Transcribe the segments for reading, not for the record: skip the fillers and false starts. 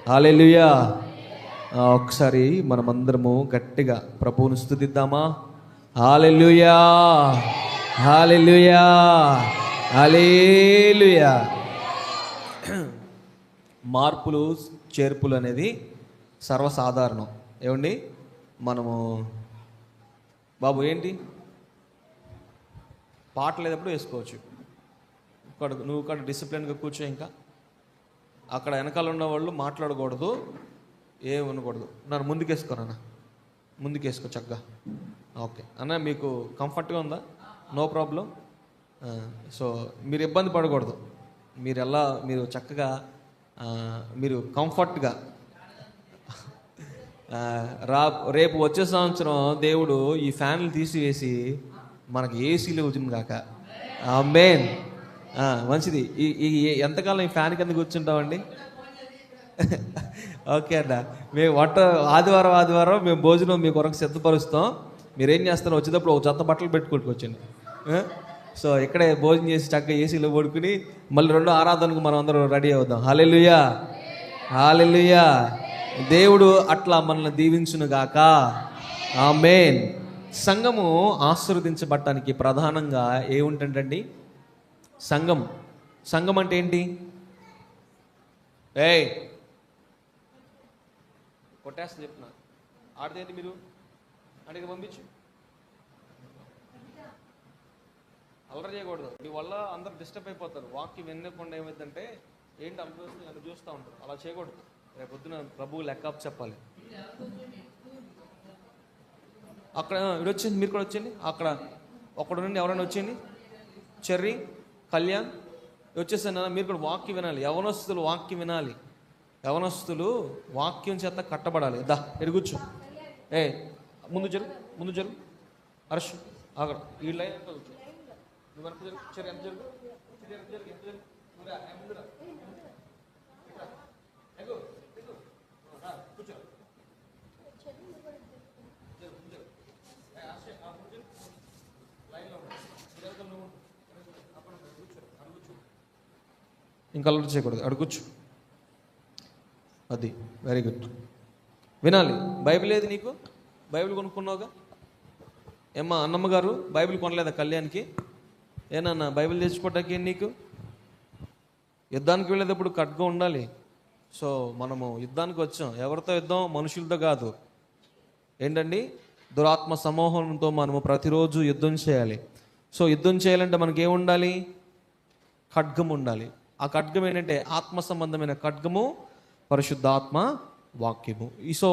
హల్లెలూయా. ఒకసారి మనమందరము గట్టిగా ప్రభువును స్తుతిద్దామా? హల్లెలూయా, హల్లెలూయా, హల్లెలూయా. మార్పులు చేర్పులు అనేది సర్వసాధారణం. ఏమండి, మనము బాబు ఏంటి పాటలు లేదప్పుడు వేసుకోవచ్చు. నువ్వు ఇక్కడ డిసిప్లిన్గా కూర్చో. ఇంకా అక్కడ వెనకాల ఉన్న వాళ్ళు మాట్లాడకూడదు, ఏమి ఉండకూడదు. నన్ను ముందుకేసుకోరన్నా, ముందుకేసుకో చక్కగా. ఓకే అన్న, మీకు కంఫర్ట్గా ఉందా? No problem. సో మీరు ఇబ్బంది పడకూడదు. మీరు చక్కగా మీరు కంఫర్ట్గా రేపు వచ్చే సంవత్సరం దేవుడు ఈ ఫ్యాన్లు తీసివేసి మనకి ఏసీలు వచ్చింది కాక. ఆమేన్. మంచిది. ఈ ఎంతకాలం ఈ ఫ్యాన్ కింద కూర్చుంటామండి? ఓకే అన్న, మేము ఆదివారం మేము భోజనం మీ కొరకు సిద్ధపరుస్తాం. మీరేం చేస్తారో వచ్చేటప్పుడు ఒక జత బట్టలు పెట్టుకుంటుకొచ్చండి. సో ఇక్కడే భోజనం చేసి చక్కగా ఏసీలో పడుకుని మళ్ళీ రెండో ఆరాధనకు మనం అందరం రెడీ అవుదాం. హల్లెలూయా, హల్లెలూయా. దేవుడు అట్లా మనల్ని దీవించును గాక. ఆమేన్. సంఘము ఆశీర్వదించబడటానికి ప్రధానంగా ఏముంటుందండి? సంఘం అంటే ఏంటి? కొట్టేస్తా చెప్తున్నా. ఆడితే మీరు అడిగి పంపించు. అల్లరి చేయకూడదు. మీ వల్ల అందరు డిస్టర్బ్ అయిపోతారు. వాక్యం వినకుండా ఏమైందంటే ఏంటి అనిపిస్తుంది చూస్తూ ఉంటారు. అలా చేయకూడదు. రేపు పొద్దున ప్రభువు లెక్క చెప్పాలి. అక్కడ వచ్చింది, మీరు కూడా వచ్చేయండి. అక్కడ ఒకడు నుండి ఎవరైనా వచ్చేయండి. చెర్రీ, కళ్యాణ్ వచ్చేసాను. మీరు కూడా వాక్యం వినాలి. యవనస్తులు వాక్యం వినాలి. యవనస్తులు వాక్యం చేత కట్టబడాలి. ఎరుగుచ్చు. ముందు జరుగు. అరష్ అక్కడ ఈ లైన్ ఎంత కూర్చో. నువ్వు ఎంత జరుగు. చెర్రీ ఎంత జరుగు. కూర్చో. ఇంకా అలర్ట్ చేయకూడదు. అడుగుచ్చు. అది వెరీ గుడ్. వినాలి. బైబిల్ ఏది నీకు? బైబిల్ కొనుక్కున్నావుగా? ఏమ్మా అన్నమ్మ గారు బైబిల్ కొనలేదా కళ్యాణ్కి? ఏనన్నా బైబిల్ తెచ్చుకోవటానికి నీకు? యుద్ధానికి వెళ్ళేటప్పుడు కట్టుగా ఉండాలి. సో మనము యుద్ధానికి వచ్చాం. ఎవరితో యుద్ధం? మనుషులతో కాదు. ఏంటండి? దురాత్మ సమూహంతో మనము ప్రతిరోజు యుద్ధం చేయాలి. సో యుద్ధం చేయాలంటే మనకేముండాలి? ఖడ్గం ఉండాలి. ఆ ఖడ్గం ఏంటంటే ఆత్మ సంబంధమైన ఖడ్గము, పరిశుద్ధాత్మ వాక్యము. సో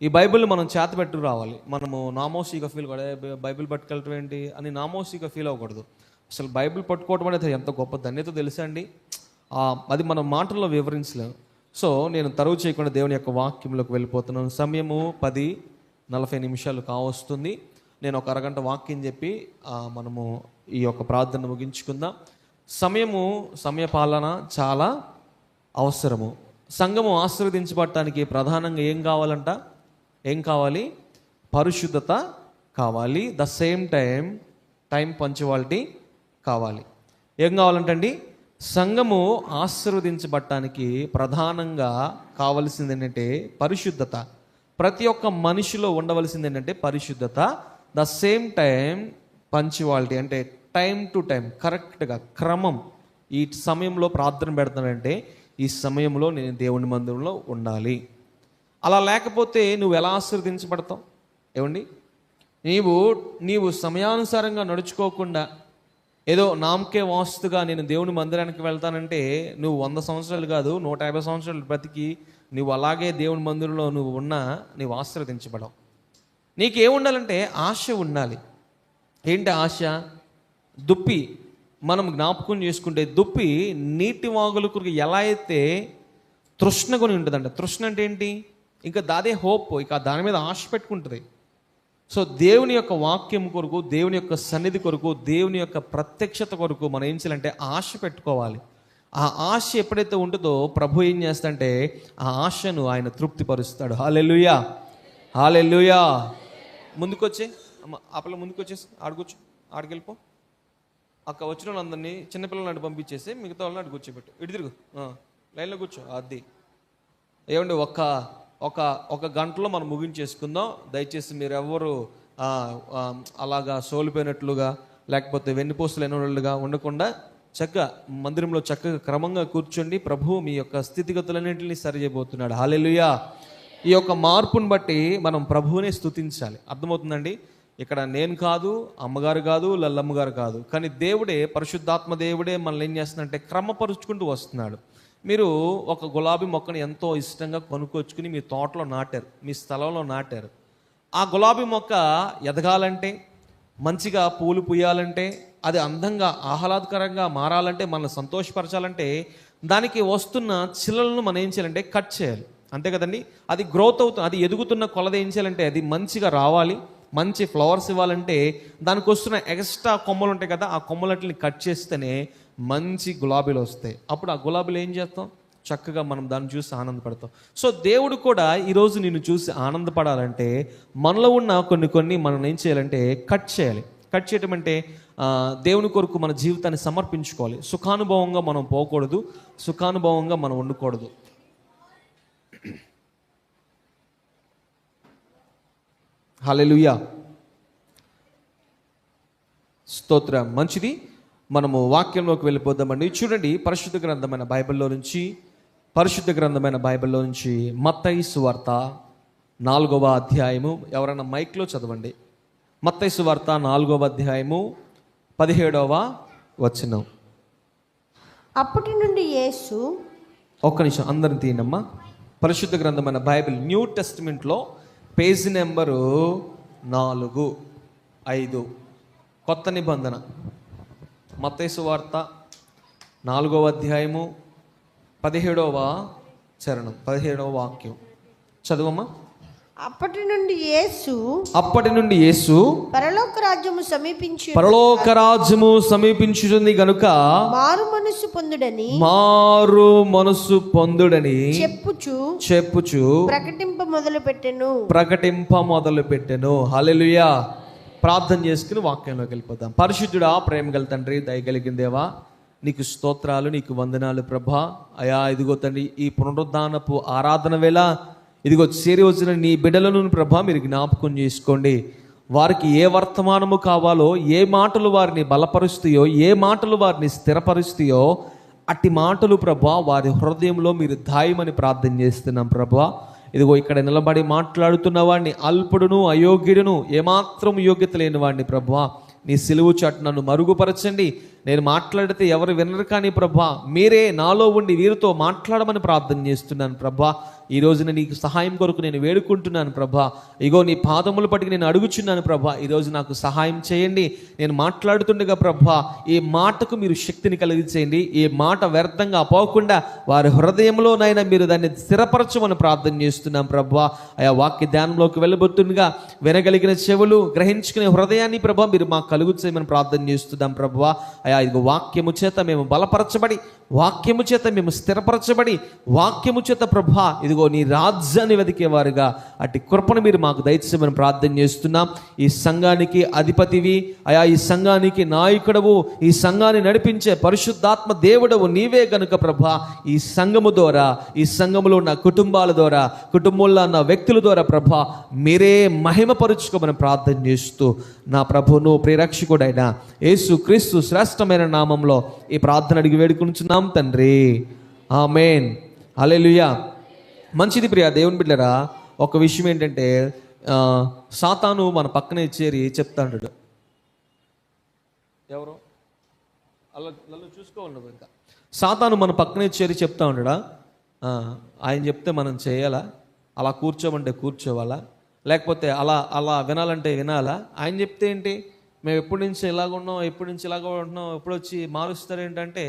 ఈ బైబిల్ మనం చేతపెట్టు రావాలి. మనము నామోసీగా ఫీల్ కూడా బైబిల్ పట్టుకెళ్ళటం ఏంటి అని నామోసీగా ఫీల్ అవ్వకూడదు. అసలు బైబిల్ పట్టుకోవడం అనేది ఎంత గొప్ప ధన్యత తెలుసా అండి. అది మనం మాటల్లో వివరించలేము. సో నేను తరువు చేయకుండా దేవుని యొక్క వాక్యంలోకి వెళ్ళిపోతున్నాను. సమయము 10:40 కావస్తుంది. నేను ఒక అరగంట వాక్యం చెప్పి మనము ఈ యొక్క ప్రార్థన ముగించుకుందాం. సమయపాలన చాలా అవసరము. సంఘము ఆశీర్వదించబడటానికి ప్రధానంగా ఏం కావాలి? పరిశుద్ధత కావాలి. ద సేమ్ టైం పంచువాలిటీ కావాలి. ఏం కావాలంటండి? సంఘము ఆశీర్వదించబడటానికి ప్రధానంగా కావలసింది ఏంటంటే పరిశుద్ధత. ప్రతి ఒక్క మనిషిలో ఉండవలసింది ఏంటంటే పరిశుద్ధత. ద సేమ్ టైం పంచువాలిటీ అంటే టైం టు టైం, కరెక్ట్గా క్రమం. ఈ సమయంలో ప్రార్థన పెడతానంటే ఈ సమయంలో నేను దేవుని మందిరంలో ఉండాలి. అలా లేకపోతే నువ్వు ఎలా ఆశీర్వదించబడతావు? ఏమండి, నీవు సమయానుసారంగా నడుచుకోకుండా ఏదో నామకే వాస్తుగా నేను దేవుని మందిరానికి వెళ్తానంటే నువ్వు 100 సంవత్సరాలు కాదు 150 సంవత్సరాలు బ్రతికి నువ్వు అలాగే దేవుని మందిరంలో నువ్వు ఉన్నా నీవు ఆశీర్వదించబడవు. నీకేముండాలంటే ఆశ ఉండాలి. ఏంటి ఆశ? దుప్పి. మనం జ్ఞాపకం చేసుకుంటే దుప్పి నీటి వాగుల కొరకు ఎలా అయితే తృష్ణ కొని ఉంటుందంట. తృష్ణ అంటే ఏంటి? ఇంకా దాదే హోప్, ఇక దాని మీద ఆశ పెట్టుకుంటుంది. సో దేవుని యొక్క వాక్యం కొరకు, దేవుని యొక్క సన్నిధి కొరకు, దేవుని యొక్క ప్రత్యక్షత కొరకు మనం ఏం చేయాలంటే ఆశ పెట్టుకోవాలి. ఆ ఆశ ఎప్పుడైతే ఉంటుందో ప్రభు ఏం చేస్తాడంటే ఆ ఆశను ఆయన తృప్తిపరుస్తాడు. హల్లెలూయా, హల్లెలూయా. ముందుకొచ్చే అప్పల ముందుకొచ్చేసి ఆడుకోవచ్చు, ఆడికెళ్ళిపో. అక్క వచ్చిన వాళ్ళందరినీ చిన్నపిల్లలని అటు పంపించేసి మిగతా వాళ్ళని అటు కూర్చోబెట్టు. ఇటు తిరుగు, లైన్లో కూర్చో. అది ఏమండి ఒక గంటలో మనం ముగించేసుకుందాం. దయచేసి మీరు ఎవరు అలాగా సోలిపోయినట్లుగా లేకపోతే వెన్నుపూసలు ఎన్నోళ్ళుగా ఉండకుండా చక్కగా మందిరంలో చక్కగా క్రమంగా కూర్చోండి. ప్రభువు మీ యొక్క స్థితిగతులన్నింటినీ సరిచేయబోతున్నాడు. హల్లెలూయా. ఈ యొక్క మార్పును బట్టి మనం ప్రభువునే స్తుతించాలి. అర్థమవుతుందండి? ఇక్కడ నేను కాదు, అమ్మగారు కాదు, లల్లమ్మ గారు కాదు, కానీ దేవుడే, పరిశుద్ధాత్మ దేవుడే మనల్ని ఏం చేస్తున్నాడంటే క్రమపరుచుకుంటూ వస్తున్నాడు. మీరు ఒక గులాబీ మొక్కను ఎంతో ఇష్టంగా కొనుక్కొచ్చుకుని మీ తోటలో నాటారు, మీ స్థలంలో నాటారు. ఆ గులాబీ మొక్క ఎదగాలంటే, మంచిగా పూలు పూయాలంటే, అది అందంగా ఆహ్లాదకరంగా మారాలంటే, మనల్ని సంతోషపరచాలంటే దానికి వస్తున్న చిల్లలను మనం ఏం చేయాలంటే కట్ చేయాలి. అంతే కదండి? అది గ్రోత్ అవుతుంది, అది ఎదుగుతున్న కొలది ఏం చేయాలంటే అది మంచిగా రావాలి, మంచి ఫ్లవర్స్ ఇవ్వాలంటే దానికి వస్తున్న ఎక్స్ట్రా కొమ్మలు ఉంటాయి కదా, ఆ కొమ్మలట్లని కట్ చేస్తేనే మంచి గులాబీలు వస్తాయి. అప్పుడు ఆ గులాబీలు ఏం చేస్తాం? చక్కగా మనం దాన్ని చూసి ఆనందపడతాం. సో దేవుడు కూడా ఈరోజు నిన్ను చూసి ఆనందపడాలంటే మనలో ఉన్న కొన్ని మనం ఏం చేయాలంటే కట్ చేయాలి. కట్ చేయటం అంటే దేవుని కొరకు మన జీవితాన్ని సమర్పించుకోవాలి. సుఖానుభవంగా మనం పోకూడదు, సుఖానుభవంగా మనం ఉండకూడదు. హల్లెలూయా, స్తోత్రం. మంచిది, మనము వాక్యంలోకి వెళ్ళిపోదామండి. చూడండి, పరిశుద్ధ గ్రంథమైన బైబిల్లో నుంచి మత్తయి సువార్త 4వ అధ్యాయము. ఎవరైనా మైక్లో చదవండి. మత్తయి సువార్త 4వ అధ్యాయము 17వ వచనం. అప్పటి నుండి యేసు, ఒక్క నిమిషం అందరిని తీయనమ్మా. పరిశుద్ధ గ్రంథమైన బైబిల్ న్యూ టెస్టిమెంట్లో పేజీ నెంబరు 4-5 కొత్త నిబంధన. మత్తయి సువార్త 4వ అధ్యాయము 17వ చరణం, 17వ వాక్యం చదువమ్మా. అప్పటి నుండి యేసు పరలోక రాజ్యము సమీపించుతుంది గనుక మారు మనసు పొందుడని చెప్పుచు ప్రకటింప మొదలు పెట్టెను. హల్లెలూయా. ప్రార్థన చేసుకుని వాక్యంలోకి వెళ్ళిపోతాం. పరిశుద్ధుడా, ప్రేమ గల తండ్రి, దయగలిగిన దేవా, నీకు స్తోత్రాలు, నీకు వందనాలు ప్రభా. అయా, ఇదిగో తండ్రి, ఈ పునరుద్ధానపు ఆరాధన వేళ ఇదిగో చేరి వచ్చిన నీ బిడ్డలను ప్రభా మీరు జ్ఞాపకం చేసుకోండి. వారికి ఏ వర్తమానము కావాలో, ఏ మాటలు వారిని బలపరుస్తాయో, ఏ మాటలు వారిని స్థిరపరుస్తాయో అట్టి మాటలు ప్రభా వారి హృదయంలో మీరు దాయమని ప్రార్థన చేస్తున్నాం ప్రభా. ఇదిగో ఇక్కడ నిలబడి మాట్లాడుతున్న వాడిని, అల్పుడును అయోగ్యుడును ఏమాత్రం యోగ్యత లేని వాడిని ప్రభా నీ సిలువు చాటు నన్ను మరుగుపరచండి. నేను మాట్లాడితే ఎవరు వినరు, కానీ ప్రభా మీరే నాలో ఉండి వీరితో మాట్లాడమని ప్రార్థన చేస్తున్నాను ప్రభా. ఈ రోజున నీకు సహాయం కొరకు నేను వేడుకుంటున్నాను ప్రభా. ఇగో నీ పాదములు పట్టుకు నేను అడుగుచున్నాను ప్రభా, ఈరోజు నాకు సహాయం చేయండి. నేను మాట్లాడుతుండగా ప్రభా ఈ మాటకు మీరు శక్తిని కలిగించేయండి. ఈ మాట వ్యర్థంగా పోకుండా వారి హృదయంలోనైనా మీరు దాన్ని స్థిరపరచమని ప్రార్థన చేస్తున్నాం ప్రభా. ఆయా వాక్య ధ్యానంలోకి వెళ్ళబోతుండగా వినగలిగిన చెవులు, గ్రహించుకునే హృదయాన్ని ప్రభా మీరు మాకు కలుగు చేయమని ప్రార్థన చేస్తున్నాం ప్రభా. అయా ఇదిగో వాక్యము చేత మేము బలపరచబడి, వాక్యము చేత మేము స్థిరపరచబడి, వాక్యము చేత ప్రభా ఇదిగో నీ రాజ్యాన్ని వెతికేవారుగా అట్టి కృపను మీరు మాకు దయచేయమని ప్రార్థన చేస్తున్నాం. ఈ సంఘానికి అధిపతివి అయా, ఈ సంఘానికి నాయకుడవు, ఈ సంఘాన్ని నడిపించే పరిశుద్ధాత్మ దేవుడవు నీవే గనుక ప్రభా ఈ సంఘము ద్వారా, ఈ సంఘములో ఉన్న కుటుంబాల ద్వారా, కుటుంబంలో ఉన్న వ్యక్తుల ద్వారా ప్రభా మీరే మహిమపరుచుకోమని ప్రార్థన చేస్తూ నా ప్రభును ప్రియరక్షకుడైన యేసు క్రీస్తు శ్రేష్టమైన నామంలో ఈ ప్రార్థన అడిగి వేడుకుంటున్నాం తండ్రి, ఆమేన్. హల్లెలూయా. మంచిది ప్రియ దేవుని బిడ్డలారా, ఒక విషయం ఏంటంటే సాతాను మన పక్కనే చేరి చెప్తా ఉంటాడు. ఎవరు అలా చూసుకోవాలి. ఇంకా సాతాను మన పక్కనే చేరి చెప్తా ఉంటాడా? ఆయన చెప్తే మనం చేయాలా? అలా కూర్చోమంటే కూర్చోవాలా? లేకపోతే అలా వినాలంటే వినాలా? ఆయన చెప్తే ఏంటి, మేము ఎప్పటి నుంచి ఇలాగ ఉన్నాం, ఎప్పటి నుంచి ఇలాగ ఉంటున్నాం, ఎప్పుడు వచ్చి మారుస్తారు ఏంటంటే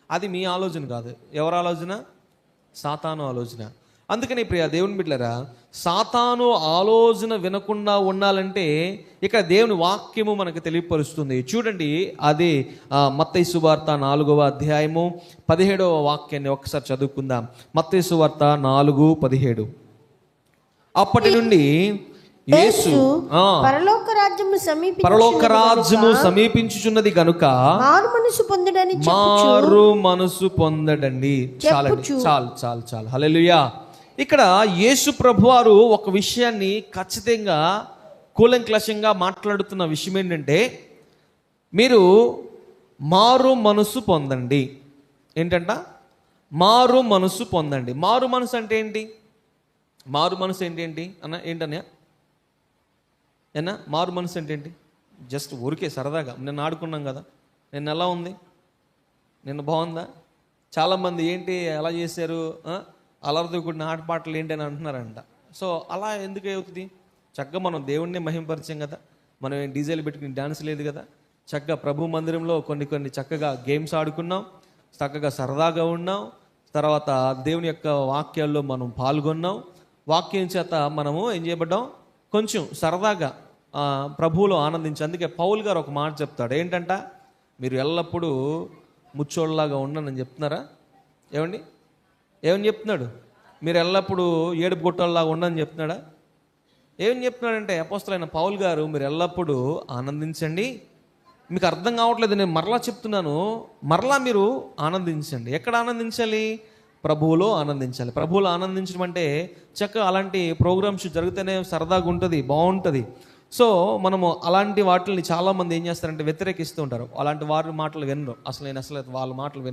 అది మీ ఆలోచన కాదు. ఎవరి ఆలోచన? సాతాను ఆలోచన. అందుకని ప్రియ దేవుని బిడ్డలారా, సాతాను ఆలోచన వినకుండా ఉండాలంటే ఇక్కడ దేవుని వాక్యము మనకు తెలియపరుస్తుంది. చూడండి, అది మత్తయి సువార్త 4వ అధ్యాయము 17వ వాక్యాన్ని ఒకసారి చదువుకుందాం. మత్తయి సువార్త 4:17. అప్పటి నుండి యేసు పరలోక రాజ్యము సమీపించుచున్నది గనుక మారు మనసు పొందడండి. చాలు. హల్లెలూయా. ఇక్కడ యేసు ప్రభువారు ఒక విషయాన్ని ఖచ్చితంగా కూలంకషంగా మాట్లాడుతున్న విషయం ఏంటంటే, మీరు మారు మనసు పొందండి. ఏంటంట? మారు మనసు పొందండి. మారు మనసు అంటే ఏంటి? మారు మనసు ఏంటి అన్న? ఏంటన్నయ్య ఏనా మారు మనసు అంటే ఏంటి? జస్ట్ ఊరికే సరదాగా నిన్న ఆడుకున్నాం కదా, నిన్న ఎలా ఉంది? నిన్న బాగుందా? చాలామంది ఏంటి ఎలా చేశారు, అలర్తో కూడిన ఆటపాటలు ఏంటి అని అంటున్నారంట. సో అలా ఎందుకు అవుతుంది? చక్కగా మనం దేవుణ్ణి మహింపరిచాం కదా, మనం డీజేలు పెట్టుకుని డాన్స్ లేదు కదా, చక్కగా ప్రభు మందిరంలో కొన్ని చక్కగా గేమ్స్ ఆడుకున్నాం, చక్కగా సరదాగా ఉన్నాం. తర్వాత దేవుని యొక్క వాక్యాల్లో మనం పాల్గొన్నాం. వాక్యం చేత మనము ఏం చేయబడ్డాం? కొంచెం సరదాగా ప్రభువులో ఆనందించి. అందుకే పౌలు గారు ఒక మాట చెప్తాడు. ఏంటంట? మీరు ఎల్లప్పుడూ ముచ్చోళ్ళలాగా ఉండనని చెప్తున్నారా? ఏమని చెప్తున్నాడు? మీరు ఎల్లప్పుడూ ఏడుపు గొట్టోళ్ళలాగా ఉండని చెప్తున్నాడా? ఏమని చెప్తున్నాడంటే అపోస్తలుడైన పౌలు గారు, మీరు ఎల్లప్పుడూ ఆనందించండి. మీకు అర్థం కావట్లేదు, నేను మరలా చెప్తున్నాను, మరలా మీరు ఆనందించండి. ఎక్కడ ఆనందించాలి? ప్రభువులో ఆనందించాలి. ప్రభువులో ఆనందించడం అంటే చక్కగా అలాంటి ప్రోగ్రామ్స్ జరిగితేనే సరదాగా ఉంటుంది, బాగుంటుంది. సో మనము అలాంటి వాటిని చాలామంది ఏం చేస్తారంటే వ్యతిరేకిస్తూ ఉంటారు. అలాంటి వారి మాటలు వినరు. నేను వాళ్ళ మాటలు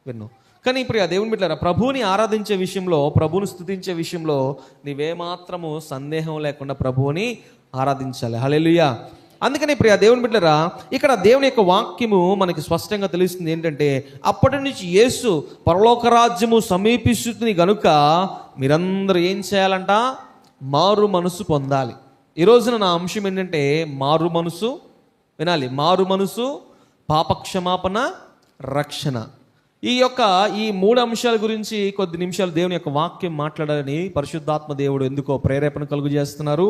విన్ను. కానీ ఇప్పుడు ఆ దేవుని బిడ్డలారా, ప్రభువుని ఆరాధించే విషయంలో, ప్రభువుని స్తుతించే విషయంలో నీవేమాత్రము సందేహం లేకుండా ప్రభువుని ఆరాధించాలి. హల్లెలూయా. అందుకని ప్రియ దేవుని బిడ్డలారా, ఇక్కడ దేవుని యొక్క వాక్యము మనకి స్పష్టంగా తెలుస్తుంది. ఏంటంటే, అప్పటి నుంచి యేసు పరలోక రాజ్యము సమీపిస్తుంది కనుక మీరందరూ ఏం చేయాలంట? మారు మనసు పొందాలి. ఈ రోజున నా అంశం ఏంటంటే మారు మనసు. వినాలి. మారు మనసు, పాపక్షమాపణ, రక్షణ. ఈ మూడు అంశాల గురించి కొద్ది నిమిషాలు దేవుని యొక్క వాక్యం మాట్లాడాలని పరిశుద్ధాత్మ దేవుడు ఎందుకో ప్రేరేపణ కలుగు చేస్తున్నారు.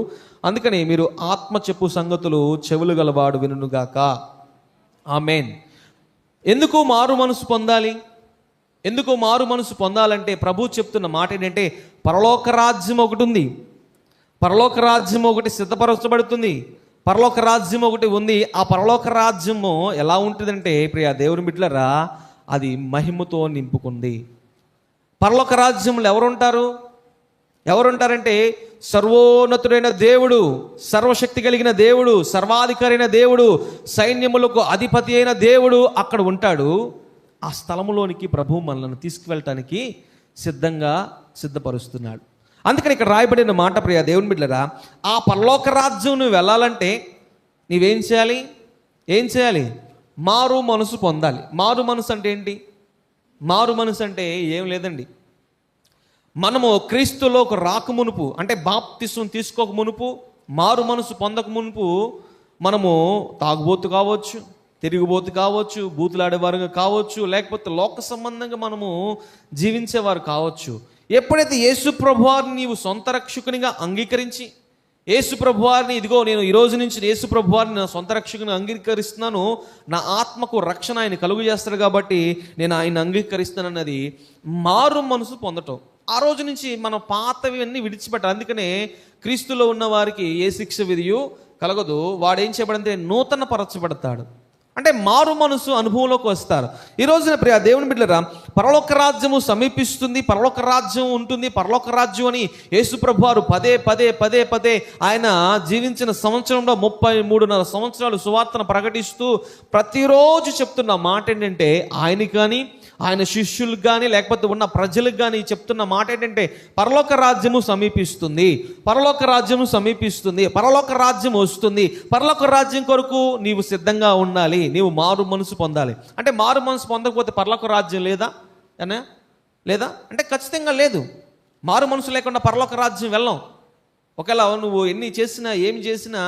అందుకని మీరు ఆత్మ చెప్పు సంగతులు చెవులు గలవాడు వినుగాక. ఆమేన్. ఎందుకు మారు మనసు పొందాలి? ఎందుకు మారు మనసు పొందాలంటే ప్రభు చెప్తున్న మాట ఏంటంటే, పరలోక రాజ్యం ఒకటి ఉంది, పరలోక రాజ్యం ఒకటి సిద్ధపరచబడుతుంది, పరలోక రాజ్యం ఒకటి ఉంది. ఆ పరలోక రాజ్యము ఎలా ఉంటుందంటే ప్రియ దేవుని బిడ్డలారా, అది మహిమతో నింపుకుంది. పరలోక రాజ్యంలో ఎవరుంటారంటే సర్వోన్నతుడైన దేవుడు, సర్వశక్తి కలిగిన దేవుడు, సర్వాధికారైన దేవుడు, సైన్యములకు అధిపతి అయిన దేవుడు అక్కడ ఉంటాడు. ఆ స్థలములోనికి ప్రభు మనల్ని తీసుకువెళ్ళటానికి సిద్ధపరుస్తున్నాడు. అందుకని ఇక్కడ రాయబడిన మాట ప్రియ దేవుని బిడ్డలారా, ఆ పరలోక రాజ్యం నువ్వు వెళ్ళాలంటే నీవేం చేయాలి? మారు మనసు పొందాలి. మారు మనసు అంటే ఏంటి? మారు మనసు అంటే ఏం లేదండి. మనము క్రీస్తులోకి రాకమునుపు, అంటే బాప్తిసం తీసుకోక మునుపు, మారు మనసు పొందక మునుపు మనము తాగుబోతు కావచ్చు, తిరుగుబోతు కావచ్చు, బూతులాడేవారుగా కావచ్చు, లేకపోతే లోక సంబంధంగా మనము జీవించేవారు కావచ్చు. ఎప్పుడైతే యేసు ప్రభువారిని నీవు సొంత రక్షకునిగా అంగీకరించి, యేసు ప్రభువారిని, ఇదిగో నేను ఈ రోజు నుంచి యేసు ప్రభువారిని నా సొంత రక్షకుని అంగీకరిస్తున్నాను, నా ఆత్మకు రక్షణ ఆయన కలుగు చేస్తాడు కాబట్టి నేను ఆయన అంగీకరిస్తానన్నది మారు మనసు పొందటం. ఆ రోజు నుంచి మన పాతవి అన్నీ విడిచిపెట్టాలి. అందుకనే క్రీస్తులో ఉన్న వారికి ఏ శిక్ష విధియు కలగదు. వాడు ఏం చేయబడంటే నూతన పరచబడతాడు. అంటే మారు మనసు అనుభవంలోకి వస్తారు. ఈ రోజున ప్రియ దేవుని బిడ్డలారా, పరలోక రాజ్యము సమీపిస్తుంది, పరలోక రాజ్యం ఉంటుంది, పరలోక రాజ్యం అని యేసు ప్రభువారు పదే ఆయన జీవించిన సంవత్సరంలో 33.5 సంవత్సరాలు సువార్తను ప్రకటిస్తూ ప్రతిరోజు చెప్తున్న మాట ఏంటంటే, ఆయనకి కానీ ఆయన శిష్యులకు కానీ లేకపోతే ఉన్న ప్రజలకు కానీ చెప్తున్న మాట ఏంటంటే, పరలోక రాజ్యము సమీపిస్తుంది, పరలోక రాజ్యము సమీపిస్తుంది, పరలోక రాజ్యం వస్తుంది. పరలోక రాజ్యం కొరకు నీవు సిద్ధంగా ఉండాలి, నీవు మారు మనసు పొందాలి. అంటే మారు మనసు పొందకపోతే పరలోక రాజ్యం లేదా అంటే ఖచ్చితంగా లేదు. మారు మనసు లేకుండా పరలోక రాజ్యం వెళ్ళం. ఒకవేళ నువ్వు ఎన్ని చేసినా ఏమి చేసినా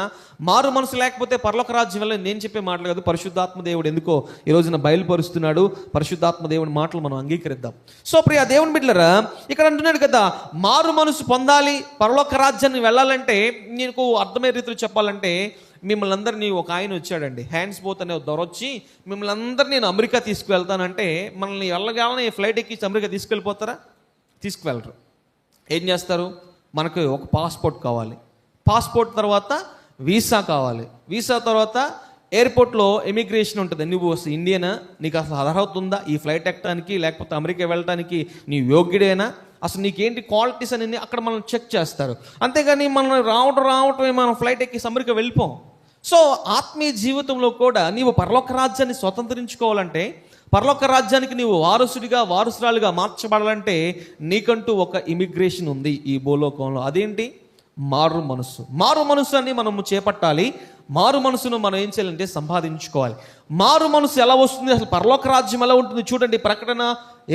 మారు మనసు లేకపోతే పరలోక రాజ్యం వల్ల నేను చెప్పే మాటలు కాదు, పరిశుద్ధాత్మ దేవుడు ఎందుకో ఈ రోజున బయలుపరుస్తున్నాడు. పరిశుద్ధాత్మ దేవుడి మాటలు మనం అంగీకరిద్దాం. సో ప్రియ దేవుని బిడ్డలారా, ఇక్కడ అంటున్నాడు కదా, మారు మనసు పొందాలి, పరలోక రాజ్యాన్ని వెళ్ళాలంటే నీకు అర్థమయ్యే రీతిలో చెప్పాలంటే, మిమ్మల్ని అందరినీ ఒక ఆయన వచ్చాడండి, హ్యాండ్స్ బోత్ అనే దొరొచ్చి మిమ్మల్ని అందరినీ నేను అమెరికా తీసుకువెళ్తానంటే మనల్ని వెళ్ళగానే ఫ్లైట్ ఎక్కించి అమెరికా తీసుకెళ్ళిపోతారా? తీసుకువెళ్ళరు. ఏం చేస్తారు? మనకు ఒక పాస్పోర్ట్ కావాలి, పాస్పోర్ట్ తర్వాత వీసా కావాలి, వీసా తర్వాత ఎయిర్పోర్ట్లో ఇమిగ్రేషన్ ఉంటుంది. నువ్వు ఇండియనా, నీకు అసలు అర్హత ఉందా ఈ ఫ్లైట్ ఎక్కడానికి, లేకపోతే అమెరికా వెళ్ళడానికి నీ యోగ్యుడేనా అసలు నీకేంటి క్వాలిటీస్ అనేది అక్కడ మనం చెక్ చేస్తారు. అంతేగాని మనం రావటమే మనం ఫ్లైట్ ఎక్కి అమెరికా వెళ్ళిపోం. సో ఆత్మీయ జీవితంలో కూడా నీవు పరలోక రాజ్యాన్ని స్వతంత్రించుకోవాలంటే, పరలోక రాజ్యానికి నీవు వారసురాలుగా మార్చబడాలంటే నీకంటూ ఒక ఇమిగ్రేషన్ ఉంది ఈ భూలోకంలో. అదేంటి? మారు మనసు అని మనము చేపట్టాలి. మారు మనసును మనం ఏం చేయాలంటే సంపాదించుకోవాలి. మారు మనసు ఎలా వస్తుంది, అసలు పరలోక రాజ్యం ఎలా ఉంటుంది చూడండి. ప్రకటన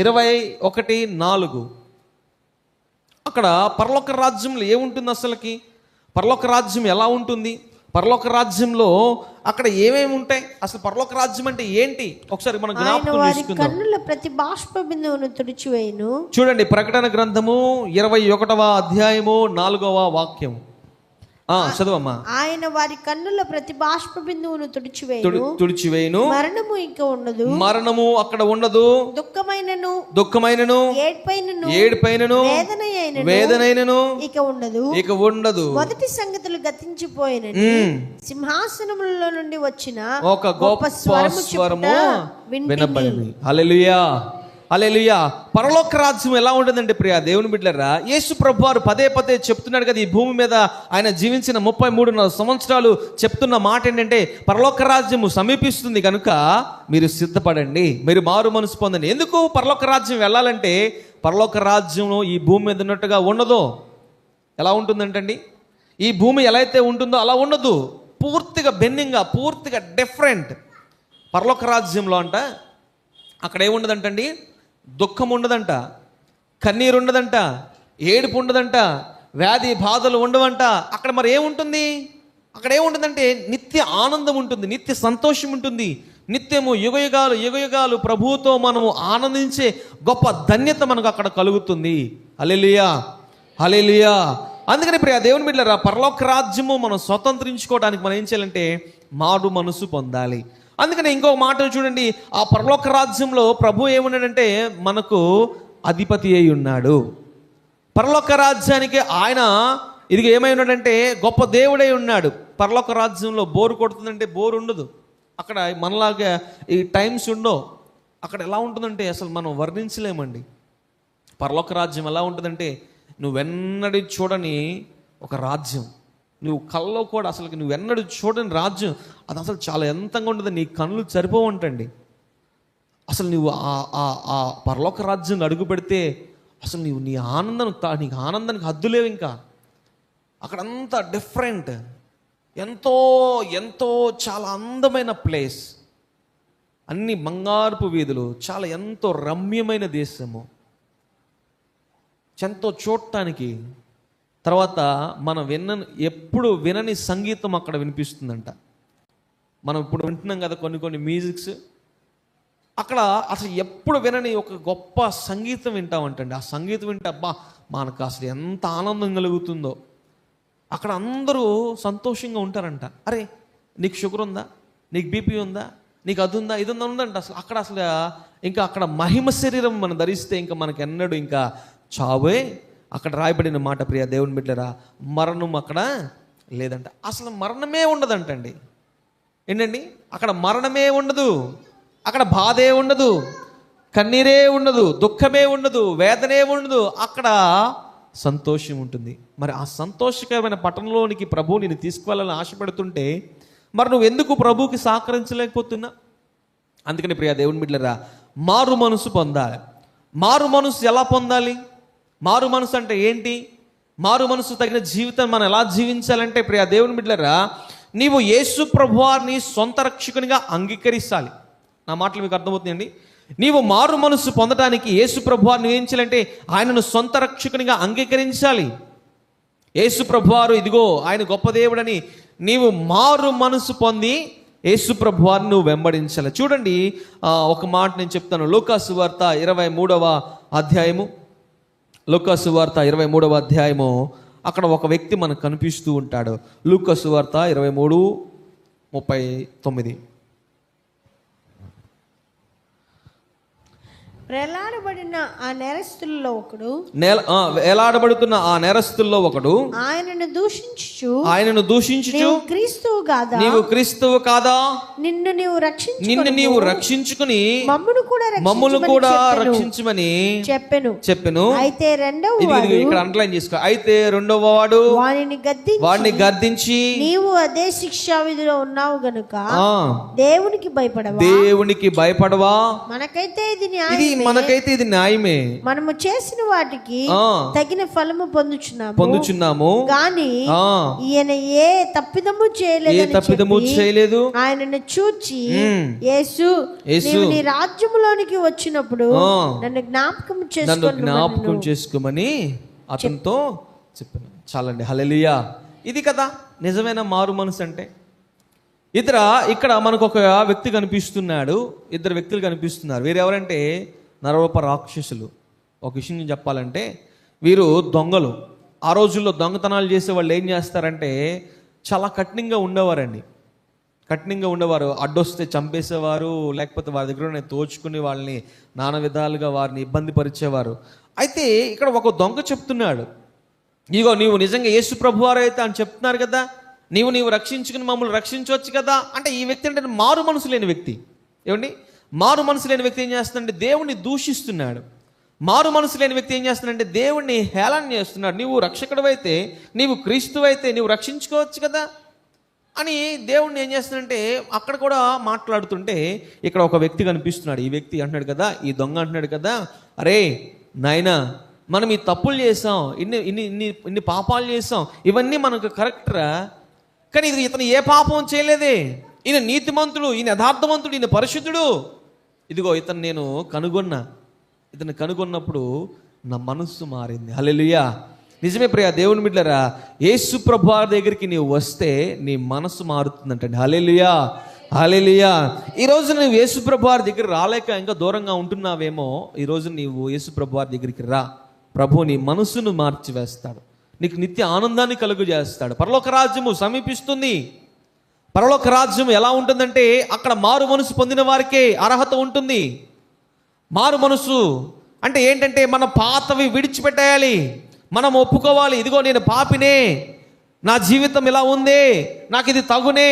21:4 అక్కడ పరలోక రాజ్యంలో ఏముంటుంది, అసలుకి పరలోక రాజ్యం ఎలా ఉంటుంది, పరలోక రాజ్యంలో అక్కడ ఏమేమి ఉంటాయి, అసలు పరలోక రాజ్యం అంటే ఏంటి ఒకసారి మనం జ్ఞాపకం చేసుకుందాం. కన్నుల ప్రతి బాష్ప బిందువును తుడిచివేయును. చూడండి ప్రకటన గ్రంథము 21వ అధ్యాయము 4వ వాక్యం. చదువమ్మా. ఆయన వారి కన్నుల ప్రతి బాష్ప బిందువును తుడిచివేయును. మరణము ఇంకా ఉండదు. మరణము అక్కడ ఉండదు. దుఃఖమైనను ఏడ్పైనను వేదనైనను ఇక ఉండదు. మొదటి సంగతులు గతించిపోయినని సింహాసనములలో నుండి వచ్చిన ఒక గొప్ప స్వరము వినబడింది. హల్లెలూయా, హల్లెలూయా. పరలోక రాజ్యం ఎలా ఉంటుందంటే ప్రియా దేవుని బిడ్డలారా, యేసు ప్రభువారు పదే చెప్తున్నాడు కదా, ఈ భూమి మీద ఆయన జీవించిన 33 సంవత్సరాలు చెప్తున్న మాట ఏంటంటే, పరలోక రాజ్యము సమీపిస్తుంది కనుక మీరు సిద్ధపడండి, మీరు మారు మనసు పొందండి. ఎందుకు పరలోక రాజ్యం వెళ్ళాలంటే, పరలోక రాజ్యం ఈ భూమి మీద ఉన్నట్టుగా ఉండదు. ఎలా ఉంటుందంటండి, ఈ భూమి ఎలా అయితే ఉంటుందో అలా ఉండదు. పూర్తిగా భిన్నంగా, పూర్తిగా డిఫరెంట్. పరలోక రాజ్యంలో అంట అక్కడ ఏముండదంటండి, దుఃఖం ఉండదంట, కన్నీరు ఉండదంట, ఏడుపు ఉండదంట, వ్యాధి బాధలు ఉండవంట. అక్కడ మరి ఏముంటుంది, అక్కడ ఏముంటుందంటే నిత్య ఆనందం ఉంటుంది, నిత్య సంతోషం ఉంటుంది, నిత్యము యుగయుగాలు ప్రభువుతో మనము ఆనందించే గొప్ప ధన్యత మనకు అక్కడ కలుగుతుంది. హల్లెలూయా, హల్లెలూయా. అందుకని ప్రియ దేవుని బిడ్డలారా, పరలోక రాజ్యము మనం స్వతంత్రించుకోవడానికి మనం ఏం చేయాలంటే మారు మనసు పొందాలి. అందుకని ఇంకో మాట చూడండి, ఆ పరలోక రాజ్యంలో ప్రభు ఏమున్నాడంటే మనకు అధిపతి అయి ఉన్నాడు. పరలోక రాజ్యానికి ఆయన ఇది ఏమై ఉన్నాడంటే గొప్ప దేవుడై ఉన్నాడు. పరలోక రాజ్యంలో బోరు కొడుతుందంటే బోరు ఉండదు. అక్కడ మనలాగా ఈ టైమ్స్ ఉండవు. అక్కడ ఎలా ఉంటుందంటే అసలు మనం వర్ణించలేమండి. పరలోక రాజ్యం ఎలా ఉంటుందంటే నువ్వెన్నడూ చూడని ఒక రాజ్యం, నువ్వు కల్లో కూడా అసలు నువ్వెన్నడూ చూడని రాజ్యం. అది అసలు చాలా ఎంతంగా ఉంటుంది, నీ కళ్ళు సరిపోవంటండి. అసలు నువ్వు ఆ పరలోక రాజ్యం అడుగు పెడితే అసలు నీ నీకు ఆనందానికి హద్దులేవు. ఇంకా అక్కడంతా డిఫరెంట్, ఎంతో ఎంతో చాలా అందమైన ప్లేస్, అన్ని బంగారపు వీధులు, చాలా ఎంతో రమ్యమైన దేశము, ఎంతో చూడటానికి. తర్వాత మనం ఎప్పుడు వినని సంగీతం అక్కడ వినిపిస్తుందంట. మనం ఇప్పుడు వింటున్నాం కదా కొన్ని మ్యూజిక్స్, అక్కడ అసలు ఎప్పుడు వినని ఒక గొప్ప సంగీతం వింటామంటండి. ఆ సంగీతం వింటే అబ్బా మనకు అసలు ఎంత ఆనందం కలుగుతుందో. అక్కడ అందరూ సంతోషంగా ఉంటారంట. అరే నీకు షుగర్ ఉందా, నీకు బీపీ ఉందా, నీకు అది ఉందా, ఇది ఉందంట. అసలు ఇంకా అక్కడ మహిమ శరీరం మనం ధరిస్తే ఇంకా మనకు ఎన్నడూ ఇంకా చావే. అక్కడ రాయబడిన మాట ప్రియ దేవుని బిడ్డలారా, మరణం అక్కడ లేదంట. అసలు మరణమే ఉండదంటండి. ఏంటండి, అక్కడ మరణమే ఉండదు, అక్కడ బాధే ఉండదు, కన్నీరే ఉండదు, దుఃఖమే ఉండదు, వేదనే ఉండదు. అక్కడ సంతోషం ఉంటుంది. మరి ఆ సంతోషకరమైన పట్టణంలోనికి ప్రభువు నేను తీసుకువెళ్ళాలని ఆశపడుతుంటే మరి నువ్వు ఎందుకు ప్రభువుకి సహకరించలేకపోతున్నా? అందుకని ప్రియ దేవుని బిడ్డలారా, మారు మనసు పొందాలి. మారు మనసు ఎలా పొందాలి? మారు మనసు అంటే ఏంటి? మారు మనసు తగిన జీవితం మనం ఎలా జీవించాలంటే ప్రియ దేవుని బిడ్డలారా, నీవు యేసు ప్రభువారిని సొంత రక్షకునిగా అంగీకరించాలి. నా మాటలు మీకు అర్థమవుతుందండి. నీవు మారు మనసు పొందడానికి యేసు ప్రభువారిని ఏం చేయాలంటే ఆయనను సొంత రక్షకునిగా అంగీకరించాలి. యేసు ప్రభువారు ఇదిగో ఆయన గొప్ప దేవుడని నీవు మారు మనసు పొంది యేసు ప్రభువారిని నువ్వు వెంబడించాలి. చూడండి ఒక మాట నేను చెప్తాను. లూకాసు వార్త 23వ అధ్యాయము, లూకాసు వార్త 23వ అధ్యాయము. అక్కడ ఒక వ్యక్తి మనకు కనిపిస్తూ ఉంటాడు. లూకాసు వార్త 23:39. వేలాడబడిన ఆ నేరస్తుల్లో ఒకడు వేలాడబడుతున్న ఆ నేరస్తుల్లో ఒకడు ఆయనను దూషించుచు క్రీస్తువు కాదా, నీవు క్రీస్తువు కాదా, నిన్ను నీవు రక్షించుకుని మమ్మును కూడా రక్షించమని చెప్పెను. అయితే ఇక్కడ అండర్లైన్ చేసుకో. అయితే రెండవ వాడు వాడిని గద్దించి నీవు అదే శిక్షా విధిలో ఉన్నావు గనుక దేవునికి భయపడవా, మనకైతే ఇది న్యాయమే, మనము చేసిన వాటికి తగిన ఫలము పొందుచున్నాము గాని ఈయన ఏ తప్పిదము చేయలేదు. ఆయనను చూచి యేసు నీ రాజ్యములోనికి వచ్చినప్పుడు నన్ను జ్ఞాపకం చేసుకోమని అతనితో చెప్పాను. చాలండి, హల్లెలూయా. ఇది కదా నిజమైన మారు మనసు అంటే. ఇక్కడ మనకు ఒక వ్యక్తి కనిపిస్తున్నాడు, ఇద్దరు వ్యక్తులు కనిపిస్తున్నారు. వీరు ఎవరంటే నరరూప రాక్షసులు. ఒక విషయం చెప్పాలంటే వీరు దొంగలు. ఆ రోజుల్లో దొంగతనాలు చేసే వాళ్ళు ఏం చేస్తారంటే చాలా కఠినంగా ఉండేవారు. అడ్డొస్తే చంపేసేవారు, లేకపోతే వారి దగ్గర తోచుకుని వాళ్ళని నానా విధాలుగా వారిని ఇబ్బంది పరిచేవారు. అయితే ఇక్కడ ఒక దొంగ చెప్తున్నాడు, ఇగో నీవు నిజంగా యేసు ప్రభువారు అయితే అని చెప్తున్నారు కదా, నీవు రక్షించుకుని మమ్మల్ని రక్షించవచ్చు కదా అంటే. ఈ వ్యక్తి అంటే మారు మనసు లేని వ్యక్తి. ఏమండి, మారు మనసు లేని వ్యక్తి ఏం చేస్తున్నాడంటే దేవుణ్ణి దూషిస్తున్నాడు. మారు మనసు లేని వ్యక్తి ఏం చేస్తున్నాడంటే దేవుణ్ణి హేళన చేస్తున్నాడు. నీవు రక్షకుడు, నీవు క్రీస్తు అయితే నీవు రక్షించుకోవచ్చు కదా అని దేవుణ్ణి ఏం చేస్తున్నాడంటే అక్కడ కూడా మాట్లాడుతుంటే ఇక్కడ ఒక వ్యక్తి కనిపిస్తున్నాడు. ఈ వ్యక్తి అంటున్నాడు కదా, ఈ దొంగ అంటున్నాడు కదా, అరే నాయనా, మనం ఈ తప్పులు చేసాం, ఇన్ని పాపాలు చేసాం, ఇవన్నీ మనకు కరెక్టరా? కానీ ఇతను ఏ పాపం చేయలేదే, ఈయన నీతిమంతుడు, ఈయన యథార్థవంతుడు, ఈయన పరిశుద్ధుడు. ఇదిగో ఇతను నేను కనుగొన్నప్పుడు నా మనస్సు మారింది. హల్లెలూయా. నిజమే ప్రియ దేవుని బిడ్డలారా, యేసు ప్రభువారి దగ్గరికి నీవు వస్తే నీ మనస్సు మారుతుందంటండి. హల్లెలూయా, హల్లెలూయా. ఈరోజు నువ్వు యేసు ప్రభువారి దగ్గర రాలేక ఇంకా దూరంగా ఉంటున్నావేమో, ఈరోజు నీవు యేసు ప్రభువారి దగ్గరికి రా. ప్రభు నీ మనసును మార్చివేస్తాడు, నీకు నిత్య ఆనందాన్ని కలుగు చేస్తాడు. పరలోక రాజ్యము సమీపిస్తుంది. పరలోక రాజ్యం ఎలా ఉంటుందంటే అక్కడ మారు మనసు పొందిన వారికే అర్హత ఉంటుంది. మారు మనసు అంటే ఏంటంటే మన పాతవి విడిచిపెట్టేయాలి, మనం ఒప్పుకోవాలి. ఇదిగో నేను పాపినే, నా జీవితం ఇలా ఉంది, నాకు ఇది తగునే.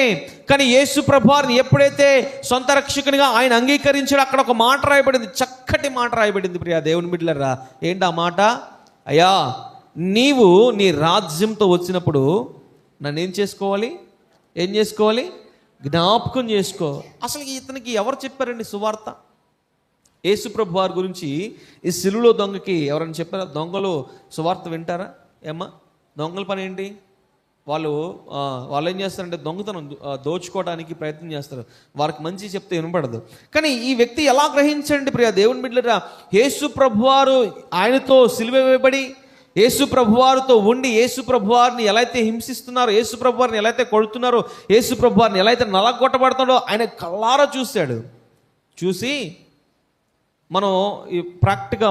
కానీ యేసు ప్రభువారిని ఎప్పుడైతే సొంత రక్షకునిగా ఆయన అంగీకరించాడో అక్కడ ఒక మాట రాయబడింది, చక్కటి మాట రాయబడింది ప్రియా దేవుని బిడ్డలారా. ఏంటి ఆ మాట? అయ్యా, నీవు నీ రాజ్యంతో వచ్చినప్పుడు నన్ను ఏం చేసుకోవాలి? జ్ఞాపకం చేసుకో. అసలు ఇతనికి ఎవరు చెప్పారండి సువార్త? యేసు ప్రభు వారి గురించి ఈ సిలువలో దొంగకి ఎవరైనా చెప్పారా? దొంగలు సువార్త వింటారా? ఏమ్మా, దొంగల పని ఏంటి? వాళ్ళు ఏం చేస్తారంటే దొంగతనం దోచుకోవడానికి ప్రయత్నం చేస్తారు. వారికి మంచి చెప్తే వినపడదు. కానీ ఈ వ్యక్తి ఎలా గ్రహించండి ప్రియ దేవుని బిడ్డలారా, యేసు ప్రభువారు ఆయనతో సిలువ వేయబడి యేసు ప్రభువారితో ఉండి యేసు ప్రభువారిని ఎలా అయితే హింసిస్తున్నారో, యేసు ప్రభువారిని ఎలా అయితే కొడుతున్నారో, యేసు ప్రభువారిని ఎలా అయితే నలగొట్టబడుతున్నాడో ఆయన కళ్ళారా చూశాడు. చూసి మనం ఈ ప్రాక్టికల్గా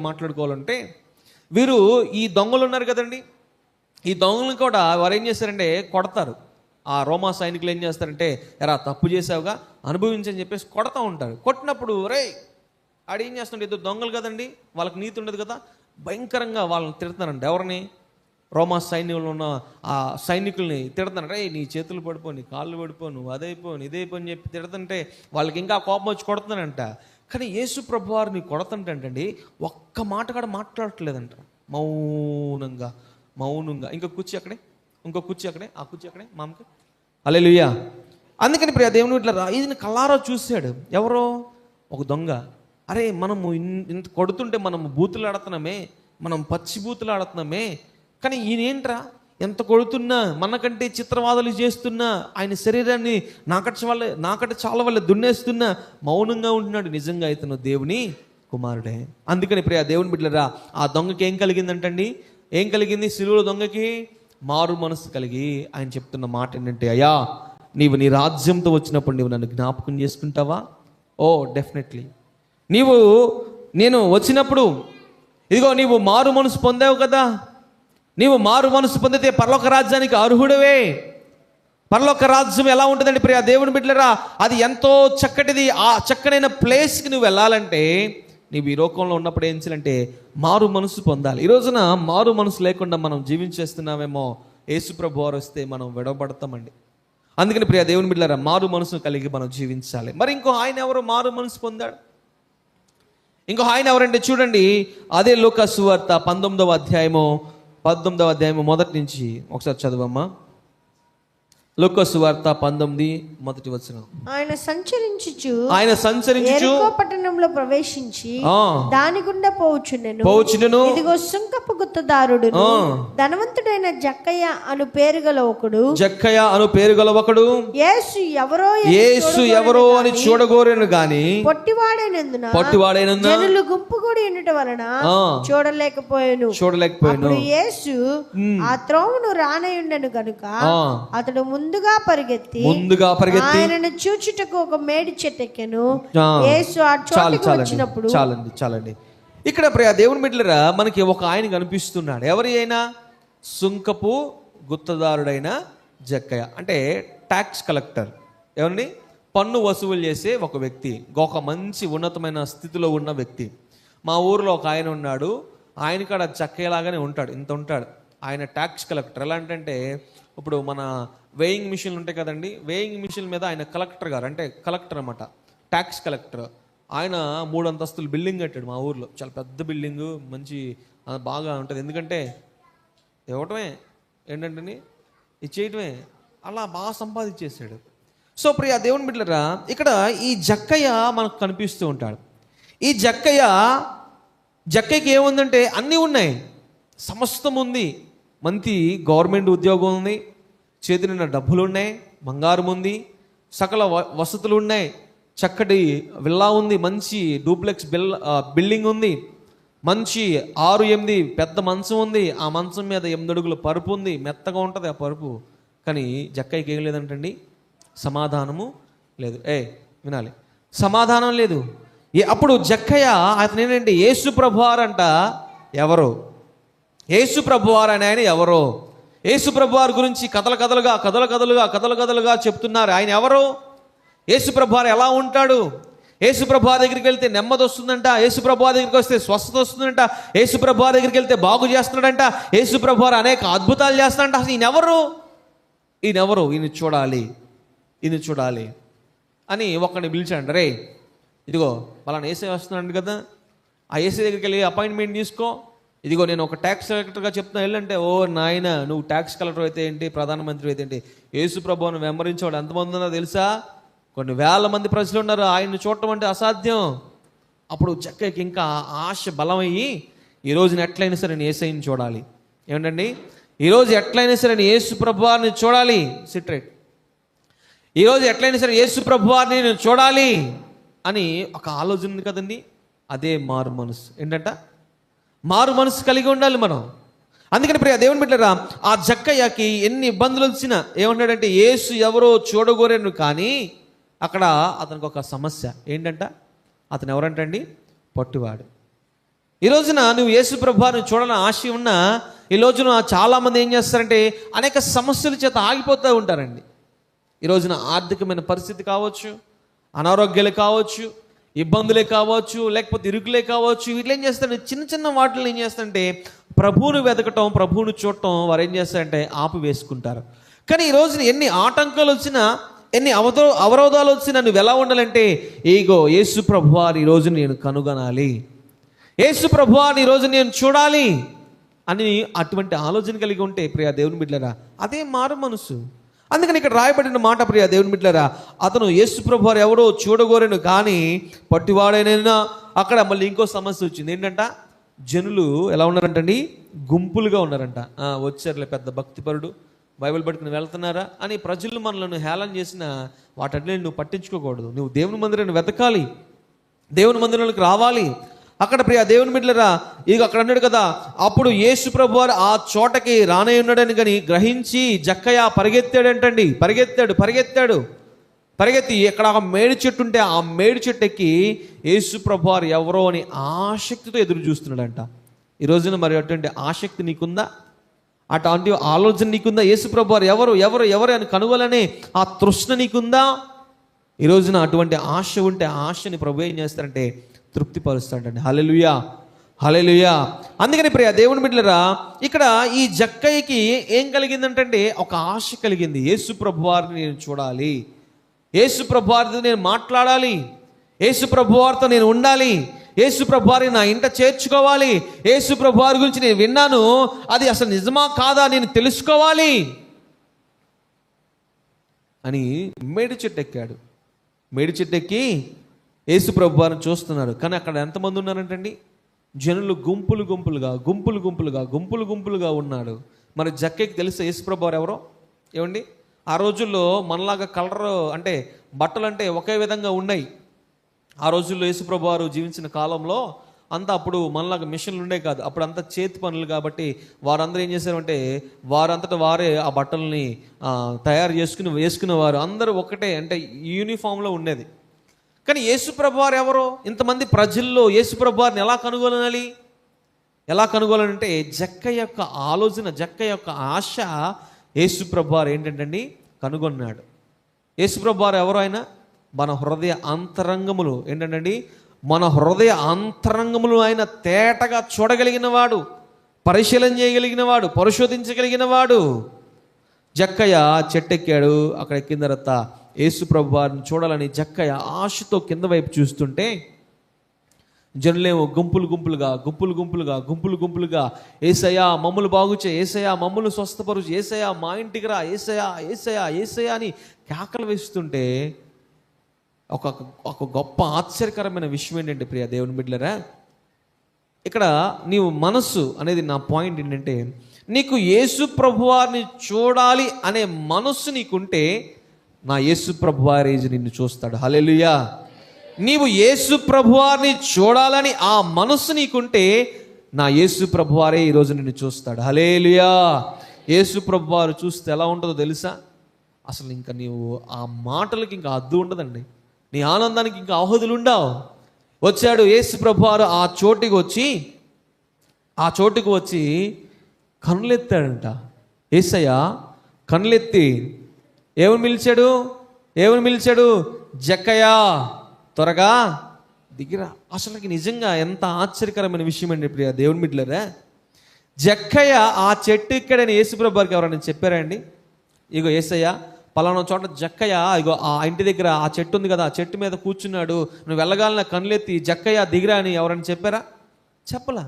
మాట్లాడుకోవాలంటే వీరు ఈ దొంగలు ఉన్నారు కదండి, ఈ దొంగలను కూడా వారు ఏం చేస్తారంటే కొడతారు. ఆ రోమా సైనికులు ఏం చేస్తారంటే, ఎరా తప్పు చేసావుగా అనుభవించని చెప్పేసి కొడతా ఉంటారు. కొట్టినప్పుడు రే ఆడు ఏం చేస్తుంటే, ఇద్దరు దొంగలు కదండి, వాళ్ళకి నీతి ఉండదు కదా, భయంకరంగా వాళ్ళని తిడతారంట. ఎవరిని? రోమా సైన్యంలో ఉన్న ఆ సైనికుల్ని తిడతానంట. రే నీ చేతులు పడిపో, నీ కాళ్ళు పడిపో, నువ్వు అదైపో ఇదైపో అని చెప్పి తిడతంటే వాళ్ళకి ఇంకా కోపం వచ్చి కొడుతున్నానంట. కానీ యేసు ప్రభువారిని కొడతంటండి ఒక్క మాట కూడా మాట్లాడట్లేదంట, మౌనంగా. ఇంకో కుర్చీ అక్కడే, ఆ కుర్చీ అక్కడే మామకి. హల్లెలూయా. అందుకని ప్రియ దేవుని ఇట్లా ఇది కళ్ళారా చూశాడు. ఎవరో ఒక దొంగ. అరే మనము ఇంత కొడుతుంటే మనము బూతులు ఆడుతున్నామే, మనం పచ్చి బూతులు ఆడుతున్నామే, కానీ ఈయనేంట్రా ఎంత కొడుతున్నా, మనకంటే చిత్రవాదాలు చేస్తున్నా, ఆయన శరీరాన్ని నాకట చాలా వల్ల దున్నేస్తున్నా మౌనంగా ఉంటున్నాడు. నిజంగా ఇతను దేవుని కుమారుడే. అందుకని ప్రియ దేవుని బిడ్డలారా, ఆ దొంగకి ఏం కలిగిందంటండి? ఏం కలిగింది? సిలువలో దొంగకి మారు మనసు కలిగి ఆయన చెప్తున్న మాట ఏంటంటే, అయ్యా నీవు నీ రాజ్యంతో వచ్చినప్పుడు నీవు నన్ను జ్ఞాపకం చేసుకుంటావా? Oh definitely. నేను వచ్చినప్పుడు ఇదిగో నీవు మారు మనసు పొందావు కదా, నీవు మారు మనసు పొందితే పరలోక రాజ్యానికి అర్హుడవే. పరలోక రాజ్యం ఎలా ఉంటుందండి ప్రియ దేవుని బిడ్డలారా? అది ఎంతో చక్కటిది. ఆ చక్కనైన ప్లేస్కి నువ్వు వెళ్ళాలంటే నీవు ఈ లోకంలో ఉన్నప్పుడు ఏం చేయాలంటే మారు మనసు పొందాలి. ఈ రోజున మారు మనసు లేకుండా మనం జీవించేస్తున్నామేమో, యేసు ప్రభు వారు వస్తే మనం విడవబడతామండి. అందుకని ప్రియ దేవుని బిడ్డలారా, మారు మనసు కలిగి మనం జీవించాలి. మరి ఇంకో ఆయన ఎవరు మారు మనసు పొందాడు? ఇంకో ఆయన ఎవరంటే చూడండి, అదే లూకా సువార్త 19వ అధ్యాయము మొదటి నుంచి ఒకసారి చదవమ్మా. లూకా సువార్త 19 మొదటి వచనం. ఆయన సంచరించుచు యెరికో పట్టణంలో ప్రవేశించి దాని గుండా పోవుచుండెను. ఇదిగో సుంకపు గుత్తదారుడును ధనవంతుడైన జక్కయ్య అను పేరు గల ఒకడు యేసు ఎవరో అని చూడగోరెను గాని పొట్టివాడైనందున జనులు గుంపు కూడి ఉండటం వలన చూడలేకపోయాను. అప్పుడు యేసు ఆ త్రోవను రానయుండెను గనుక అతడు ముందుగా పరిగెత్తి ఆయనను చూచుటకు ఒక మేడి చెట్టు ఎక్కెను. యేసు ఆ చోటుకు వచ్చినప్పుడు చాలండి. ఇక్కడ ప్రియ దేవుని బిడ్డలారా, మనకి ఒక ఆయన కనిపిస్తున్నాడు. ఎవరి అయినా? సుంకపు గుత్తదారుడైన జక్కయ్య, అంటే ట్యాక్స్ కలెక్టర్. ఎవరిని? పన్ను వసూలు చేసే ఒక వ్యక్తి, ఒక మంచి ఉన్నతమైన స్థితిలో ఉన్న వ్యక్తి. మా ఊరిలో ఒక ఆయన ఉన్నాడు. ఆయన కాడ జక్కయ్యలాగానే ఉంటాడు, ఇంత ఉంటాడు. ఆయన ట్యాక్స్ కలెక్టర్. ఎలా అంటే ఇప్పుడు మన వేయింగ్ మిషన్లు ఉంటాయి కదండి, వేయింగ్ మిషన్ మీద ఆయన కలెక్టర్ గారు, అంటే కలెక్టర్ అన్నమాట, ట్యాక్స్ కలెక్టర్. ఆయన 3 అంతస్తులు బిల్డింగ్ కట్టాడు మా ఊర్లో. చాలా పెద్ద బిల్డింగు, మంచి బాగా ఉంటుంది. ఎందుకంటే ఇవ్వటమే ఏంటంటే ఇచ్చేయటమే, అలా బాగా సంపాదించేసాడు. సో ప్రియ దేవుని బిడ్డలారా, ఇక్కడ ఈ జక్కయ్య మనకు కనిపిస్తూ ఉంటాడు. ఈ జక్కయ్యకి ఏముందంటే అన్నీ ఉన్నాయి, సమస్తం ఉంది. మంచి గవర్నమెంట్ ఉద్యోగం ఉంది, చేతి నిండా డబ్బులు ఉన్నాయి, బంగారం ఉంది, సకల వసతులు ఉన్నాయి, చక్కటి విల్లా ఉంది, మంచి డూప్లెక్స్ బిల్డింగ్ ఉంది, మంచి 6-8 పెద్ద మంచం ఉంది. ఆ మంచం మీద 8 అడుగుల పరుపు ఉంది, మెత్తగా ఉంటుంది ఆ పరుపు. కానీ జక్కయ్యకి ఏం లేదంటండి, సమాధానము లేదు. వినాలి, సమాధానం లేదు. అప్పుడు జక్కయ్య అతను ఏంటంటే యేసు ప్రభువారంట. ఎవరు యేసు ప్రభువారు అని ఆయన? ఎవరో యేసు ప్రభువారి గురించి కథలుగా చెప్తున్నారు. ఆయన ఎవరు? యేసు ప్రభువారు ఎలా ఉంటాడు? యేసు ప్రభువారి దగ్గరికి వెళ్తే నెమ్మది వస్తుందంట, యేసు ప్రభువారి దగ్గరికి వస్తే స్వస్థత వస్తుందంట, యేసు ప్రభువారి దగ్గరికి వెళ్తే బాగు చేస్తున్నాడంట, యేసు ప్రభువారు అనేక అద్భుతాలు చేస్తాడంట. అసలు ఈయనెవరు? ఈయన చూడాలి అని ఒకరిని పిలిచాడు. రే ఇదిగో పలానా ఏసీ వస్తున్నాడు కదా, ఆ ఏసీ దగ్గరికి వెళ్ళి అపాయింట్మెంట్ తీసుకో. ఇదిగో నేను ఒక ట్యాక్స్ కలెక్టర్గా చెప్తున్నా వెళ్ళంటే, ఓ నాయన నువ్వు ట్యాక్స్ కలెక్టర్ అయితే ఏంటి, ప్రధానమంత్రి అయితే ఏంటి, యేసు ప్రభువును వెంబరించేవాడు ఎంతమంది ఉన్నారో తెలుసా? కొన్ని వేల మంది ప్రజలు ఉన్నారు. ఆయన్ని చూడటం అంటే అసాధ్యం. అప్పుడు జక్కయ్యకి ఇంకా ఆశ బలమయ్యి, ఈరోజున ఎట్లయినా సరే నేను యేసయ్యని చూడాలి. ఏమిటండి? ఈరోజు ఎట్లయినా సరే నేను యేసు ప్రభువారిని చూడాలి. సిట్రేట్ ఈరోజు ఎట్లయినా సరే యేసు ప్రభువారిని నేను చూడాలి అని ఒక ఆలోచన ఉంది కదండి. అదే మారు మనసు. ఏంటంట? మారు మనసు కలిగి ఉండాలి మనం. అందుకని ప్రియ దేవుని బిడ్డలారా, ఆ జక్కయ్యకి ఎన్ని ఇబ్బందులు వచ్చినా ఏమంటాడంటే యేసు ఎవరో చూడగోరేను. కానీ అక్కడ అతనికి ఒక సమస్య ఏంటంట? అతను ఎవరంటండి? పొట్టివాడు. ఈ రోజున నువ్వు యేసు ప్రభువుని చూడాలని ఆశ ఉన్నా, ఈ రోజున చాలామంది ఏం చేస్తారంటే అనేక సమస్యల చేత ఆగిపోతూ ఉంటారండి. ఈ రోజున ఆర్థికమైన పరిస్థితి కావచ్చు, అనారోగ్యాలు కావచ్చు, ఇబ్బందులే కావచ్చు, లేకపోతే ఇరుకులే కావచ్చు. వీళ్ళు ఏం చేస్తారంటే చిన్న వాటిని ఏం చేస్తారంటే ప్రభువును వెతకటం, ప్రభువును చూడటం వారు ఏం చేస్తారంటే ఆపివేసుకుంటారు. కానీ ఈ రోజున ఎన్ని ఆటంకాలు వచ్చినా, ఎన్ని అవరోధాలు వచ్చినా నువ్వు ఎలా ఉండాలంటే, ఈగో యేసు ప్రభువారు ఈరోజు నేను కనుగొనాలి, యేసు ప్రభువారు ఈరోజు నేను చూడాలి అని అటువంటి ఆలోచన కలిగి ఉంటే ప్రియ దేవుని బిడ్డలారా, అదే మారు మనసు. అందుకని ఇక్కడ రాయబడిన మాట ప్రియ దేవుని బిడ్డలారా, అతను యేసు ప్రభువారు ఎవరో చూడగోరెను కానీ పట్టివాడైనా. అక్కడ మళ్ళీ ఇంకో సమస్య వచ్చింది. ఏంటంట? జనులు ఎలా ఉన్నారంటండి? గుంపులుగా ఉన్నారంట. వచ్చారులే పెద్ద భక్తిపరుడు, బైబిల్ పట్టుకుని వెళ్తున్నారా అని ప్రజలు మనలను హేళన చేసిన వాటన్నిటిని నువ్వు పట్టించుకోకూడదు. నువ్వు దేవుని మందిరాన్ని వెతకాలి, దేవుని మందిరానికి రావాలి. అక్కడ ప్రియ దేవుని బిడ్డలారా, ఇక అక్కడ అన్నాడు కదా, అప్పుడు యేసు ప్రభువారు ఆ చోటకి రానై ఉన్నాడని కానీ గ్రహించి జక్కయ్య పరిగెత్తాడంటండి. పరిగెత్తి ఎక్కడ ఒక మేడి చెట్టు ఉంటే ఆ మేడి చెట్టు ఎక్కి యేసు ప్రభువారు ఎవరో అని ఆసక్తితో ఎదురు చూస్తున్నాడంట. ఈ రోజున మరి అటువంటి ఆసక్తి నీకుందా? అటువంటి ఆలోచన నీకుందా? యేసుప్రభు వారు ఎవరు ఎవరు ఎవరు అని కనుగొలనే ఆ తృష్ణ నీకుందా? ఈ రోజున అటువంటి ఆశ ఉంటే ఆ ఆశని ప్రభు ఏం చేస్తారంటే తృప్తిపరుస్తాడండి. హల్లెలూయా, హల్లెలూయా. అందుకని ప్రియ దేవుని బిడ్డలారా, ఇక్కడ ఈ జక్కయ్యకి ఏం కలిగిందంటే ఒక ఆశ కలిగింది. యేసు ప్రభు వారిని నేను చూడాలి, యేసు ప్రభు వారితో నేను మాట్లాడాలి, యేసు ప్రభు వారితో నేను ఉండాలి, యేసు ప్రభు వారిని నా ఇంట చేర్చుకోవాలి, యేసు ప్రభు వారి గురించి నేను విన్నాను, అది అసలు నిజమా కాదా నేను తెలుసుకోవాలి అని మేడి చెట్టు ఎక్కాడు. మేడి చెట్టు ఎక్కి యేసు ప్రభు వారిని చూస్తున్నాడు. కానీ అక్కడ ఎంతమంది ఉన్నారంటండి? జనులు గుంపులు గుంపులుగా గుంపులు గుంపులుగా గుంపులు గుంపులుగా ఉన్నాడు. మరి జక్కయ్యకి తెలుసా యేసు ప్రభు వారు ఎవరో? ఏమండి, ఆ రోజుల్లో మనలాగా కలర్ అంటే బట్టలు అంటే ఒకే విధంగా ఉన్నాయి. ఆ రోజుల్లో యేసు ప్రభు వారు జీవించిన కాలంలో అంతా అప్పుడు మనలాగా మిషన్లు ఉండే కాదు, అప్పుడు అంతా చేతి పనులు. కాబట్టి వారందరూ ఏం చేశారంటే వారంతటా వారే ఆ బట్టల్ని తయారు వేసుకునేవారు. అందరూ ఒకటే అంటే యూనిఫామ్లో ఉండేది. కానీ యేసు ప్రభు వారు ఎవరో? ఇంతమంది ప్రజల్లో యేసు ప్రభు వారిని ఎలా కనుగొనాలి? ఎలా కనుగొనాలంటే జక్కయ్య యొక్క ఆలోచన, జక్కయ్య యొక్క ఆశ యేసు ప్రభు వారు ఏంటంటే కనుగొన్నాడు. యేసు ప్రభు వారు ఎవరు? ఆయన మన హృదయ అంతరంగములు ఏంటండి, మన హృదయ అంతరంగములు ఆయన తేటగా చూడగలిగిన వాడు, పరిశీలన చేయగలిగిన వాడు, పరిశోధించగలిగిన వాడు. జక్కయ్య చెట్టెక్కాడు. అక్కడ ఎక్కిన తర్వాత యేసు ప్రభు వారిని చూడాలని జక్కయ్య ఆశతో కింద వైపు చూస్తుంటే జనులేమో గుంపులు గుంపులుగా గుంపులు గుంపులుగా గుంపులు గుంపులుగా యేసయ్యా మమ్మల్ని బాగు చేయి, యేసయ్యా మమ్మల్ని స్వస్థపరుచు, యేసయ్యా మా ఇంటికి రా, యేసయ్యా యేసయ్యా యేసయ్యా అని కేకలు వేస్తుంటే ఒక గొప్ప ఆశ్చర్యకరమైన విషయం ఏంటంటే ప్రియ దేవుని బిడ్డలారా, ఇక్కడ నీవు మనస్సు అనేది నా పాయింట్ ఏంటంటే, నీకు యేసు ప్రభువారిని చూడాలి అనే మనస్సు నీకుంటే నా యేసు ప్రభువారి నిన్ను చూస్తాడు. హల్లెలూయా. నీవు యేసు ప్రభువారిని చూడాలని ఆ మనస్సు నీకుంటే నా యేసు ప్రభువారే ఈరోజు నిన్ను చూస్తాడు. హల్లెలూయా. యేసు ప్రభువారు చూస్తే ఎలా ఉంటుందో తెలుసా? అసలు ఇంకా నీవు ఆ మాటలకి ఇంకా అద్దు ఉండదండి, నీ ఆనందానికి ఇంకా అవహదులు ఉండవు. వచ్చాడు యేసు ప్రభువారు ఆ చోటుకు వచ్చి కనులెత్తాడంట. యేసయ్య కనులెత్తి ఏమని పిలిచాడు? జక్కయ్య త్వరగా దిగిరా. అసలుకి నిజంగా ఎంత ఆశ్చర్యకరమైన విషయం అండి ప్రియ దేవుని బిడ్డలారా. జక్కయ్య ఆ చెట్టు ఇక్కడని యేసు ప్రభు వారికి ఎవరైనా చెప్పారా అండి? ఇగో యేసయ్య పలానా చోట జక్కయ్య ఇగో ఆ ఇంటి దగ్గర ఆ చెట్టు ఉంది కదా, ఆ చెట్టు మీద కూర్చున్నాడు, నువ్వు వెళ్ళగాలన్న కనులెత్తి జక్కయ్య దిగిరా అని ఎవరైనా చెప్పారా? చెప్పలా.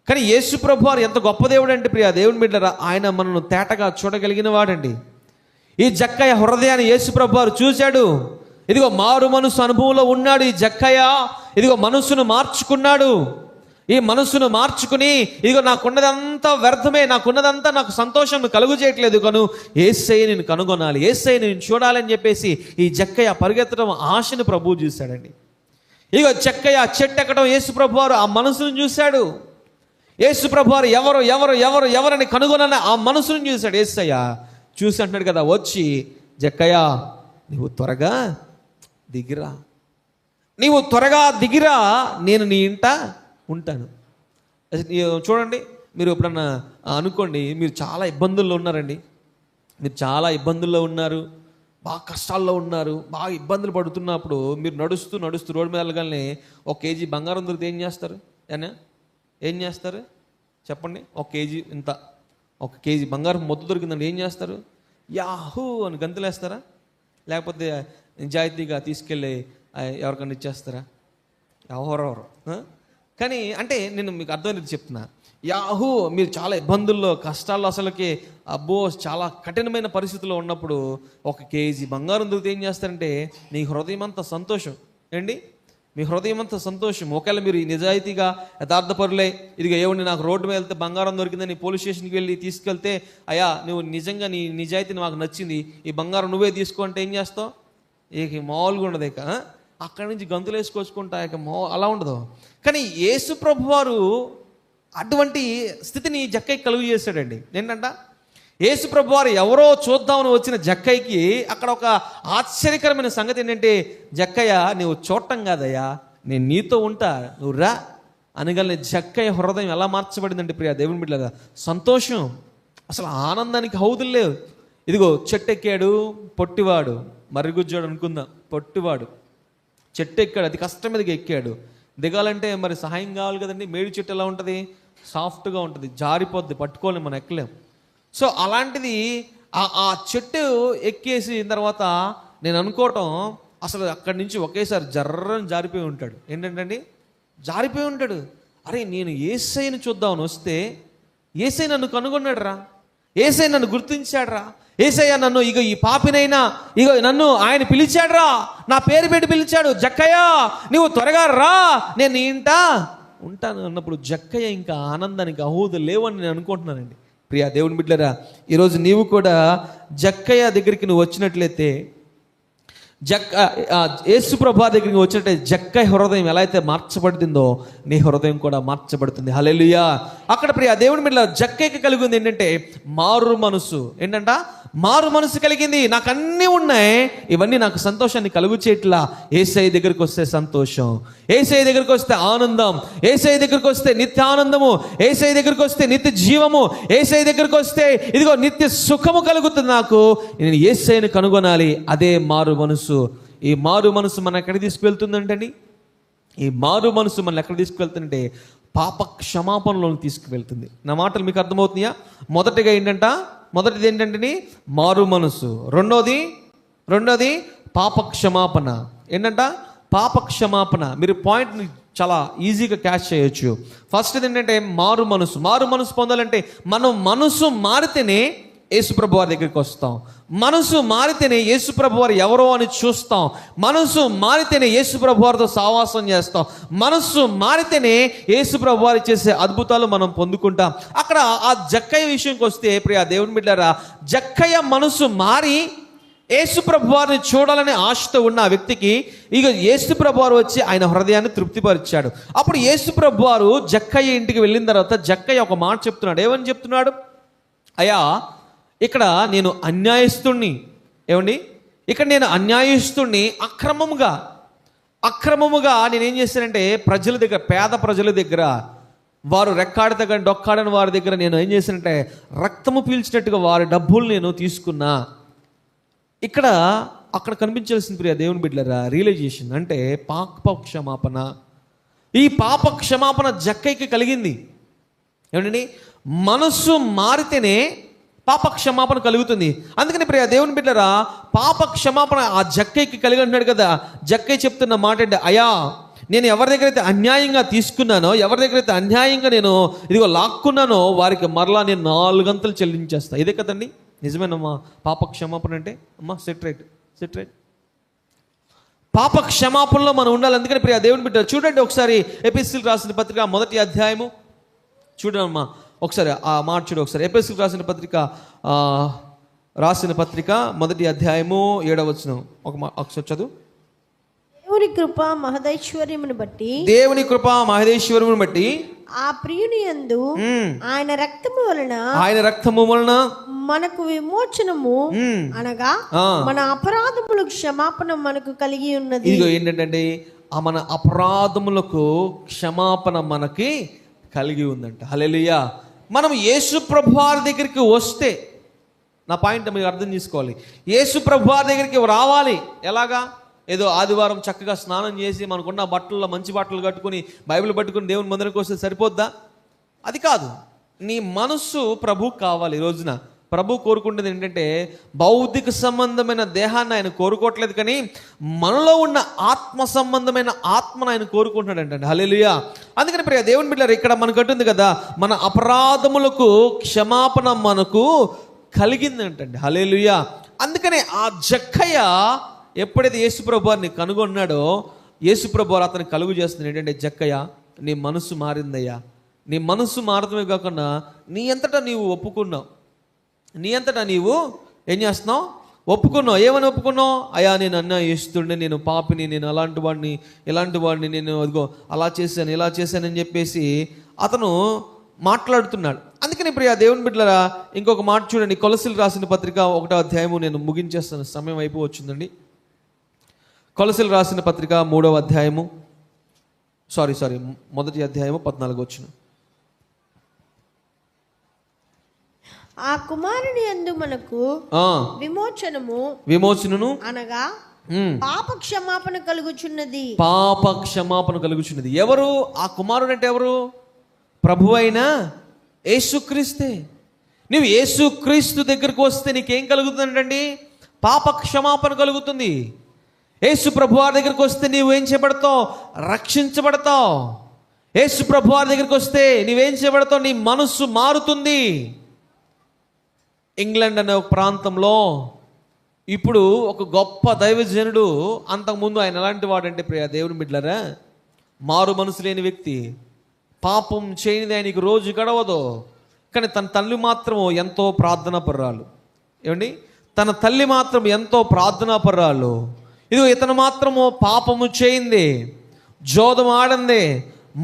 కానీ యేసు ప్రభు వారు ఎంత గొప్ప దేవుడు అంటే ప్రియ దేవుని బిడ్డలారా, ఆయన మనను తేటగా చూడగలిగిన వాడండి. ఈ జక్కయ్య హృదయాన్ని యేసు ప్రభు వారు చూశాడు. ఇదిగో మారు మనసు అనుభవంలో ఉన్నాడు ఈ జక్కయ్య. ఇదిగో మనసును మార్చుకున్నాడు. ఈ మనసును మార్చుకుని ఇదిగో నాకున్నదంతా వ్యర్థమే, నాకున్నదంతా నాకు సంతోషం కలుగు చేయట్లేదు, కను యేసయ్య నేను కనుగొనాలి, యేసయ్య నేను చూడాలని చెప్పేసి ఈ జక్కయ్య పరిగెత్తడం ఆశను ప్రభువు చూశాడండి. ఇదిగో జక్కయ్య చెట్టు ఎక్కడం యేసు ప్రభు వారు ఆ మనసును చూశాడు. యేసు ప్రభు వారు ఎవరు ఎవరు ఎవరు ఎవరని కనుగొనని ఆ మనసును చూశాడు. యేసయ్య చూసి అంటున్నాడు కదా, వచ్చి జక్కయ్య నువ్వు త్వరగా దిగిరా, నీవు త్వరగా దిగిరా, నేను నీ ఇంట ఉంటాను. చూడండి, మీరు ఎప్పుడన్నా అనుకోండి, మీరు చాలా ఇబ్బందుల్లో ఉన్నారండి, మీరు చాలా ఇబ్బందుల్లో ఉన్నారు, బాగా కష్టాల్లో ఉన్నారు, బాగా ఇబ్బందులు పడుతున్నప్పుడు మీరు నడుస్తూ రోడ్డు మీద వెళ్ళగానే 1 కేజీ బంగారం దొరికితే ఏం చేస్తారు? ఏం చేస్తారు చెప్పండి? 1 కేజీ ఇంత 1 కేజీ బంగారం మొత్తం దొరికిందండి, ఏం చేస్తారు? యాహూ అని గంతులేస్తారా? లేకపోతే నిజాయితీగా తీసుకెళ్ళి ఎవరికన్నా ఇచ్చేస్తారా? ఎవరెవరు. కానీ అంటే నేను మీకు అర్థమైనది చెప్తున్నా. యాహూ మీరు చాలా ఇబ్బందుల్లో కష్టాల్లో అసలుకి అబ్బో చాలా కఠినమైన పరిస్థితుల్లో ఉన్నప్పుడు 1 కేజీ బంగారం దొరికితే ఏం చేస్తారంటే నీ హృదయం అంతా సంతోషం ఏంటి, మీ హృదయం అంతా సంతోషం. ఒకవేళ మీరు నిజాయితీగా యథార్థపరులే, ఇదిగో ఏమండి నాకు రోడ్డు మీద వెళ్తే బంగారం దొరికిందని పోలీస్ స్టేషన్కి వెళ్ళి తీసుకెళ్తే, అయ్యా నువ్వు నిజంగా నీ నిజాయితీ నాకు నచ్చింది, ఈ బంగారం నువ్వే తీసుకో అంటే ఏం చేస్తావు? ఇక మామూలుగా ఉండదు, ఇక అక్కడి నుంచి గంతులు వేసుకొచ్చుకుంటా, ఇక అలా ఉండదు. కానీ యేసు ప్రభు వారు అటువంటి స్థితిని జక్కయ్యకి కలుగు చేశాడండి. ఏంటంట, యేసు ప్రభు వారు ఎవరో చూద్దామని వచ్చిన జక్కయ్యకి అక్కడ ఒక ఆశ్చర్యకరమైన సంగతి ఏంటంటే, జక్కయ్య నువ్వు చూడటం కాదయ్యా, నేను నీతో ఉంటా, నువ్వు రా అనగలని జక్కయ్య హృదయం ఎలా మార్చబడిందంటే ప్రియ దేవుని బిడ్డలారా, సంతోషం. అసలు ఆనందానికి హౌదులు లేవు. ఇదిగో చెట్టు ఎక్కాడు పొట్టివాడు, మర్రిగుజ్జాడు అనుకుందాం, పొట్టివాడు చెట్టు ఎక్కాడు, అతి కష్టం మీదకి ఎక్కాడు. దిగాలంటే మరి సహాయం కావాలి కదండి. మేడి చెట్టు ఎలా ఉంటుంది, సాఫ్ట్గా ఉంటుంది, జారిపోద్ది, పట్టుకోలేము, మనం ఎక్కలేం. సో అలాంటిది ఆ చెట్టు ఎక్కేసిన తర్వాత నేను అనుకోవటం అసలు అక్కడి నుంచి ఒకేసారి జర్రని జారిపోయి ఉంటాడు. ఏంటంటే జారిపోయి ఉంటాడు. అరే నేను యేసయ్యను చూద్దామని వస్తే యేసయ్య నన్ను కనుగొన్నాడు రా, యేసయ్య నన్ను గుర్తించాడు రా, యేసయ్య నన్ను ఇగో ఈ పాపినైనా ఇగో నన్ను ఆయన పిలిచాడు రా, నా పేరు పెట్టి పిలిచాడు, జక్కయ్య నువ్వు త్వరగా రా, నేను నీ ఇంట ఉంటాను అన్నప్పుడు జక్కయ్య ఇంకా ఆనందానికి అహూదు లేవని నేను అనుకుంటున్నానండి. ప్రియా దేవుని బిడ్డలారా, ఈరోజు నీవు కూడా జక్కయ్య దగ్గరికి నువ్వు వచ్చినట్లయితే, యేసు ప్రభు దగ్గరికి వచ్చినట్లయితే జక్కయ్య హృదయం ఎలా అయితే మార్చబడుతుందో నీ హృదయం కూడా మార్చబడుతుంది. హల్లెలూయా. అక్కడ ప్రియా దేవుని బిడ్డలారా, జక్కయ్యకి కలిగింది ఏంటంటే మారు మనసు. ఏంటంట మారు మనసు కలిగింది. నాకు అన్నీ ఉన్నాయి, ఇవన్నీ నాకు సంతోషాన్ని కలుగు చేయట్లా. యేసయ్య దగ్గరికి వస్తే సంతోషం, యేసయ్య దగ్గరికి వస్తే ఆనందం, యేసయ్య దగ్గరికి వస్తే నిత్య ఆనందము, యేసయ్య దగ్గరికి వస్తే నిత్య జీవము, యేసయ్య దగ్గరికి వస్తే ఇదిగో నిత్య సుఖము కలుగుతుంది. నాకు నేను యేసయ్యను కనుగొనాలి. అదే మారు మనసు. ఈ మారు మనసు మన ఎక్కడ తీసుకువెళ్తుందంటండి? ఈ మారు మనసు మన ఎక్కడ తీసుకువెళ్తుందంటే పాప క్షమాపణలో తీసుకువెళ్తుంది. నా మాటలు మీకు అర్థమవుతున్నాయా? మొదటిది ఏంటంటే మారు మనసు, రెండోది పాప క్షమాపణ. ఏంటంట పాప క్షమాపణ. మీరు పాయింట్ని చాలా ఈజీగా క్యాచ్ చేయొచ్చు. ఫస్ట్ ఏంటంటే మారు మనసు పొందాలంటే మనం మనసు మారితేనే యేసుప్రభు వారి దగ్గరికి వస్తాం. మనసు మారితేనే యేసుప్రభు వారు ఎవరో అని చూస్తాం. మనసు మారితేనే యేసుప్రభు వారితో సావాసం చేస్తాం. మనసు మారితేనే యేసుప్రభు వారు చేసే అద్భుతాలు మనం పొందుకుంటాం. అక్కడ ఆ జక్కయ్య విషయంకి వస్తే ప్రియా దేవుని బిడ్డలారా, జక్కయ్య మనసు మారి యేసుప్రభు వారిని చూడాలనే ఆశతో ఉన్న ఆ వ్యక్తికి ఇక యేసుప్రభు వారు వచ్చి ఆయన హృదయాన్ని తృప్తిపరిచాడు. అప్పుడు యేసుప్రభు వారు జక్కయ్య ఇంటికి వెళ్ళిన తర్వాత జక్కయ్య ఒక మాట చెప్తున్నాడు. ఏమని చెప్తున్నాడు? అయ్యా, ఇక్కడ నేను అన్యాయస్తుణ్ణి. ఏమండి, ఇక్కడ నేను అన్యాయస్తుణ్ణి. అక్రమముగా నేనేం చేశానంటే ప్రజల దగ్గర, పేద ప్రజల దగ్గర, వారు రెక్కాడితే కానీ డొక్కాడని వారి దగ్గర నేను ఏం చేశానంటే రక్తము పీల్చినట్టుగా వారి డబ్బులు నేను తీసుకున్నా. అక్కడ కనిపించాల్సిన ప్రియ దేవుని బిడ్డలారా రియలైజేషన్ అంటే పాప క్షమాపణ. ఈ పాప క్షమాపణ జక్కయ్యకి కలిగింది. ఏమండి, మనసు మారితేనే పాప క్షమాపణ కలుగుతుంది. అందుకని ప్రియ దేవుని బిడ్డలారా పాప క్షమాపణ ఆ జక్కయ్యకి కలిగి అంటున్నాడు కదా. జక్కయ్య చెప్తున్న మాట అంటే, అయ్యా నేను ఎవరి దగ్గర అయితే అన్యాయంగా తీసుకున్నానో, ఎవరి దగ్గర అయితే అన్యాయంగా నేను ఇదిగో లాక్కున్నానో వారికి మరలా నేను 4 గంటలు చెల్లించేస్తా. ఇదే కదండి నిజమేనమ్మా పాప క్షమాపణ అంటే. అమ్మా సెట్ రైట్. పాప క్షమాపణలో మనం ఉండాలి. అందుకని ప్రియ దేవుని బిడ్డ చూడండి ఒకసారి ఎపిసిల్ రాసిన పత్రిక 1వ అధ్యాయము చూడమ్మా ఒకసారి ఆ మాట చూడు ఒకసారి. ఎపిసిల్ రాసిన పత్రిక 1వ అధ్యాయము 7వ వచనం ఒకసారి చదువు. దేవుని కృప మహదైశ్వర్యమును బట్టి ఆ ప్రియుని యందు ఆయన రక్తము వలన మనకు విమోచనము అనగా మన అపరాధములకు క్షమాపణ మనకు కలిగి ఉన్నది. ఇదిగో ఏంటంటే మన అపరాధములకు క్షమాపణ మనకి కలిగి ఉందంట. హల్లెలూయా. మనం యేసు ప్రభు వారి దగ్గరికి వస్తే, నా పాయింట్ మీరు అర్థం చేసుకోవాలి, యేసు ప్రభు వారి దగ్గరికి రావాలి. ఎలాగా? ఏదో ఆదివారం చక్కగా స్నానం చేసి మనకున్న బట్టల్లో మంచి బట్టలు కట్టుకుని బైబిల్ పట్టుకుని దేవుని మందిరానికి వస్తే సరిపోద్దా? అది కాదు. నీ మనస్సు ప్రభు కావాలి. ఈ రోజున ప్రభు కోరుకుంటుంది ఏంటంటే భౌతిక సంబంధమైన దేహాన్ని ఆయన కోరుకోవట్లేదు, కానీ మనలో ఉన్న ఆత్మ సంబంధమైన ఆత్మను ఆయన కోరుకుంటున్నాడు. హల్లెలూయా. అందుకని ప్రియ దేవుని బిడ్డలారా ఇక్కడ మనకు అంటుంది కదా, మన అపరాధములకు క్షమాపణ మనకు కలిగిందంటండి. హల్లెలూయా. అందుకనే ఆ జక్కయ్య ఎప్పుడైతే యేసుప్రభు వారిని కనుగొన్నాడో యేసుప్రభు వారు అతను కలుగు చేస్తుంది ఏంటంటే, జక్కయ్య నీ మనసు మారిందయ్యా. నీ మనసు మారడమే కాకుండా నీ అంతటా నీవు ఒప్పుకున్నావు, నీ అంతటా నీవు ఏం చేస్తున్నావు? ఒప్పుకున్నావు. ఏమని ఒప్పుకున్నావు? అయ్యా నేను అన్యాయస్తుడిని, నేను పాపిని, నేను అలాంటి వాడిని, నేను అదిగో అలా చేశాను ఇలా చేశానని చెప్పేసి అతను మాట్లాడుతున్నాడు. అందుకని ఇప్పుడు ఆ దేవుని బిడ్డలారా ఇంకొక మాట చూడండి. కొలసీలు రాసిన పత్రిక 1వ అధ్యాయము నేను ముగించేస్తాను, సమయం అయిపోవచ్చిందండి. కొలసీలు రాసిన పత్రిక 3వ అధ్యాయము 1వ అధ్యాయము 14వ వచనం. ఆ కుమారుని యందు మనకు విమోచనము అనగా పాప క్షమాపణ కలుగుచున్నది. పాప క్షమాపణ కలుగుచున్నది. ఎవరు ఆ కుమారుడు అంటే? ఎవరు? ప్రభు అయిన యేసుక్రీస్తే. నువ్వు యేసుక్రీస్తు దగ్గరకు వస్తే నీకేం కలుగుతుందండి? పాప క్షమాపణ కలుగుతుంది. యేసు ప్రభు వారి దగ్గరికి వస్తే నీవు ఏం చేయబడతావు? రక్షించబడతావు. యేసు ప్రభు వారి దగ్గరికి వస్తే నీవేం చేయబడతావు? నీ మనస్సు మారుతుంది. ఇంగ్లాండ్ అనే ఒక ప్రాంతంలో ఇప్పుడు ఒక గొప్ప దైవజనుడు, అంతకుముందు ఆయన ఎలాంటి వాడంటే ప్రియ దేవుని బిడ్డలారా, మారు మనసు లేని వ్యక్తి, పాపం చేయనిది ఆయనకి రోజు గడవదు. కానీ తన తల్లి మాత్రం ఎంతో ప్రార్థనా పర్రాలు. ఏమండి? తన తల్లి మాత్రం ఎంతో ప్రార్థనా పర్రాలు. ఇదిగో ఇతను మాత్రము పాపము చేయింది, జోదం ఆడంది,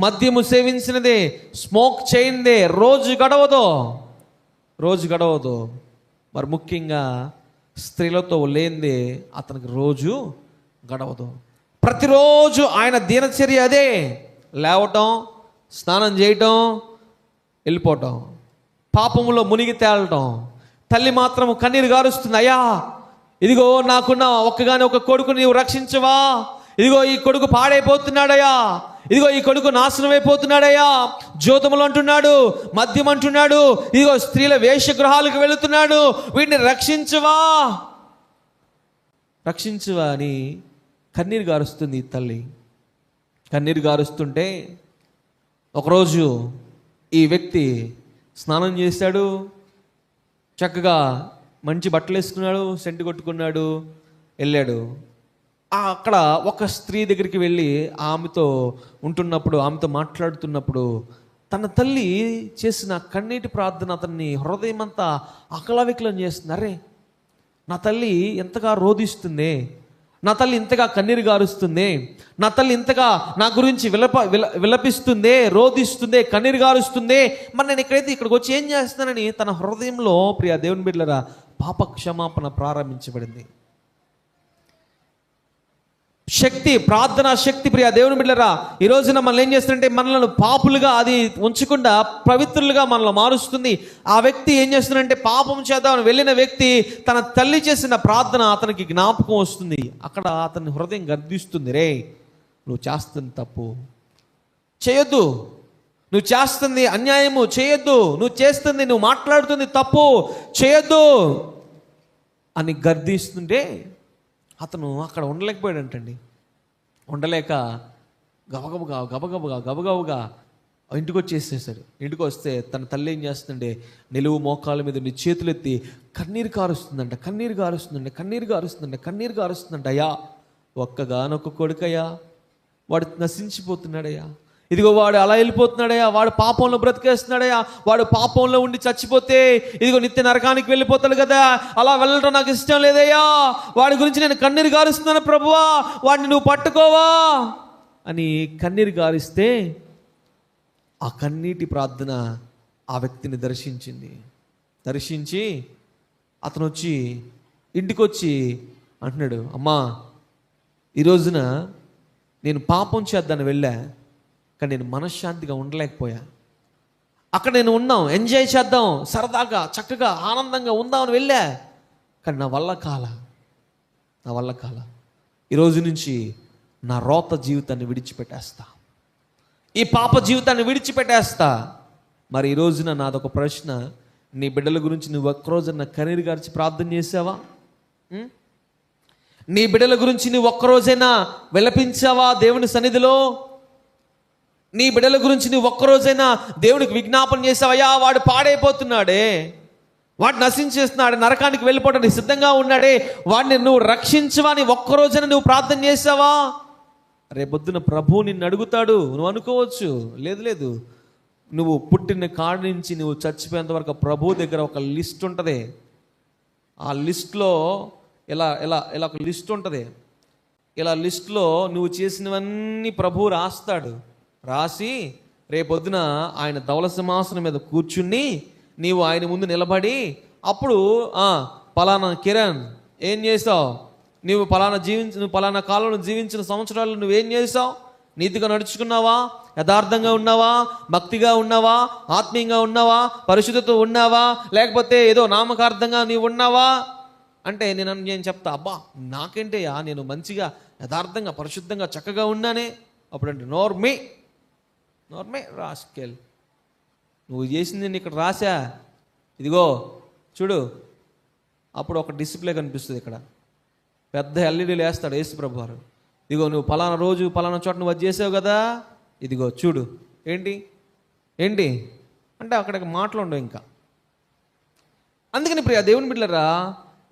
మద్యము సేవించినది, స్మోక్ చేయింది, రోజు గడవదు. మరి ముఖ్యంగా స్త్రీలతో లేనిదే అతనికి రోజు గడవదు. ప్రతిరోజు ఆయన దినచర్య అదే: లేవటం, స్నానం చేయటం, వెళ్ళిపోవటం, పాపములో మునిగి తేలటం. తల్లి మాత్రం కన్నీరు గారుస్తుంది. అయ్యా, ఇదిగో నాకున్న ఒక్కగాని ఒక కొడుకు నీవు రక్షించవా? ఇదిగో ఈ కొడుకు పాడైపోతున్నాడయ్యా, ఇదిగో ఈ కొడుకు నాశనం అయిపోతున్నాడయ్యా, జోతములు అంటున్నాడు, మద్యం అంటున్నాడు, ఇదిగో స్త్రీల వేషగృహాలకు వెళుతున్నాడు, వీడిని రక్షించవా అని కన్నీరు గారుస్తుంది ఈ తల్లి. కన్నీరు గారుస్తుంటే ఒకరోజు ఈ వ్యక్తి స్నానం చేశాడు, చక్కగా మంచి బట్టలు వేసుకున్నాడు, సెంటు కొట్టుకున్నాడు, వెళ్ళాడు. అక్కడ ఒక స్త్రీ దగ్గరికి వెళ్ళి ఆమెతో ఉంటున్నప్పుడు, ఆమెతో మాట్లాడుతున్నప్పుడు తన తల్లి చేసిన కన్నీటి ప్రార్థన అతన్ని హృదయం అంతా అకలవికలం చేస్తుంది. అరే, నా తల్లి ఎంతగా రోధిస్తుంది, నా తల్లి ఇంతగా కన్నీరు గారుస్తుంది, నా తల్లి ఇంతగా నా గురించి విలపిస్తుంది, రోధిస్తుంది, కన్నీరు గారుస్తుంది, మరి నేను ఇక్కడికి వచ్చి ఏం చేస్తానని తన హృదయంలో ప్రియ దేవుని బిడ్డలారా పాప క్షమాపణ ప్రారంభించబడింది. శక్తి, ప్రార్థనా శక్తి ప్రియ దేవుని బిడ్డలారా ఈ రోజున మనల్ని ఏం చేస్తుందంటే మనల్ని పాపులుగా అది ఉంచకుండా పవిత్రులుగా మనల్ని మారుస్తుంది. ఆ వ్యక్తి ఏం చేస్తుందంటే పాపం చేద్దామని వెళ్ళిన వ్యక్తి తన తల్లి చేసిన ప్రార్థన అతనికి జ్ఞాపకం వస్తుంది. అక్కడ అతని హృదయం గర్దిస్తుంది, రే నువ్వు చేస్తుంది తప్పు చేయొద్దు, నువ్వు చేస్తుంది అన్యాయము చేయొద్దు, నువ్వు మాట్లాడుతుంది తప్పు చేయొద్దు అని గర్దిస్తుంటే అతను అక్కడ ఉండలేకపోయాడంటండి. ఉండలేక గబగబగా ఇంటికి వచ్చేసేసాడు. ఇంటికి వస్తే తన తల్లి ఏం చేస్తుందంటే నిలువు మోకాళ్ళ మీద చేతులు ఎత్తి కన్నీరు కారుస్తుందంట. అయ్యా, ఒక్కగానొక్క కొడుకయ్యా, వాడు నశించిపోతున్నాడయ్యా, ఇదిగో వాడు అలా వెళ్ళిపోతున్నాడయ్యా, వాడు పాపంలో బ్రతికేస్తున్నాడయ్యా, వాడు పాపంలో ఉండి చచ్చిపోతే ఇదిగో నిత్య నరకానికి వెళ్ళిపోతాడు కదా, అలా వెళ్ళడం నాకు ఇష్టం లేదయ్యా, వాడి గురించి నేను కన్నీరు గారుస్తున్నాను ప్రభువా, వాడిని నువ్వు పట్టుకోవా అని కన్నీరు గారిస్తే ఆ కన్నీటి ప్రార్థన ఆ వ్యక్తిని దర్శించి అతను వచ్చి ఇంటికి వచ్చి అంటున్నాడు, అమ్మా ఈ రోజున నేను పాపం చేద్దాను వెళ్ళా, కానీ నేను మనశ్శాంతిగా ఉండలేకపోయా. అక్కడ నేను ఉన్నాం, ఎంజాయ్ చేద్దాం, సరదాగా చక్కగా ఆనందంగా ఉందామని వెళ్ళా, కానీ నా వల్ల కాల. ఈరోజు నుంచి నా రోత జీవితాన్ని విడిచిపెట్టేస్తా, ఈ పాప జీవితాన్ని విడిచిపెట్టేస్తా. మరి ఈ రోజున నాదొక ప్రశ్న, నీ బిడ్డల గురించి నువ్వు ఒక్కరోజున కన్నీరు గార్చి ప్రార్థన చేసావా? నీ బిడ్డల గురించి నువ్వు ఒక్కరోజైనా విలపించావా దేవుని సన్నిధిలో? నీ బిడ్డల గురించి నువ్వు ఒక్కరోజైనా దేవునికి విజ్ఞాపన చేసావయ్యా, వాడు పాడైపోతున్నాడే, వాడు నశించేస్తున్నాడు, నరకానికి వెళ్ళిపోవడానికి సిద్ధంగా ఉన్నాడే, వాడిని నువ్వు రక్షించవా అని ఒక్కరోజైనా నువ్వు ప్రార్థన చేసావా? రేపొద్దున ప్రభు నిన్ను అడుగుతాడు. నువ్వు అనుకోవచ్చు, లేదు, నువ్వు పుట్టిన కాడి నుంచి నువ్వు చచ్చిపోయేంత వరకు ప్రభు దగ్గర ఒక లిస్ట్ ఉంటుంది. ఆ లిస్ట్లో ఇలా ఒక లిస్ట్ ఉంటుంది. ఇలా లిస్ట్లో నువ్వు చేసినవన్నీ ప్రభు రాసి రేపొద్దున ఆయన ధవళ సింహాసనం మీద కూర్చుని నీవు ఆయన ముందు నిలబడి అప్పుడు పలానా కిరణ్ ఏం చేసావు, నువ్వు పలానా కాలంలో జీవించిన సంవత్సరాలు నువ్వేం చేసావు, నీతిగా నడుచుకున్నావా, యథార్థంగా ఉన్నావా, భక్తిగా ఉన్నావా, ఆత్మీయంగా ఉన్నావా, పరిశుద్ధత ఉన్నావా, లేకపోతే ఏదో నామకార్థంగా నీవు ఉన్నావా అంటే నేను చెప్తా, అబ్బా నాకేంటయ్యా, నేను మంచిగా యథార్థంగా పరిశుద్ధంగా చక్కగా ఉన్నానే. అప్పుడంటే నోర్మే రాస్కెల్, నువ్వు చేసింది నేను ఇక్కడ రాసా, ఇదిగో చూడు. అప్పుడు ఒక డిస్ప్లే కనిపిస్తుంది, ఇక్కడ పెద్ద ఎల్ఈడీలు వేస్తాడు యేసు ప్రభు వారు. ఇదిగో నువ్వు పలానా రోజు పలానా చోట నువ్వు అది చేసావు కదా, ఇదిగో చూడు. ఏంటి అంటే అక్కడికి మాటలు ఉండవు ఇంకా. అందుకని ప్రియ దేవుని బిడ్డలారా,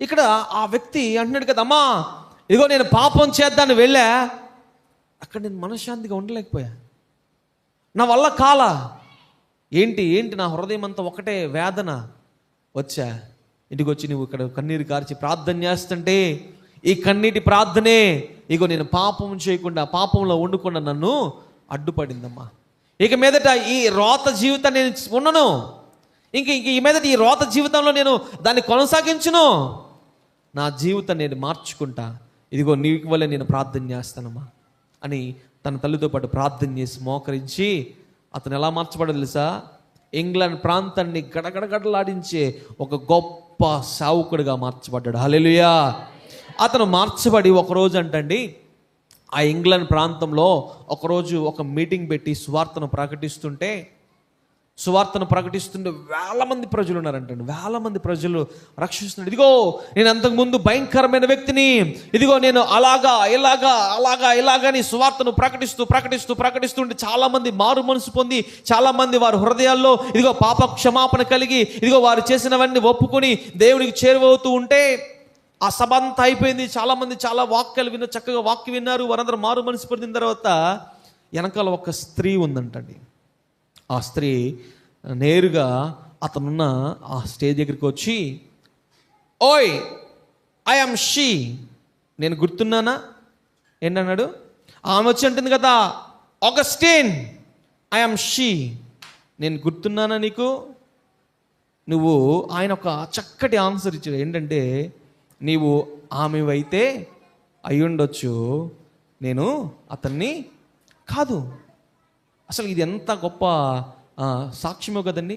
ఇక్కడ ఆ వ్యక్తి అంటున్నాడు కదా, అమ్మా ఇదిగో నేను పాపం చేద్దాన్ని వెళ్ళా, అక్కడ నేను మనశ్శాంతిగా ఉండలేకపోయా, నా వల్ల కాల. ఏంటి నా హృదయం అంతా ఒకటే వేదన. వచ్చా ఇంటికి వచ్చి నువ్వు ఇక్కడ కన్నీరు కార్చి ప్రార్థన చేస్తుంటే, ఈ కన్నీటి ప్రార్థనే ఇగో నేను పాపం చేయకుండా, పాపంలో వండుకుండా నన్ను అడ్డుపడిందమ్మా. ఇక మీదట ఈ రోత జీవితాన్ని నేను ఉండను, ఇంక ఈ మీదట ఈ రోత జీవితంలో నేను దాన్ని కొనసాగించును, నా జీవితం నేను మార్చుకుంటా, ఇదిగో నీకు వల్లే నేను ప్రార్థన చేస్తానమ్మా అని తన తల్లితో పాటు ప్రార్థన చేసి మోకరించి అతను ఎలా మార్చబడదు తెలుసా? ఇంగ్లాండ్ ప్రాంతాన్ని గడగడగడలాడించే ఒక గొప్ప సేవకుడిగా మార్చబడ్డాడు. హల్లెలూయా. అతను మార్చబడి ఒకరోజు అంటండి, ఆ ఇంగ్లాండ్ ప్రాంతంలో ఒకరోజు ఒక మీటింగ్ పెట్టి సువార్తను ప్రకటిస్తుంటే వేల మంది ప్రజలు ఉన్నారంటండి, వేల మంది ప్రజలు రక్షిస్తున్నాడు. ఇదిగో నేను అంతకుముందు భయంకరమైన వ్యక్తిని, ఇదిగో నేను ఇలాగా అని సువార్తను ప్రకటిస్తుంటే చాలా మంది మారు మనసు పొంది, చాలా మంది వారి హృదయాల్లో ఇదిగో పాప క్షమాపణ కలిగి, ఇదిగో వారు చేసినవన్నీ ఒప్పుకొని దేవునికి చేరువవుతూ ఉంటే ఆ సభ అంతా అయిపోయింది. చాలా మంది చాలా వాక్యాలు విన్నారు, చక్కగా వాక్యం విన్నారు, వారందరూ మారు మనసు పొందిన తర్వాత వెనకాల ఒక స్త్రీ ఉందంటండి. ఆ స్త్రీ నేరుగా అతనున్న ఆ స్టేజ్ దగ్గరికి వచ్చి, ఓయ్ ఐ యామ్ షీ, నేను గుర్తున్నానా ఏంటన్నాడు? ఆమె వచ్చి అంటుంది కదా, ఆగస్టిన్ ఐ యామ్ షీ, నేను గుర్తున్నానా నీకు? నువ్వు ఆయన ఒక చక్కటి ఆన్సర్ ఇచ్చాడు. ఏంటంటే, నీవు ఆమెవైతే అయ్యుండొచ్చు, నేను అతన్ని కాదు. అసలు ఇది ఎంత గొప్ప సాక్ష్యమో కదండి.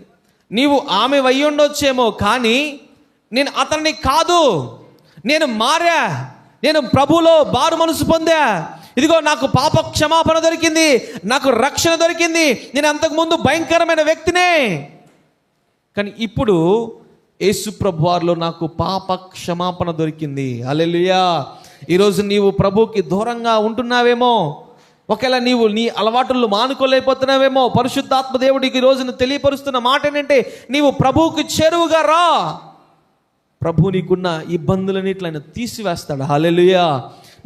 నీవు ఆమె అయ్యుండొచ్చేమో, కానీ నేను అతన్ని కాదు, నేను మారా, నేను ప్రభులో మారు మనసు పొందా, ఇదిగో నాకు పాప క్షమాపణ దొరికింది, నాకు రక్షణ దొరికింది, నేను అంతకుముందు భయంకరమైన వ్యక్తినే, కానీ ఇప్పుడు యేసు ప్రభు వారిలో నాకు పాప క్షమాపణ దొరికింది. హల్లెలూయా. ఈరోజు నీవు ప్రభుకి దూరంగా ఉంటున్నావేమో, ఒకవేళ నీవు నీ అలవాటులు మానుకోలేకపోతున్నావేమో, పరిశుద్ధాత్మ దేవుడికి ఈ రోజున తెలియపరుస్తున్న మాట ఏంటంటే, నీవు ప్రభువుకి చేరువుగా రా, ప్రభు నీకున్న ఇబ్బందులన్నిటిని ఆయన తీసివేస్తాడు. హల్లెలూయా.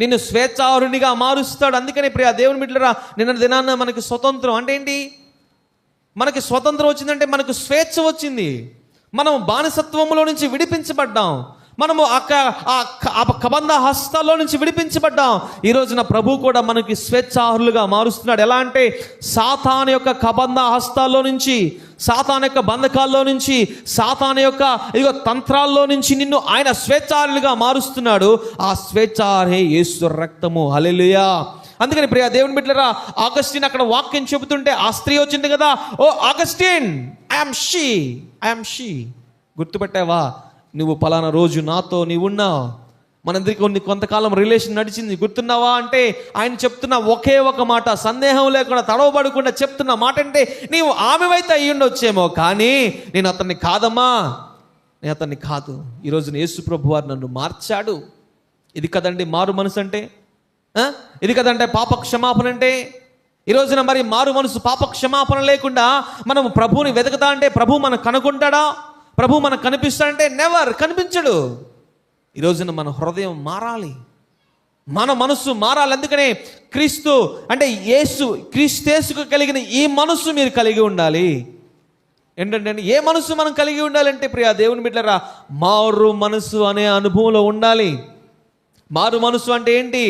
నిన్ను స్వేచ్ఛారునిగా మారుస్తాడు. అందుకని ప్రియ దేవుని బిడ్డలారా, నిన్న దినాన్న మనకి స్వతంత్రం అంటే ఏంటి? మనకి స్వతంత్రం వచ్చిందంటే మనకు స్వేచ్ఛ వచ్చింది, మనం బానిసత్వంలో నుంచి విడిపించబడ్డాం, మనము ఆ కబంధ హస్తాల్లో నుంచి విడిపించబడ్డాం. ఈ రోజున ప్రభు కూడా మనకి స్వేచ్ఛారులుగా మారుస్తున్నాడు. ఎలా అంటే, సాతాను యొక్క కబంధ హస్తాల్లో నుంచి, సాతాను యొక్క బంధకాల్లో నుంచి, సాతాను యొక్క ఇదిగో తంత్రాల్లో నుంచి నిన్ను ఆయన స్వేచ్ఛారులుగా మారుస్తున్నాడు. ఆ స్వేచ్ఛారే యేసు రక్తము. హల్లెలూయా. అందుకని ప్రియ దేవుని బిడ్డలారా, ఆగస్టిన్ అక్కడ వాక్యం చెబుతుంటే ఆ స్త్రీ వచ్చింది కదా, ఓ ఆగస్టిన్ ఐ యామ్ షీ, గుర్తుపెట్టావా? నువ్వు పలానా రోజు నాతో నీవు ఉన్నావు, మనందరికీ కొంతకాలం రిలేషన్ నడిచింది, గుర్తున్నావా? అంటే ఆయన చెప్తున్న ఒకే ఒక మాట, సందేహం లేకుండా తడవబడకుండా చెప్తున్న మాట అంటే, నీవు ఆమెవైతే అయ్యుండొచ్చేమో, కానీ నేను అతన్ని కాదమ్మా, నేను అతన్ని కాదు. ఈరోజు యేసు ప్రభు వారు నన్ను మార్చాడు. ఇది కదండి మారు మనసు అంటే, ఇది కదంటే పాప క్షమాపణ అంటే. ఈ రోజున మరి మారు మనసు, పాప క్షమాపణ లేకుండా మనం ప్రభువుని వెతుకుతా అంటే ప్రభు మనకు కనుకుంటాడా? ప్రభు మనకు కనిపిస్తాడంటే నెవర్, కనిపించడు. ఈ రోజున మన హృదయం మారాలి, మన మనస్సు మారాలి. అందుకనే క్రీస్తు అంటే క్రీస్తుకు కలిగిన ఈ మనస్సు మీరు కలిగి ఉండాలి. ఏంటంటే ఏ మనస్సు మనం కలిగి ఉండాలంటే ప్రియ దేవుని బిడ్డలారా, మారు మనసు అనే అనుభవంలో ఉండాలి. మారు మనసు అంటే ఏంటి?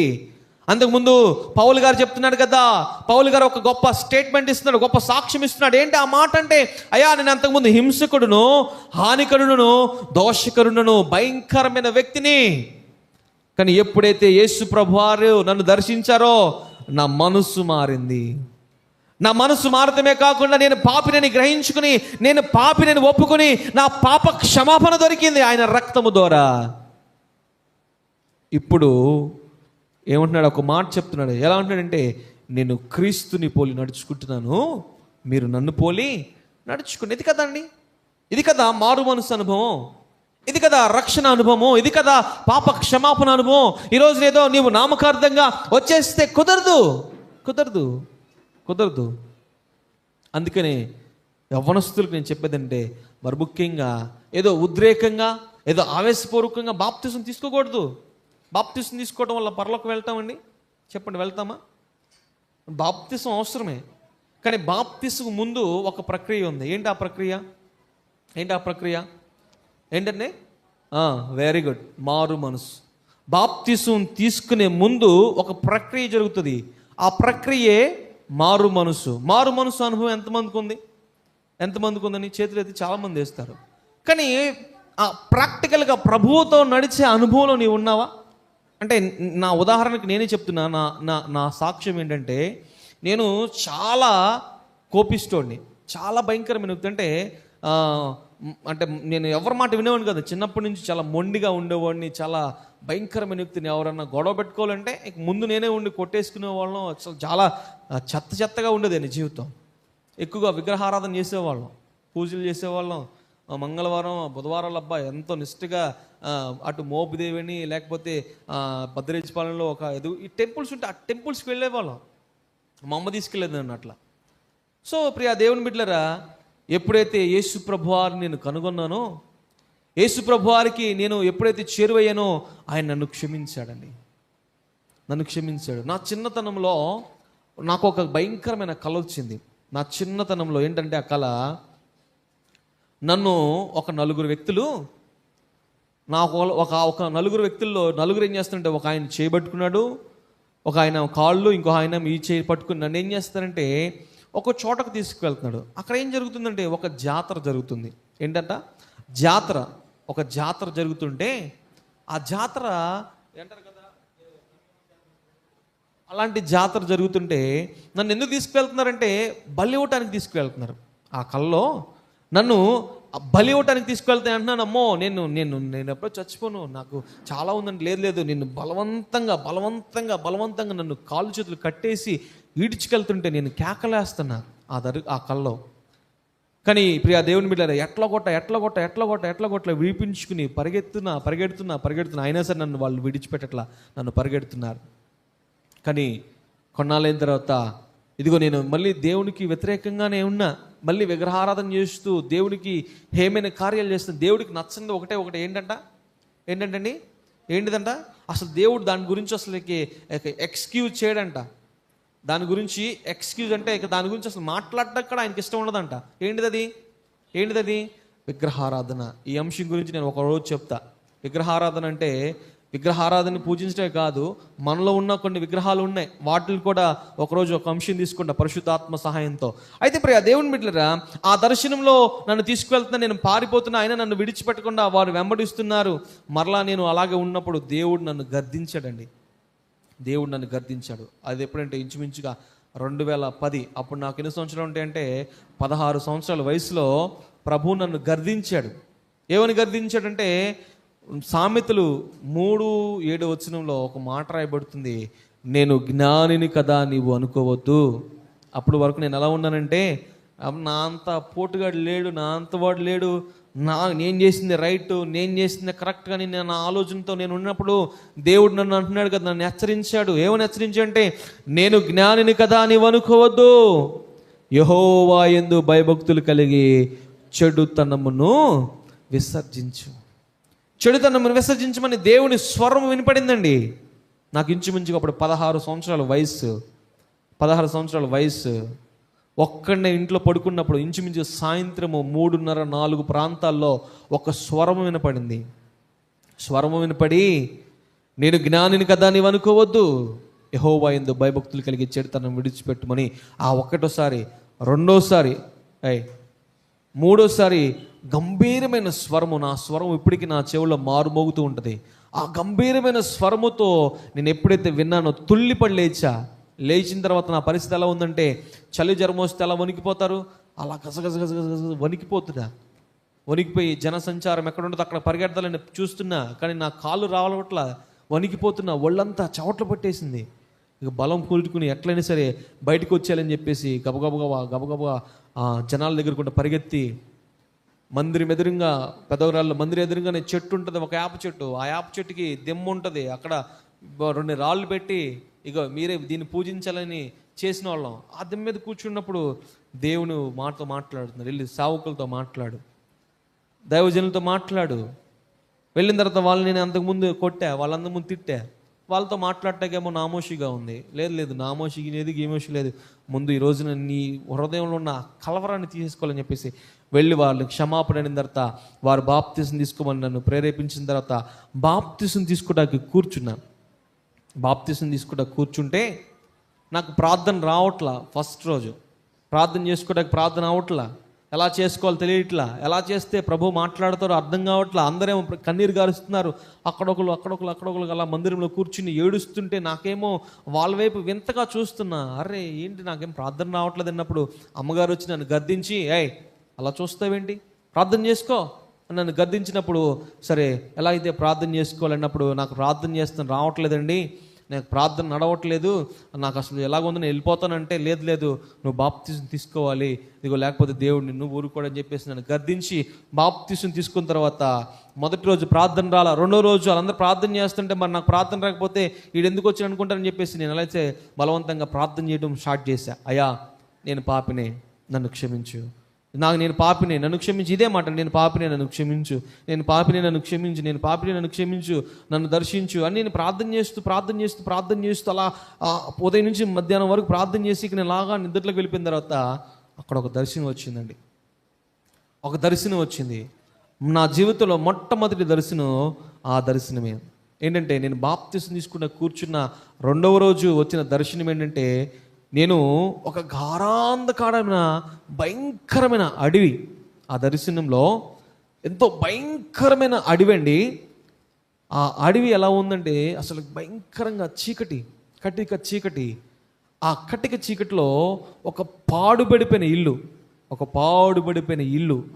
అంతకుముందు పౌలు గారు చెప్తున్నాడు కదా, పౌలు గారు ఒక గొప్ప స్టేట్మెంట్ ఇస్తున్నాడు, గొప్ప సాక్ష్యం ఇస్తున్నాడు. ఏంటి ఆ మాట అంటే, అయ్యా నేను అంతకుముందు హింసకుడును, హానికరుడును, దోషకరుడును, భయంకరమైన వ్యక్తిని, కానీ ఎప్పుడైతే యేసు ప్రభువారు నన్ను దర్శించారో నా మనస్సు మారింది, నా మనసు మారటమే కాకుండా నేను పాపినని గ్రహించుకుని, నేను పాపినని ఒప్పుకొని నా పాప క్షమాపణ దొరికింది ఆయన రక్తము ద్వారా. ఇప్పుడు ఏమంటున్నాడు? ఒక మాట చెప్తున్నాడు. ఎలా అంటున్నాడంటే, నేను క్రీస్తుని పోలి నడుచుకుంటున్నాను, మీరు నన్ను పోలి నడుచుకుని. ఇది కదా అండి, ఇది కదా మారు మనసు అనుభవం, ఇది కదా రక్షణ అనుభవం, ఇది కదా పాప క్షమాపణ అనుభవం. ఈరోజు ఏదో నీవు నామకార్థంగా వచ్చేస్తే కుదరదు, కుదరదు, కుదరదు. అందుకనే యవ్వనస్తులకు నేను చెప్పేదంటే, మరి ముఖ్యంగా ఏదో ఉద్రేకంగా, ఏదో ఆవేశపూర్వకంగా బాప్తిసం తీసుకోకూడదు. బాప్తిసం తీసుకోవడం వల్ల పరలోకి వెళ్తామండి? చెప్పండి, వెళ్తామా? బాప్తిసం అవసరమే, కానీ బాప్తిసం ముందు ఒక ప్రక్రియ ఉంది. ఏంటి ఆ ప్రక్రియ? ఏంటి ఆ ప్రక్రియ? ఏంటండి? వెరీ గుడ్, మారు మనసు. బాప్తిసం తీసుకునే ముందు ఒక ప్రక్రియ జరుగుతుంది. ఆ ప్రక్రియే మారు మనసు. మారు మనసు అనుభవం ఎంతమందికి ఉంది? ఎంతమందికి ఉందని చేతులు ఎత్తి చాలామంది వేస్తారు. కానీ ఆ ప్రాక్టికల్గా ప్రభువుతో నడిచే అనుభవంలో నీవు ఉన్నావా? అంటే నా ఉదాహరణకి నేనే చెప్తున్నా. నా సాక్ష్యం ఏంటంటే, నేను చాలా కోపిస్తోడిని, చాలా భయంకరమైన వ్యక్తి. అంటే నేను ఎవరి మాట వినేవాడిని కదా. చిన్నప్పటి నుంచి చాలా మొండిగా ఉండేవాడిని, చాలా భయంకరమైన వ్యక్తిని. ఎవరన్నా గొడవ పెట్టుకోవాలంటే ముందు నేనే ఉండి కొట్టేసుకునే వాళ్ళం. అసలు చాలా చెత్తగా ఉండేది నా జీవితం. ఎక్కువగా విగ్రహారాధన చేసేవాళ్ళం, పూజలు చేసేవాళ్ళం. మంగళవారం బుధవారాలు అబ్బా ఎంతో నిష్ఠగా అటు మోపుదేవిని, లేకపోతే భద్రేజపాలెంలో ఒక ఈ టెంపుల్స్ ఉంటే ఆ టెంపుల్స్కి వెళ్ళేవాళ్ళం. మా అమ్మ తీసుకెళ్ళేది నన్ను అట్లా. సో ప్రియా దేవుని బిడ్డలారా, ఎప్పుడైతే యేసు ప్రభువారిని నేను కనుగొన్నానో, యేసు ప్రభువారికి నేను ఎప్పుడైతే చేరువయ్యానో, ఆయన నన్ను క్షమించాడండి, నన్ను క్షమించాడు. నా చిన్నతనంలో నాకు ఒక భయంకరమైన కళ వచ్చింది. నా చిన్నతనంలో ఏంటంటే, ఆ కళ నన్ను ఒక నలుగురు వ్యక్తులు, నాకు ఒక నలుగురు వ్యక్తుల్లో నలుగురు ఏం చేస్తుంటే, ఒక ఆయన చేయబట్టుకున్నాడు, ఒక ఆయన కాళ్ళు, ఇంకో ఆయన ఈ చేయి పట్టుకుని నన్ను ఏం చేస్తారంటే ఒక చోటకు తీసుకువెళ్తున్నాడు. అక్కడ ఏం జరుగుతుందంటే, ఒక జాతర జరుగుతుంది. ఏంటంట? జాతర. ఒక జాతర జరుగుతుంటే ఆ జాతర ఏంటారు కదా, అలాంటి జాతర జరుగుతుంటే నన్ను ఎందుకు తీసుకువెళ్తున్నారంటే, బలి ఇవ్వటానికి తీసుకువెళ్తున్నారు. ఆ కల్లో నన్ను బలి ఇవ్వటానికి తీసుకువెళ్తే అంటున్నాను, అమ్మో నేను నేను నేను ఎప్పుడో చచ్చిపోను, నాకు చాలా ఉందండి. లేదు నిన్ను బలవంతంగా నన్ను కాళ్ళు చేతులు కట్టేసి ఈడ్చుకెళ్తుంటే నేను కేకలేస్తున్నా ఆ కల్లో. కానీ ప్రియా దేవుని బిడ్డలారా, ఎట్లా కొట్ట విడిపించుకుని పరిగెడుతున్నా. అయినా సరే నన్ను వాళ్ళు విడిచిపెట్టట్లా, నన్ను పరిగెడుతున్నారు. కానీ కొన్నాళ్ళైన తర్వాత ఇదిగో నేను మళ్ళీ దేవునికి వ్యతిరేకంగానే ఉన్నా, మళ్ళీ విగ్రహారాధన చేస్తూ దేవునికి హేమైన కార్యాలు చేస్తున్నా. దేవుడికి నచ్చంది ఒకటే ఏంటండి? ఏంటిదంట? అసలు దేవుడు దాని గురించి అసలు ఎక్స్క్యూజ్ చేయడంట. దాని గురించి ఎక్స్క్యూజ్ అంటే దాని గురించి అసలు మాట్లాడడం కూడా ఆయనకి ఇష్టం ఉండదంట. ఏంటిదది? విగ్రహారాధన. ఈ అంశం గురించి నేను ఒక రోజు చెప్తా. విగ్రహారాధన అంటే విగ్రహారాధన పూజించడమే కాదు, మనలో ఉన్న కొన్ని విగ్రహాలు ఉన్నాయి, వాటిని కూడా ఒకరోజు ఒక అంశం తీసుకుంటా పరిశుద్ధాత్మ సహాయంతో. అయితే ప్రియ దేవుని బిడ్డలారా, ఆ దర్శనంలో నన్ను తీసుకువెళ్తున్నా, నేను పారిపోతున్నా, అయినా నన్ను విడిచిపెట్టకుండా వారు వెంబడిస్తున్నారు. మరలా నేను అలాగే ఉన్నప్పుడు దేవుడు నన్ను గద్దించాడండి. దేవుడు నన్ను గద్దించాడు. అది ఎప్పుడంటే ఇంచుమించుగా 2010. అప్పుడు నాకు ఎన్ని సంవత్సరాలు ఉంటాయంటే 16 సంవత్సరాల వయసులో ప్రభువు నన్ను గద్దించాడు. ఏమని గద్దించాడంటే, సామెతలు 3:7 వచనంలో ఒక మాట రాయబడుతుంది, నేను జ్ఞానిని కదా నీవు అనుకోవద్దు. అప్పుడు వరకు నేను ఎలా ఉన్నానంటే, నా అంత పోటుగాడు లేడు, నా అంత వాడు లేడు, నేను చేసింది రైట్, నేను చేసింది కరెక్ట్ అని నా ఆలోచనతో నేను ఉన్నప్పుడు దేవుడు నన్ను అంటున్నాడు కదా, నన్ను హెచ్చరించాడు. ఏమని హెచ్చరించాడంటే, నేను జ్ఞానిని కదా నీవు అనుకోవద్దు, యెహోవా యందు భయభక్తులు కలిగి చెడుతనమును విసర్జించమని దేవుని స్వరం వినపడిందండి. నాకు ఇంచుమించుగా అప్పుడు 16 సంవత్సరాల వయసు. ఒక్కడనే ఇంట్లో పడుకున్నప్పుడు ఇంచుమించు సాయంత్రము 3:30-4 ప్రాంతాల్లో ఒక స్వరము వినపడింది. స్వరము వినపడి, నేను జ్ఞానిని కదా నీవు అనుకోవద్దు, యెహోవా యందు భయభక్తులు కలిగి చెడుతనం విడిచిపెట్టుమని. ఆ ఒక్కటోసారి, రెండోసారి, మూడోసారి గంభీరమైన స్వరము, నా స్వరం ఇప్పటికీ నా చెవుల్లో మారుమోగుతూ ఉంటుంది. ఆ గంభీరమైన స్వరముతో నేను ఎప్పుడైతే విన్నానో తుల్లిపడి లేచా. లేచిన తర్వాత నా పరిస్థితి ఎలా ఉందంటే, చలి జ్వరం వస్తే ఎలా వణికిపోతారు, అలా గజగజ వణికిపోతున్నా. వణికిపోయి జనసంచారం ఎక్కడ ఉండదు అక్కడ పరిగెడతాలని చూస్తున్నా, కానీ నా కాళ్ళు రావాలట్లా, వణికిపోతున్నా, ఒళ్ళంతా చవట్లు పట్టేసింది. ఇక బలం కూడుకుని ఎట్లయినా సరే బయటకు వచ్చేయాలని చెప్పేసి గబగబగా జనాల దగ్గరకుండా పరిగెత్తి మందిరం ఎదురుగా, పెదవరాళ్ళు మందిరం ఎదురుగానే చెట్టు ఉంటుంది, ఒక యాప చెట్టు. ఆ యాప చెట్టుకి దెమ్మ ఉంటుంది, అక్కడ 2 రాళ్ళు పెట్టి ఇక మీరే దీన్ని పూజించాలని చేసిన వాళ్ళం. ఆ దెమ్మ మీద కూర్చున్నప్పుడు దేవుని మాతో మాట్లాడుతున్నారు. వెళ్ళి సేవకులతో మాట్లాడు, దైవజనులతో మాట్లాడు. వెళ్ళిన తర్వాత వాళ్ళని నేను అంతకుముందు కొట్టా, వాళ్ళంతకుముందు తిట్టా. వాళ్ళతో మాట్లాడటాకేమో నామోషిగా ఉంది. లేదు నామోషికి లేదు, గీమోషి లేదు. ముందు ఈ రోజున నీ హృదయంలో ఉన్న కలవరాన్ని తీసేసుకోవాలని చెప్పేసి వెళ్ళి వాళ్ళు క్షమాపణ అయిన తర్వాత వారు బాప్తిసం తీసుకోమని నన్ను ప్రేరేపించిన తర్వాత బాప్తిసం తీసుకోవడానికి కూర్చున్నాను. బాప్తిసం తీసుకుంటా కూర్చుంటే నాకు ప్రార్థన రావట్లా. ఫస్ట్ రోజు ప్రార్థన చేసుకోవడానికి ప్రార్థన అవట్లా, ఎలా చేసుకోవాలో తెలియట్లా, ఎలా చేస్తే ప్రభు మాట్లాడతారో అర్థం కావట్లా. అందరేమో కన్నీరు గారుస్తున్నారు, అక్కడొకరు అలా మందిరంలో కూర్చుని ఏడుస్తుంటే నాకేమో వాళ్ళ వైపు వింతగా చూస్తున్నా. అరే ఏంటి నాకేం ప్రార్థన రావట్లేదు అన్నప్పుడు అమ్మగారు వచ్చి నన్ను గద్దించి, ఏయ్ అలా చూస్తావేంటి, ప్రార్థన చేసుకో అని నన్ను గద్దించినప్పుడు, సరే ఎలా అయితే ప్రార్థన చేసుకోవాలన్నప్పుడు నాకు ప్రార్థన చేస్తాను రావట్లేదండి, నాకు ప్రార్థన నడవట్లేదు, నాకు అసలు ఎలాగుందో నేను వెళ్ళిపోతానంటే, లేదు నువ్వు బాప్తిసం తీసుకోవాలి, ఇదిగో లేకపోతే దేవుడు నిన్ను ఊరుకోడని చెప్పేసి నన్ను గద్దించి బాప్తిసం తీసుకున్న తర్వాత మొదటి రోజు ప్రార్థన రాలా. 2వ రోజు వాళ్ళందరూ ప్రార్థన చేస్తుంటే మరి నాకు ప్రార్థన రాకపోతే వీడు ఎందుకు వచ్చి అనుకుంటారని చెప్పేసి నేను ఎలా అయితే బలవంతంగా ప్రార్థన చేయడం స్టార్ట్ చేశా. అయ్యా నేను పాపినే, నన్ను క్షమించు, నేను పాపినే నన్ను క్షమించు. ఇదే మాట, నేను పాపినే నన్ను క్షమించు, నేను పాపినే నన్ను క్షమించు, నేను పాపినే నన్ను క్షమించు, నన్ను దర్శించు అని నేను ప్రార్థన చేస్తూ అలా ఉదయం నుంచి మధ్యాహ్నం వరకు ప్రార్థన చేసి నేను లాగా నిద్రలోకి వెళ్ళిపోయిన తర్వాత అక్కడ ఒక దర్శనం వచ్చిందండి. ఒక దర్శనం వచ్చింది నా జీవితంలో, మొట్టమొదటి దర్శనం ఆ దర్శనమే. ఏంటంటే నేను బాప్తిసం తీసుకున్న కూర్చున్న 2వ రోజు వచ్చిన దర్శనం ఏంటంటే, నేను ఒక ఘోరాంధకారమైన భయంకరమైన అడవి, ఆ దర్శనంలో ఎంతో భయంకరమైన అడవి అండి. ఆ అడవి ఎలా ఉందంటే అసలు భయంకరంగా చీకటి, కటిక చీకటి. ఆ కటిక చీకటిలో ఒక పాడుబడిపోయిన ఇల్లు,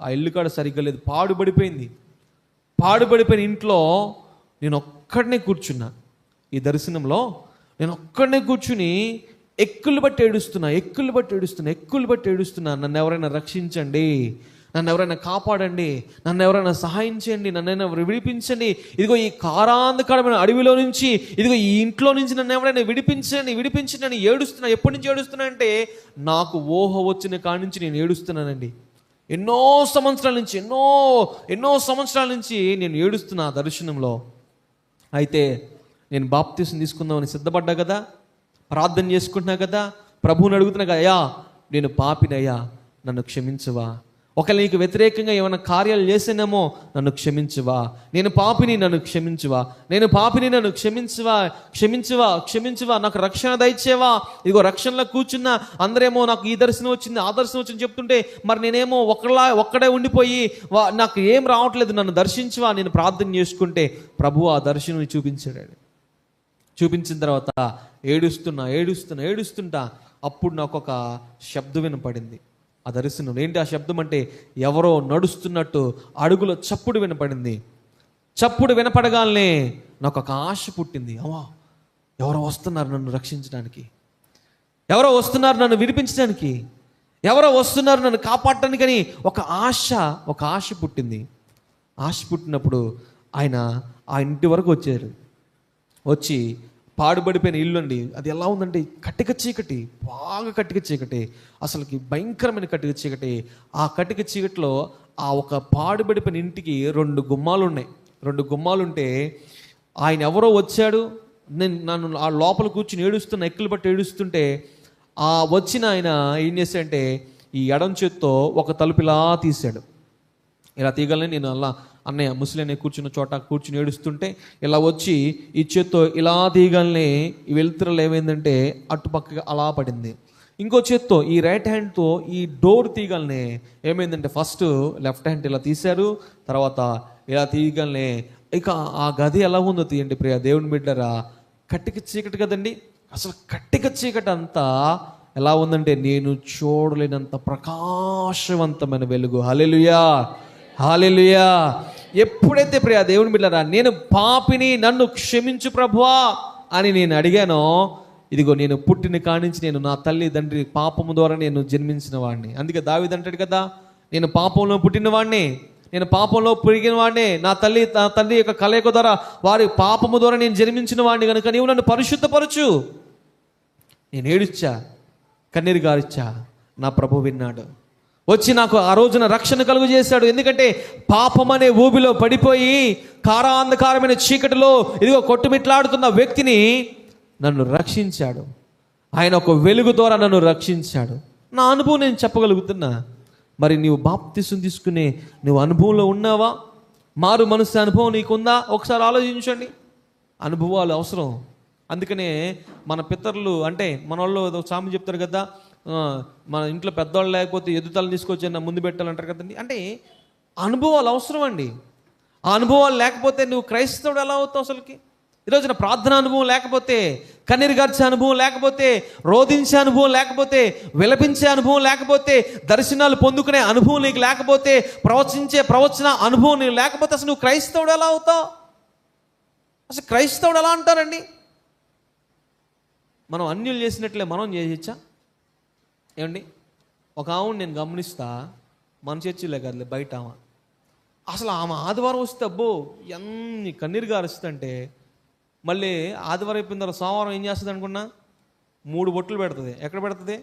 ఆ ఇల్లు కాడ సరిగ్గా లేదు, పాడుబడిపోయిన ఇంట్లో నేను ఒక్కడనే కూర్చున్నా. ఈ దర్శనంలో నేను ఒక్కడనే కూర్చుని ఎక్కులు బట్టి ఏడుస్తున్నా. నన్ను ఎవరైనా రక్షించండి, నన్ను ఎవరైనా కాపాడండి, నన్ను ఎవరైనా సహాయం చేయండి, నన్ను ఎవరు విడిపించండి. ఇదిగో ఈ కారాంధకారమైన అడవిలో నుంచి, ఇదిగో ఈ ఇంట్లో నుంచి నన్ను ఎవరైనా విడిపించండి అని ఏడుస్తున్నా. ఎప్పటి నుంచి ఏడుస్తున్నా అంటే నాకు ఊహ వచ్చిన కాడి నుంచి నేను ఏడుస్తున్నానండి. ఎన్నో సంవత్సరాల నుంచి నేను ఏడుస్తున్నా ఆ దర్శనంలో. అయితే నేను బాప్తిసం తీసుకుందామని సిద్ధపడ్డా కదా, ప్రార్థన చేసుకుంటున్నా కదా, ప్రభువుని అడుగుతున్నా కదా, అయ్యా నేను పాపినయ్యా నన్ను క్షమించువా, ఒకవేళ నీకు వ్యతిరేకంగా ఏమైనా కార్యాలు చేసానేమో నన్ను క్షమించువా, నేను పాపిని నన్ను క్షమించువా, నాకు రక్షణ దయచేవా. ఇదిగో రక్షణలో కూర్చున్న అందరేమో నాకు ఈ దర్శనం వచ్చింది, ఆ దర్శనం వచ్చింది చెప్తుంటే మరి నేనేమో ఒక్కడే ఉండిపోయి నాకు ఏం రావట్లేదు, నన్ను దర్శించువా. నేను ప్రార్థన చేసుకుంటే ప్రభువు ఆ దర్శనం చూపించిన తర్వాత ఏడుస్తుంటా అప్పుడు నాకు ఒక శబ్దం వినపడింది ఆ దర్శనం. ఏంటి ఆ శబ్దం అంటే, ఎవరో నడుస్తున్నట్టు అడుగుల చప్పుడు వినపడింది. చప్పుడు వినపడగానే నాకు ఒక ఆశ పుట్టింది. అమ్మా, ఎవరో వస్తున్నారు నన్ను రక్షించడానికి, ఎవరో వస్తున్నారు నన్ను విడిపించడానికి, ఎవరో వస్తున్నారు నన్ను కాపాడటానికి అని ఒక ఆశ పుట్టింది. ఆశ పుట్టినప్పుడు ఆయన ఆ ఇంటి వరకు వచ్చారు. వచ్చి పాడుబడిపోయిన ఇల్లు అండి, అది ఎలా ఉందంటే కటిక చీకటి, బాగా కటిక చీకటి, అసలుకి భయంకరమైన కటిక చీకటి. ఆ కటిక చీకటిలో ఆ ఒక పాడుబడిపోయిన ఇంటికి 2 గుమ్మాలు ఉన్నాయి. 2 గుమ్మాలు ఉంటే ఆయన ఎవరో వచ్చాడు, నన్ను ఆ లోపల కూర్చుని ఎక్కులు బట్టి ఏడుస్తుంటే ఆ వచ్చిన ఆయన ఏం చేశాడంటే ఈ ఎడం చేత్తో ఒక తలుపు ఇలా తీశాడు. ఇలా తీయగలని నేను అలా అన్నయ్య ముసలి కూర్చున్న చోట కూర్చుని ఏడుస్తుంటే ఇలా వచ్చి ఈ చేత్తో ఇలా తీయగలనే ఈ వెలుతురులో ఏమైందంటే అటుపక్కగా అలా పడింది. ఇంకో చేత్తో ఈ రైట్ హ్యాండ్తో ఈ డోర్ తీయగలనే ఏమైందంటే ఫస్ట్ లెఫ్ట్ హ్యాండ్ ఇలా తీశారు, తర్వాత ఇలా తీయగలనే ఇక ఆ గది ఎలా ఉందో తీయండి ప్రియ దేవుని బిడ్డరా, కట్టికి చీకటి కదండి, అసలు కట్టిక చీకటి అంతా ఎలా ఉందంటే నేను చూడలేనంత ప్రకాశవంతమైన వెలుగు. హల్లెలూయా, హల్లెలూయా. ఎప్పుడైతే ప్రియ దేవుని బిడ్డలారా నేను పాపిని, నన్ను క్షమించు ప్రభువా అని నేను అడిగానో, ఇదిగో నేను పుట్టిన కానించి నేను నా తల్లి తండ్రి పాపము ద్వారా నేను జన్మించిన వాడిని. అందుకే దావీదు అంటాడు కదా, నేను పాపంలో పుట్టిన వాడిని, నేను పాపంలో పెరిగిన వాడిని, నా తండ్రి యొక్క కలయిక ద్వారా వారి పాపము ద్వారా నేను జన్మించిన వాడిని కనుక నీవు నన్ను పరిశుద్ధపరచు. నేను ఏడుచ్చా, కన్నీరు గారిచ్చా, నా ప్రభు విన్నాడు, వచ్చి నాకు ఆ రోజున రక్షణ కలుగు చేశాడు. ఎందుకంటే పాపం అనే ఊబిలో పడిపోయి కారాంధకారమైన చీకటిలో ఇదిగో కొట్టుమిట్లాడుతున్న వ్యక్తిని నన్ను రక్షించాడు. ఆయన ఒక వెలుగు ద్వారా నన్ను రక్షించాడు. నా అనుభవం నేను చెప్పగలుగుతున్నా. మరి నీవు బాప్తిసం తీసుకునే నువ్వు అనుభవంలో ఉన్నావా? మారు మనసు అనుభవం నీకుందా? ఒకసారి ఆలోచించండి. అనుభవాలు అవసరం. అందుకనే మన పితరులు అంటే మన వాళ్ళు ఏదో సామెత చెప్తారు కదా, మన ఇంట్లో పెద్దవాళ్ళు లేకపోతే ఎదుతలు తీసుకొచ్చి ముందు పెట్టాలంటారు కదండి. అంటే అనుభవాలు అవసరం అండి. ఆ అనుభవాలు లేకపోతే నువ్వు క్రైస్తవుడు ఎలా అవుతావు? అసలుకి ఈరోజున ప్రార్థన అనుభవం లేకపోతే, కన్నీరు గార్చే అనుభవం లేకపోతే, రోధించే అనుభవం లేకపోతే, విలపించే అనుభవం లేకపోతే, దర్శనాలు పొందుకునే అనుభవం నీకు లేకపోతే, ప్రవచన అనుభవం నీకు లేకపోతే అసలు నువ్వు క్రైస్తవుడు ఎలా అవుతావు? అసలు క్రైస్తవుడు ఎలా అంటారండి? మనం అన్యులు చేసినట్లే మనం చేయొచ్చా? ఏమండి, ఒక ఆవును నేను గమనిస్తా, మన చర్చిలే కదలే బయట ఆమె, అసలు ఆమె ఆదివారం వస్తే అబ్బో ఎన్ని కన్నీరు గారుస్తుంటే, మళ్ళీ ఆదివారం అయిపోయిన తర్వాత సోమవారం ఏం చేస్తుంది అనుకున్నా? 3 బొట్లు పెడుతుంది. ఎక్కడ పెడుతుంది?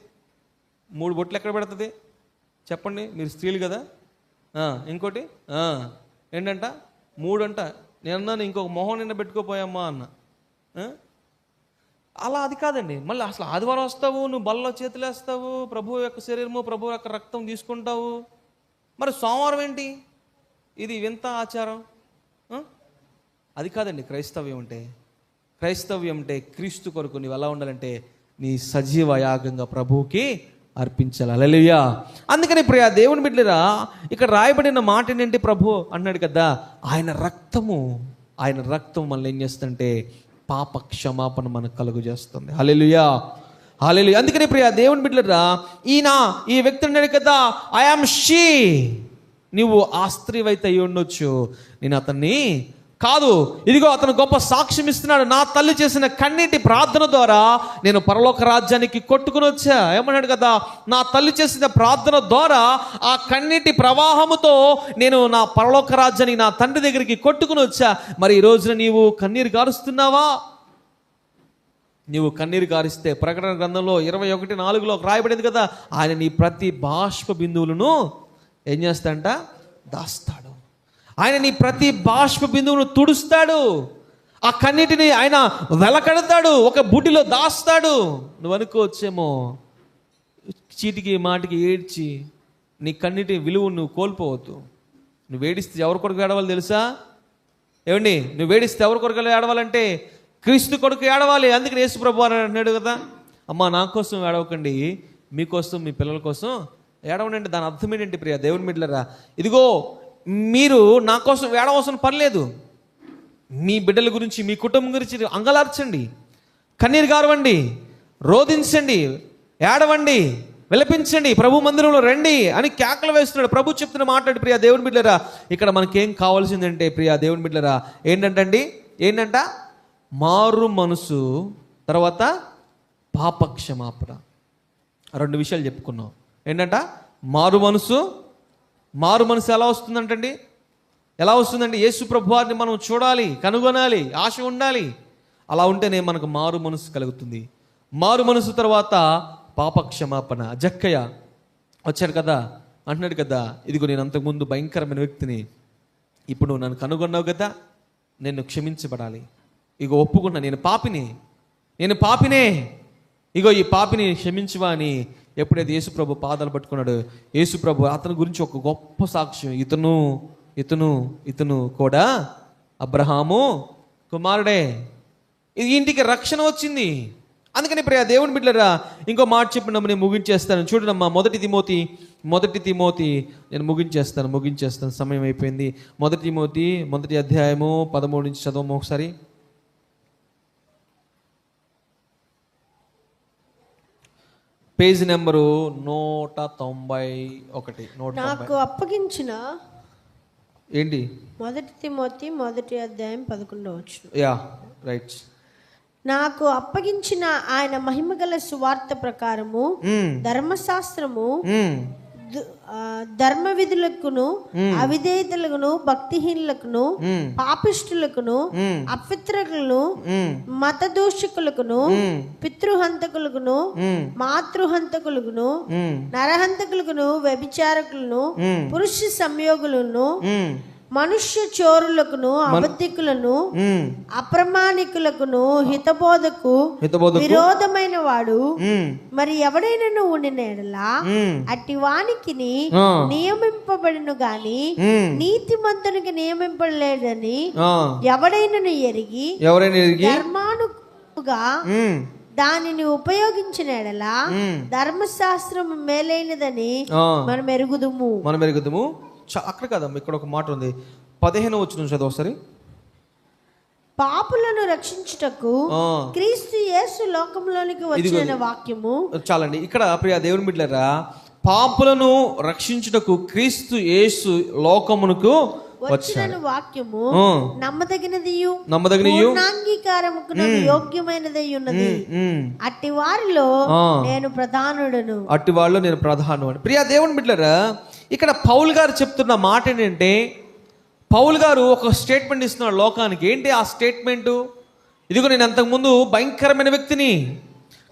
3 బొట్లు ఎక్కడ పెడుతుంది చెప్పండి? మీరు స్త్రీలు కదా. ఇంకోటి ఏంటంట? 3 అంట. నేను అన్నాను ఇంకొక మొహం నిన్న పెట్టుకోపోయామ్మా అన్న. అలా అది కాదండి. మళ్ళీ అసలు ఆదివారం వస్తావు, నువ్వు బల్లో చేతులు వేస్తావు, ప్రభు యొక్క శరీరము, ప్రభు యొక్క రక్తం తీసుకుంటావు, మరి సోమవారం ఏంటి? ఇది వింత ఆచారం. అది కాదండి క్రైస్తవ్యం అంటే. క్రైస్తవ్యం అంటే క్రీస్తు కొరకు నువ్వు ఎలా ఉండాలంటే నీ సజీవ యాగంగా ప్రభువుకి అర్పించాలి. హల్లెలూయా. అందుకని ప్రియ దేవుని బిడ్డలారా, ఇక్కడ రాయబడిన మాట ఏంటంటే ప్రభు అన్నాడు కదా, ఆయన రక్తం మనల్ని ఏం చేస్తుందంటే పాప క్షమాపణ మనకు కలుగు చేస్తుంది. హల్లెలూయా, హల్లెలూయా. అందుకని ప్రియ దేవుని బిడ్డలారా, ఈ వ్యక్తి అన్నాడు కదా, ఐ యామ్ షీ. నువ్వు ఆ స్త్రీవైతే అయి ఉండొచ్చు, నేను అతన్ని కాదు. ఇదిగో అతను గొప్ప సాక్ష్యం ఇస్తున్నాడు. నా తల్లి చేసిన కన్నీటి ప్రార్థన ద్వారా నేను పరలోక రాజ్యానికి కొట్టుకుని వచ్చా. ఏమన్నాడు కదా, నా తల్లి చేసిన ప్రార్థన ద్వారా ఆ కన్నీటి ప్రవాహముతో నేను నా పరలోక రాజ్యానికి, నా తండ్రి దగ్గరికి కొట్టుకుని వచ్చా. మరి ఈ రోజున నీవు కన్నీరు గారుస్తున్నావా? నీవు కన్నీరు గారిస్తే ప్రకటన గ్రంథంలో 21:4 రాయబడింది కదా, ఆయన నీ ప్రతి బాష్ప బిందువులను ఏం చేస్తాడంట? దాస్తాడు. ఆయన నీ ప్రతి బాష్ప బిందువును తుడుస్తాడు. ఆ కన్నీటిని ఆయన వెలకడతాడు, ఒక బుడ్డిలో దాస్తాడు. నువ్వు అనుకోవచ్చేమో చీటికి మాటికి ఏడ్చి నీ కన్నీటి విలువ నువ్వు కోల్పోవద్దు. నువ్వు ఏడిస్తే ఎవరి కొరకు ఏడవాలి తెలుసా? ఏమండి, నువ్వు ఏడిస్తే ఎవరి కొరకు ఏడవాలంటే క్రీస్తు కొరకు ఏడవాలి. అందుకని యేసు ప్రభువు అన్నాడు కదా, అమ్మ నా కోసం ఏడవకండి, మీకోసం మీ పిల్లల కోసం ఏడవనండి. దాని అర్థం ఏంటంటే ప్రియ దేవుని బిడ్డలారా, ఇదిగో మీరు నా కోసం ఏడవలసిన పని లేదు. మీ బిడ్డల గురించి, మీ కుటుంబం గురించి అంగలార్చండి, కన్నీరు గారవండి, రోధించండి, ఏడవండి, విలపించండి, ప్రభు మందిరంలో రండి అని కేకలు వేస్తున్నాడు. ప్రభు చెప్తున్న మాట్లాడి ప్రియ దేవుని బిడ్డలారా, ఇక్కడ మనకేం కావాల్సిందంటే ప్రియ దేవుని బిడ్డలారా ఏంటంట? మారు మనసు, తర్వాత పాప క్షమాపణ. 2 విషయాలు చెప్పుకున్నాం. ఏంటంట? మారు మనసు ఎలా వస్తుందంటండి? ఎలా వస్తుందండి? యేసు ప్రభువారిని మనం చూడాలి, కనుగొనాలి, ఆశ ఉండాలి. అలా ఉంటేనే మనకు మారు మనసు కలుగుతుంది. మారు మనసు తర్వాత పాప క్షమాపణ. జక్కయ్య వచ్చాడు కదా, అంటున్నాడు కదా, ఇదిగో నేను అంతకుముందు భయంకరమైన వ్యక్తిని, ఇప్పుడు నువ్వు నన్ను కనుగొన్నావు కదా, నేను క్షమించబడాలి. ఇగో ఒప్పుకున్నా, నేను పాపినే, ఇగో ఈ పాపిని క్షమించువా అని ఎప్పుడైతే యేసుప్రభు పాదాలు పట్టుకున్నాడు, యేసుప్రభు అతని గురించి ఒక గొప్ప సాక్ష్యం, ఇతను కూడా అబ్రహాము కుమారుడే, ఇంటికి రక్షణ వచ్చింది. అందుకని ప్రియ దేవుని బిడ్డలారా, ఇంకో మాట చెప్పినమ్మ నేను ముగించేస్తాను. చూడమ్మా, మొదటి తిమోతి నేను ముగించేస్తాను, సమయం అయిపోయింది. మొదటి తిమోతి 1 అధ్యాయము 13 నుంచి చదవము ఒకసారి. Page number 191. నాకు అప్పగించిన ఏంటి? 1 తిమోతి 1:11. Yeah right. నాకు అప్పగించిన ఆయన మహిమగల సువార్త ప్రకారము ధర్మశాస్త్రము ధర్మ విధులకును అవిధేయతలకును భక్తిహీనులకును పాపిష్టులకును అపిత్రులను మత దూషకులకును పితృహంతకులకును మాతృహంతకులకును నరహంతకులకును వ్యభిచారకులను పురుష సంయోగులను మనుష్య చోరులకును అబద్ధికులను అప్రమాణికులకును హితబోధకు విరోధమైన వాడు మరి ఎవడైనా ఉండిన ఎడలా అట్టి వానికి నియమింపబడిను గాని నీతిమంతునికి నియమింపలేదని ఎవడైనా ఎరిగి ధర్మానుగా దానిని ఉపయోగించిన ఎడలా ధర్మశాస్త్రం మేలైనదని మనం ఎరుగుదుము. అక్కడ కదమ్మా, ఇక్కడ ఒక మాట ఉంది. 15వ వచనం చదువు ఒకసారి. పాపులను రక్షించుటకు క్రీస్తు యేసు లోకంలోనికి వచ్చిన వాక్యము. చాలండి. ఇక్కడ ప్రియ దేవుని బిడ్డలారా, పాపులను రక్షించుటకు క్రీస్తు యేసు లోకమునకు వచ్చిన వాక్యము నమ్మదగినదియు అంగీకారముకు యోగ్యమైనదై ఉన్నది. అట్టి వారిలో నేను ప్రధానుడను. అట్టి వారిలో నేను ప్రధాను. ప్రియ దేవుని బిడ్డలారా, ఇక్కడ పౌలు గారు చెప్తున్న మాట ఏంటంటే, పౌలు గారు ఒక స్టేట్మెంట్ ఇస్తున్నాడు లోకానికి. ఏంటి ఆ స్టేట్మెంటు? ఇదిగో నేను అంతకుముందు భయంకరమైన వ్యక్తిని,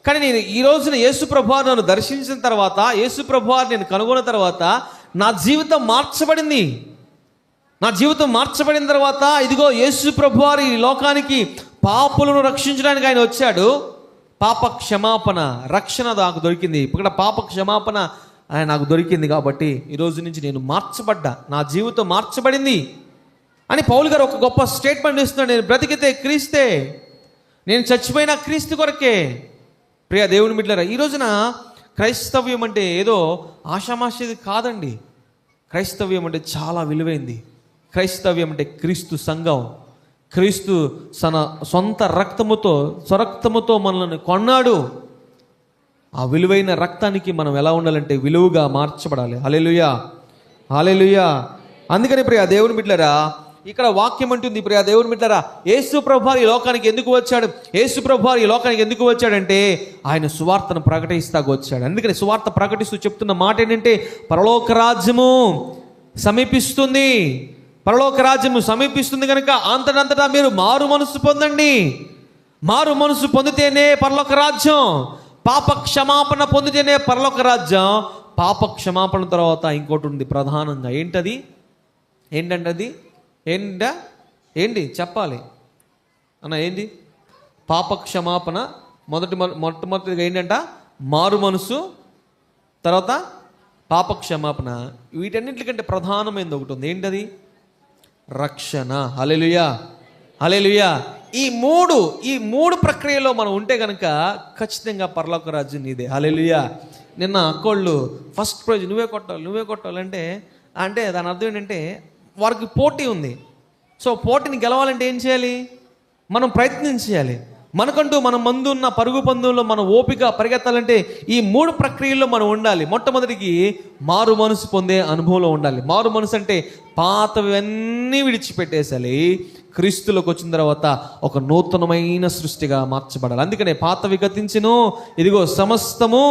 కానీ నేను ఈ రోజున యేసుప్రభువారు నన్ను దర్శించిన తర్వాత, యేసుప్రభువారు నేను కనుగొన్న తర్వాత నా జీవితం మార్చబడింది. నా జీవితం మార్చబడిన తర్వాత ఇదిగో యేసుప్రభువారు ఈ లోకానికి పాపులను రక్షించడానికి ఆయన వచ్చాడు. పాప క్షమాపణ, రక్షణ నాకు దొరికింది. ఇక్కడ పాప క్షమాపణ ఆయన నాకు దొరికింది కాబట్టి ఈ రోజు నుంచి నేను మార్చబడ్డా, నా జీవితం మార్చబడింది అని పౌలు గారు ఒక గొప్ప స్టేట్మెంట్ ఇస్తున్నాడు. నేను బ్రతికితే క్రీస్తే, నేను చచ్చిపోయిన క్రీస్తు కొరకే. ప్రియ దేవుని బిడ్డలారా, ఈ రోజున క్రైస్తవ్యం అంటే ఏదో ఆషామాషిది కాదండి. క్రైస్తవ్యం అంటే చాలా విలువైంది. క్రైస్తవ్యం అంటే క్రీస్తు సంఘం. క్రీస్తు తన సొంత స్వరక్తముతో మనల్ని కొన్నాడు. ఆ విలువైన రక్తానికి మనం ఎలా ఉండాలంటే విలువగా మార్చబడాలి. హల్లెలూయా, హల్లెలూయా. అందుకని ప్రియ దేవుని బిడ్డలారా, ఇక్కడ వాక్యం అంటుంది, ప్రియ దేవుని బిడ్డలారా, యేసు ప్రభువారు ఈ లోకానికి ఎందుకు వచ్చాడు? యేసు ప్రభువారు ఈ లోకానికి ఎందుకు వచ్చాడంటే ఆయన సువార్తను ప్రకటిస్తాకు వచ్చాడు. అందుకని సువార్త ప్రకటిస్తూ చెప్తున్న మాట ఏంటంటే, పరలోక రాజ్యము సమీపిస్తుంది. పరలోక రాజ్యము సమీపిస్తుంది కనుక అంతటంతటా మీరు మారు మనసు పొందండి. మారు మనసు పొందితేనే పరలోక రాజ్యం. పాప క్షమాపణ పొందితేనే పరలోక రాజ్యం. పాప క్షమాపణ తర్వాత ఇంకోటి ఉంది ప్రధానంగా. ఏంటంటే అది ఏంటి చెప్పాలి అన్న? ఏంటి పాప క్షమాపణ? మొట్టమొదటిగా ఏంటంట? మారు మనసు, తర్వాత పాప క్షమాపణ. వీటన్నింటికంటే ప్రధానమైనది ఒకటి ఉంది. ఏంటది? రక్షణ. హల్లెలూయా, హల్లెలూయా. ఈ మూడు ప్రక్రియలో మనం ఉంటే కనుక ఖచ్చితంగా పరలోక రాజ్యం నీదే. హల్లెలూయా. నిన్న అక్కోళ్ళు ఫస్ట్ ప్రైజ్ నువ్వే కొట్టాలి అంటే దాని అర్థం ఏంటంటే వారికి పోటీ ఉంది. సో పోటీని గెలవాలంటే ఏం చేయాలి? మనం ప్రయత్నం చేయాలి. మనకంటూ మన ముందు ఉన్న పరుగు పందుల్లో మనం ఓపిక పరిగెత్తాలంటే ఈ 3 ప్రక్రియల్లో మనం ఉండాలి. మొట్టమొదటికి మారు మనసు పొందే అనుభవంలో ఉండాలి. మారు మనసు అంటే పాతవన్నీ విడిచిపెట్టేసాలి. క్రీస్తులోకి వచ్చిన తర్వాత ఒక నూతనమైన సృష్టిగా మార్చబడాలి. అందుకనే పాతవి గతించెను, ఇదిగో సమస్తము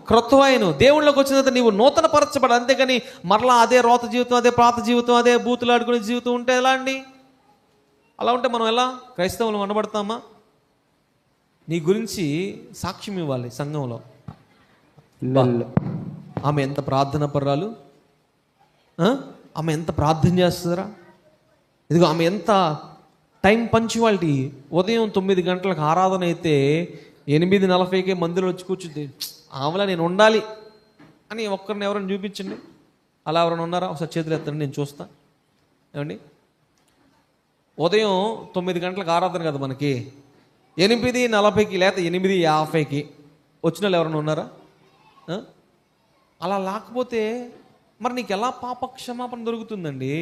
క్రొత్తవైను. దేవుళ్ళకి వచ్చిన తర్వాత నీవు నూతన పరచబడాలి. అంతేకాని మరలా అదే రోత జీవితం, అదే పాత జీవితం, అదే బూతులు ఆడుకునే జీవితం ఉంటే ఎలా అండి? అలా ఉంటే మనం ఎలా క్రైస్తవులు అనబడతామా? నీ గురించి సాక్ష్యం ఇవ్వాలి సంఘంలో. ఆమె ఎంత ప్రార్థన పర్రాలు, ఆమె ఎంత ప్రార్థన చేస్తారా, ఇదిగో ఆమె ఎంత టైం పంచువాలిటీ. ఉదయం 9 గంటలకు ఆరాధన అయితే 8:40కే మందిలో వచ్చి కూర్చుంది. ఆమెలా నేను ఉండాలి అని ఒక్కరిని ఎవరైనా చూపించండి. అలా ఎవరైనా ఉన్నారా? ఒకసారి చేతులు ఎత్తండి, నేను చూస్తా. ఏమండి, ఉదయం 9 గంటలకు ఆరాధన కదా మనకి, 8:40కి లేకపోతే 8:50కి వచ్చిన వాళ్ళు ఎవరైనా ఉన్నారా? అలా లేకపోతే మరి నీకు ఎలా పాప క్షమాపణ దొరుకుతుందండి?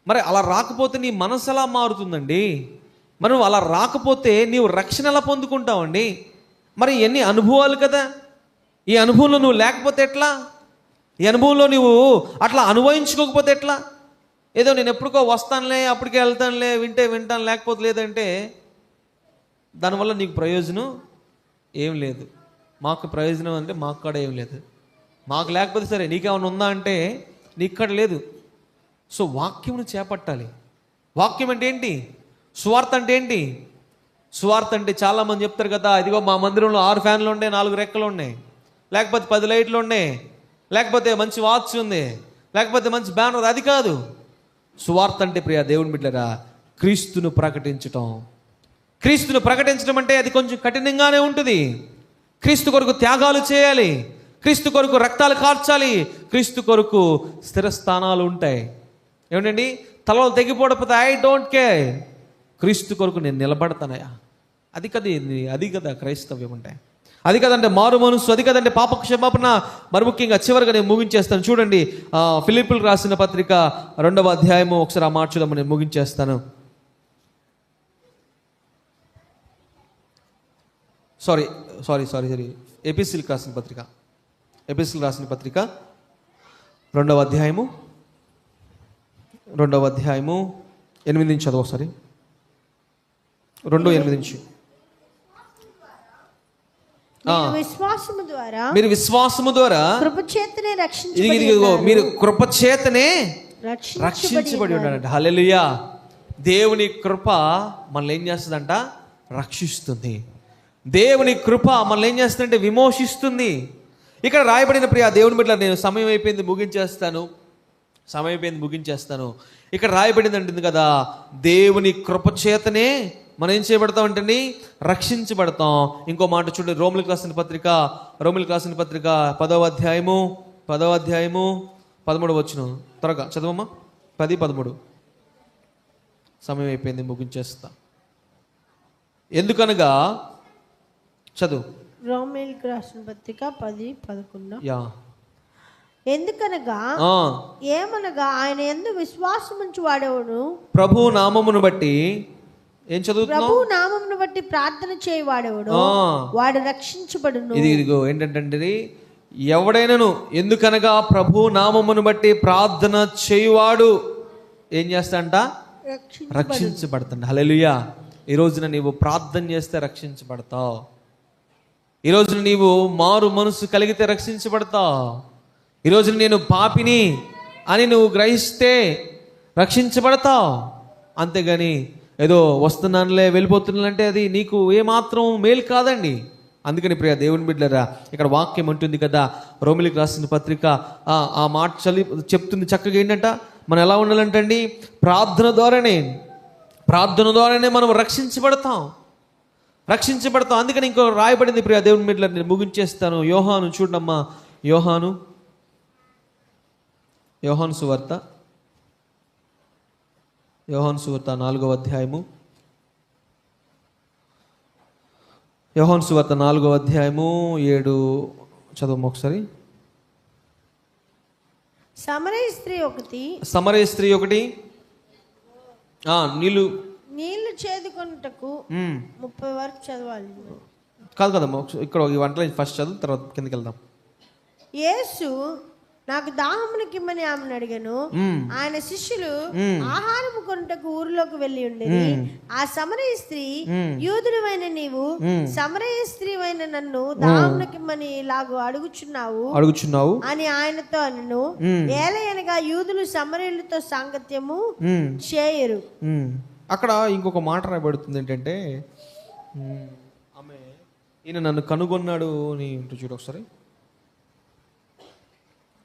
మరి అలా రాకపోతే నీ మనసు ఎలా మారుతుందండి? మరి నువ్వు అలా రాకపోతే నీవు రక్షణ ఎలా పొందుకుంటావండి? మరి ఎన్ని అనుభవాలు కదా. ఈ అనుభవంలో నువ్వు లేకపోతే ఎట్లా? ఈ అనుభవంలో నువ్వు అట్లా అనుభవించుకోకపోతే ఎట్లా? ఏదో నేను ఎప్పుడుకో వస్తానులే, అప్పటికే వెళ్తానులే, వింటాను, లేకపోతే లేదంటే దానివల్ల నీకు ప్రయోజనం ఏం లేదు. మాకు ప్రయోజనం అంటే మాకు కూడా ఏం లేదు. మాకు లేకపోతే సరే, నీకేమైనా ఉందా అంటే నీకు కూడా లేదు. సో వాక్యమును చేపట్టాలి. వాక్యం అంటే ఏంటి? సువార్త అంటే ఏంటి? సువార్త అంటే చాలామంది చెప్తారు కదా, ఇదిగో మా మందిరంలో 6 ఫ్యాన్లు ఉన్నాయి, 4 రెక్కలు ఉన్నాయి, లేకపోతే 10 లైట్లు ఉన్నాయి, లేకపోతే మంచి వాచ్ ఉంది, లేకపోతే మంచి బ్యానర్. అది కాదు సువార్త అంటే. ప్రియ దేవుని బిడ్డలారా, క్రీస్తును ప్రకటించటం. క్రీస్తును ప్రకటించడం అంటే అది కొంచెం కఠినంగానే ఉంటుంది. క్రీస్తు కొరకు త్యాగాలు చేయాలి, క్రీస్తు కొరకు రక్తాలు కార్చాలి, క్రీస్తు కొరకు స్థిరస్థానాలు ఉంటాయి. ఏమిటండి? తలలో తెగిపోవడపోతే ఐ డోంట్ కేర్, క్రీస్తు కొరకు నేను నిలబడతానయా. అది కదా క్రైస్తవ్యం అంటే. అది కదంటే మారు మనసు, అది కదంటే పాప క్షమాపణ. మరి ముఖ్యంగా చివరిగా నేను ముగించేస్తాను. చూడండి, ఫిలిప్పీయులకు రాసిన పత్రిక 2వ అధ్యాయము, ఒకసారి ఆ మాట చూద్దాం, నేను ముగించేస్తాను. సారీ ఎపిసిల్కి రాసిన పత్రిక 2వ అధ్యాయము 8 నుంచి చదువు ఒకసారి. 2:8. మీరు విశ్వాసము ద్వారా కృపచేతనే మీరు కృపచేతనే రక్షించబడి ఉన్నారంట. హల్లెలూయా. దేవుని కృప మనల్ని ఏం చేస్తుందంట? రక్షిస్తుంది. దేవుని కృప మనల్ని ఏం చేస్తుందంటే విమోచిస్తుంది. ఇక్కడ రాయబడిన ప్రియ దేవుని బిడ్డ, నేను సమయం అయిపోయింది ముగించేస్తాను. ఇక్కడ రాయబడింది అంటుంది కదా, దేవుని కృప చేతనే మనం ఏం చేయబడతాం అంటే రక్షించబడతాం. ఇంకో మాట చూడండి, రోమిలకు రాసిన పత్రిక 10వ అధ్యాయము 13వ వచనం. త్వరగా చదవమ్మా. 10:13. సమయం అయిపోయింది, ముగించేస్తా. ఎందుకనగా చదువు. రోమిలకు రాసిన పత్రిక 10:11. ఎందుకనగా ఏమనగా ఆయన యందు విశ్వాసముంచు వాడెవడు ప్రభు నామమును బట్టి ఏం చదువుతున్నావు? ప్రభు నామమును బట్టి ప్రార్థన చేయవాడెవడు వాడు రక్షించబడును. ఇదిగో ఏంటంటే, ఎవడైనాను ఎందుకనగా ప్రభు నామమును బట్టి ప్రార్థన చేయువాడు ఏం చేస్తాడంట? రక్షించబడతాడు. హల్లెలూయా. ఈ రోజున నీవు ప్రార్థన చేస్తే రక్షించబడతావు. ఈ రోజున నీవు మారు మనసు కలిగితే రక్షించబడతావు. ఈ రోజున నేను పాపిని అని నువ్వు గ్రహిస్తే రక్షించబడతావు. అంతేగాని ఏదో వస్తున్నానులే వెళ్ళిపోతున్నానంటే అది నీకు ఏమాత్రం మేలు కాదండి. అందుకని ప్రియ దేవుని బిడ్డలారా, ఇక్కడ వాక్యం ఉంటుంది కదా, రోమిలకు రాసిన పత్రిక ఆ మాట చెప్తుంది చక్కగా. ఏంటంట, మనం ఎలా ఉండాలంటండి? ప్రార్థన ద్వారానే మనం రక్షించబడతాం. అందుకని ఇంకో రాయబడింది ప్రియ దేవుని బిడ్డలారా, నేను ముగించేస్తాను. యోహాను చూడమ్మా. యోహాను సువార్త 4వ అధ్యాయము. యోహాను సువార్త 4వ అధ్యాయము 7 చదువు ఒకసారి. సమరయ స్త్రీ ఒకటి నీళ్లు చేదుకొనుటకు 30 వరకు చదవాలి. కాదు కదమ్మా, ఇక్కడ ఈ వంటలో ఫస్ట్ చదువు, తర్వాత కిందకి వెళ్దాం. యేసు నాకు దాహమునకిమ్మని ఆమెను అడిగాను. ఆయన శిష్యులు ఆహారము కొనుటకు ఊరిలోకి వెళ్ళి ఉండేది. ఆ సమరయ స్త్రీ, యూదుడివైన నీవు సమరయ స్త్రీవైన నన్ను దాహమునకిమ్మని ఇలాగూ అడుగుచున్నావు అని ఆయనతో అనను. ఏలయనగా యూదులు సమరయులతో సాంగత్యము చేయరు. అక్కడ ఇంకొక మాట రాయబడుతుంది ఏంటంటే, ఆమె ఈయన నన్ను కనుగొన్నాడు అని చూడు ఒకసారి.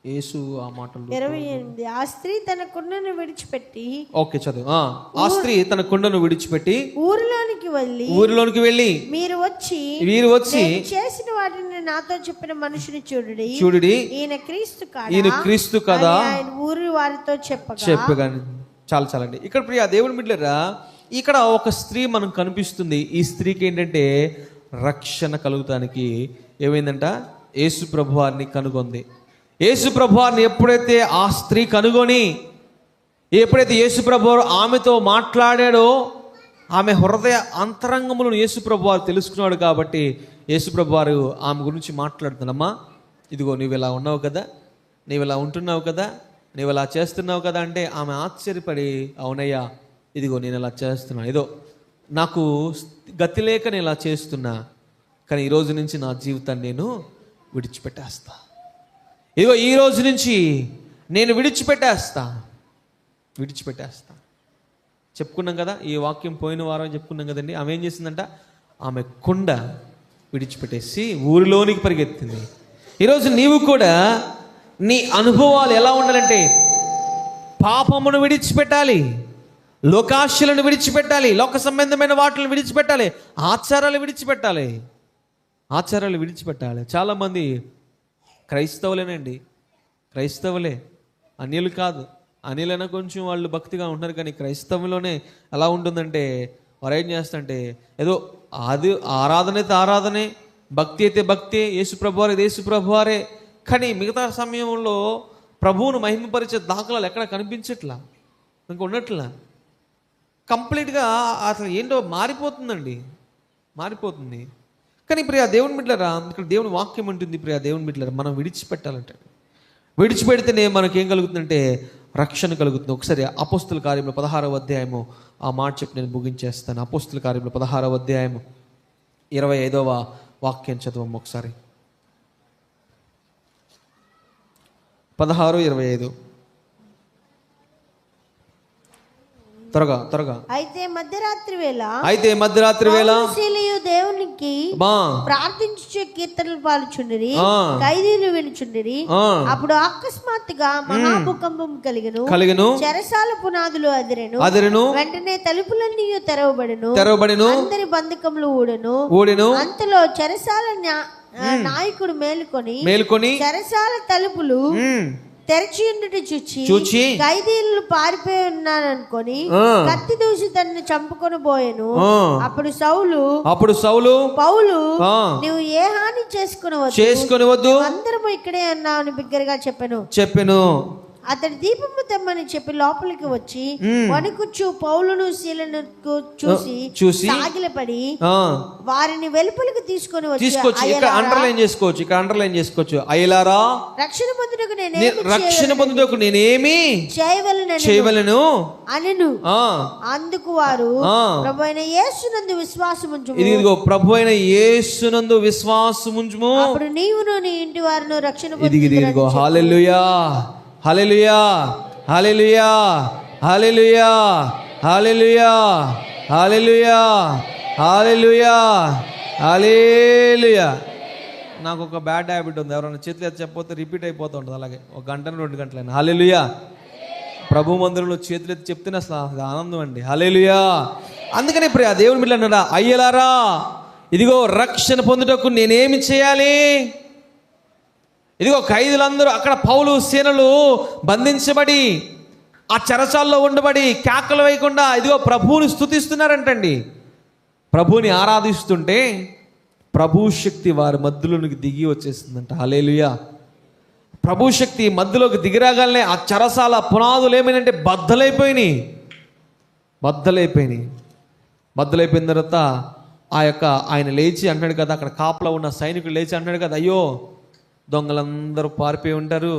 యేసు ఆ మాటలు 28. ఆ స్త్రీ తన కుండను విడిచిపెట్టి, ఓకే చదువు. ఆ స్త్రీ తన కుండను విడిచిపెట్టి ఊరిలోనికి వెళ్ళి మీరు వచ్చి చేసిన వాటిని నాతో చెప్పిన మనుషుని చూడుడి, ఈయన క్రీస్తు కదా ఆయన ఊరి వారితో చెప్పగా. చాలండి. ఇక్కడ ప్రియ దేవుని బిడ్డలారా, ఇక్కడ ఒక స్త్రీ మనం కనిపిస్తుంది. ఈ స్త్రీకి ఏంటంటే రక్షణ కలుగుతానికి ఏమైందంట? యేసు ప్రభువారిని కనుగొంది. యేసు ప్రభువారిని ఎప్పుడైతే ఆ స్త్రీ కనుగొని, ఎప్పుడైతే యేసు ప్రభువారు ఆమెతో మాట్లాడాడో, ఆమె హృదయ అంతరంగములను యేసుప్రభు వారు తెలుసుకున్నాడు కాబట్టి యేసుప్రభు వారు ఆమె గురించి మాట్లాడుతున్నామ్మా, ఇదిగో నీవు ఇలా ఉన్నావు కదా, నీవు ఇలా ఉంటున్నావు కదా, నీవు ఇలా చేస్తున్నావు కదా అంటే ఆమె ఆశ్చర్యపడి, అవునయ్యా ఇదిగో నేను ఇలా చేస్తున్నా, ఏదో నాకు గతి లేక నేను ఇలా చేస్తున్నా, కానీ ఈరోజు నుంచి నా జీవితాన్ని నేను విడిచిపెట్టేస్తా, ఇదిగో ఈ రోజు నుంచి నేను విడిచిపెట్టేస్తా. చెప్పుకున్నాం కదా, ఈ వాక్యం పోయిన వారం చెప్పుకున్నాం కదండి. ఆమె ఏం చేసిందంట, ఆమె కుండ విడిచిపెట్టేసి ఊరిలోనికి పరిగెత్తింది. ఈరోజు నీవు కూడా నీ అనుభవాలు ఎలా ఉండాలంటే, పాపమును విడిచిపెట్టాలి, లోకాశలను విడిచిపెట్టాలి, లోక సంబంధమైన వాటిని విడిచిపెట్టాలి, ఆచారాలు విడిచిపెట్టాలి. చాలామంది క్రైస్తవులేనండి, క్రైస్తవులే, అన్యులు కాదు. అన్యులైనా కొంచెం వాళ్ళు భక్తిగా ఉంటున్నారు, కానీ క్రైస్తవులోనే ఎలా ఉంటుందంటే వారు ఏం చేస్తారంటే ఏదో ఆరాధన అయితే ఆరాధనే, భక్తి అయితే భక్తి, యేసుప్రభువారే, కానీ మిగతా సమయంలో ప్రభువును మహిమపరిచే దాఖలాలు ఎక్కడ కనిపించట్లా, ఇంకా ఉన్నట్లా. కంప్లీట్గా అసలు ఏంటో మారిపోతుంది. కానీ ప్రియా దేవుని బిడ్డలారా, ఇక్కడ దేవుని వాక్యం ఉంటుంది, ప్రియా దేవుని బిడ్డలారా, మనం విడిచిపెట్టాలంటే, విడిచిపెడితేనే మనకేం కలుగుతుందంటే రక్షణ కలుగుతుంది. ఒకసారి అపోస్తుల కార్యంలో 16వ అధ్యాయము ఆ మాట చెప్పి నేను ముగించేస్తాను. అపోస్తుల కార్యంలో 16వ అధ్యాయము 25వ వాక్యం చదవము ఒకసారి. 16:25 త్వరగా. అయితే మధ్యరాత్రి వేళ దేవునికి ప్రార్థించు కీర్తనలు పాడుచుండిరి, ఖైదీలు వినుచుండిరి. అప్పుడు అకస్మాత్తుగా మహాభూకంపం కలిగెను, చెరసాల పునాదులు అదిరెను, వెంటనే తలుపులన్నీ తెరవబడెను, అందరి బంధకములు ఊడెను. అంతలో చెరసాల నాయకుడు మేలుకొని చెరసాల తలుపులు తెరచి ఉండుట చూచి ఖైదీలు పారిపోయి ఉన్నాననుకొని కత్తి దూసి తనని చంపుకొని పోయాను. అప్పుడు సౌలు పౌలు, నువ్వు ఏ హాని చేసుకునవద్దు, అందరము ఇక్కడే అన్నావు అని బిగ్గరగా చెప్పాను. అతడు దీపము తెమ్మని చెప్పి లోపలికి వచ్చి వణుకుచు పౌలును శీలను చూసి సాగిలపడి వారిని వెలుపలికి తీసుకొని వచ్చి ఇక్కడ అండర్లైన్ చేసుకోవచ్చు అయ్యలారా, రక్షణ పొందుటకు నేనేమి చేయవలెను అనెను. అందుకు వారు ప్రభువైన యేసునందు విశ్వాసముంచుము, ఇదిగో ప్రభువైన యేసునందు విశ్వాసముంచుము, అప్పుడు నీవును నీ ఇంటి వారును రక్షణ పొందుదురు. హల్లెలూయా, హల్లెలూయా, హల్లెలూయా, హల్లెలూయా, హల్లెలూయా, హల్లెలూయా, హల్లెలూయా, హల్లెలూయా. నాకు ఒక బ్యాడ్ హ్యాబిట్ ఉంది, ఎవరైనా చేతులు ఎత్తి చెప్పకపోతే రిపీట్ అయిపోతూ ఉంటుంది, అలాగే 1 గంట 2 గంటలైనా. హల్లెలూయా. ప్రభు మందిరంలో చేతులు ఎత్తి చెప్తేనే అసలు ఆనందం అండి. హల్లెలూయా. అందుకని ప్రియ దేవుని బిడ్డలు అన్నారా, అయ్యలారా ఇదిగో రక్షణ పొందుటకు నేనేమి చేయాలి? ఇదిగో ఖైదీలందరూ అక్కడ పౌలు సేనలు బంధించబడి ఆ చెరసాల్లో ఉండబడి కేకలు వేయకుండా ఇదిగో ప్రభువుని స్తుతిస్తున్నారంటండి. ప్రభువుని ఆరాధిస్తుంటే ప్రభు శక్తి వారి మధ్యలోనికి దిగి వచ్చేసిందంట. హల్లెలూయా. ప్రభు శక్తి మధ్యలోకి దిగిరాగానే ఆ చెరసాల పునాదులు ఏమైందంటే బద్దలైపోయినాయి. బద్దలైపోయిన తర్వాత ఆయన లేచి అంటాడు కదా, అక్కడ కాపలా ఉన్న సైనికుడు లేచి అంటాడు కదా, అయ్యో దొంగలందరూ పారిపోయి ఉంటారు,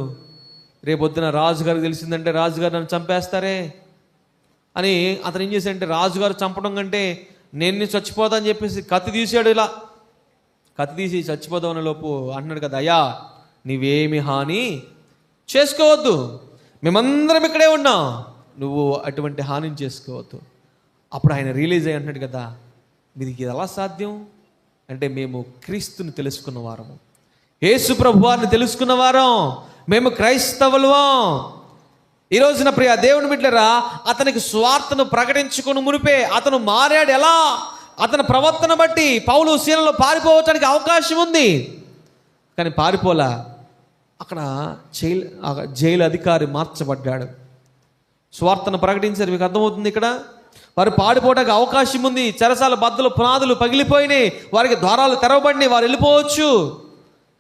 రేపొద్దున రాజుగారికి తెలిసిందంటే రాజుగారు నన్ను చంపేస్తారే అని అతను ఏం చేశాడంటే, రాజుగారు చంపడం కంటే నేను చచ్చిపోతా అని చెప్పేసి కత్తి తీసాడు. ఇలా కత్తి తీసి చచ్చిపోదాం అనే లోపు అంటున్నాడు కదా, అయ్యా నీవేమి హాని చేసుకోవద్దు, మేమందరం ఇక్కడే ఉన్నాం, నువ్వు అటువంటి హానిని చేసుకోవద్దు. అప్పుడు ఆయన రియలైజ్ అయ్యి అంటున్నాడు కదా, మీది ఎలా సాధ్యం అంటే, మేము క్రీస్తుని తెలుసుకున్న వారము, యేసు ప్రభువారిని తెలుసుకున్న వారం, మేము క్రైస్తవులం. ఈ రోజున ప్రియ దేవుని బిడ్డలారా, అతనికి స్వార్థను ప్రకటించుకుని మునిపే అతను మారాడు. ఎలా? అతని ప్రవర్తన బట్టి పౌలు సీనలో పారిపోవటానికి అవకాశం ఉంది, కానీ పారిపోలా. అక్కడ జైలు అధికారి మార్చబడ్డాడు. స్వార్థను ప్రకటించారు. మీకు అర్థమవుతుంది? ఇక్కడ వారు పాడిపోవడానికి అవకాశం ఉంది. చెరసాల బద్దలు పునాదులు పగిలిపోయినాయి, వారికి ద్వారాలు తెరవబడినాయి, వారు వెళ్ళిపోవచ్చు.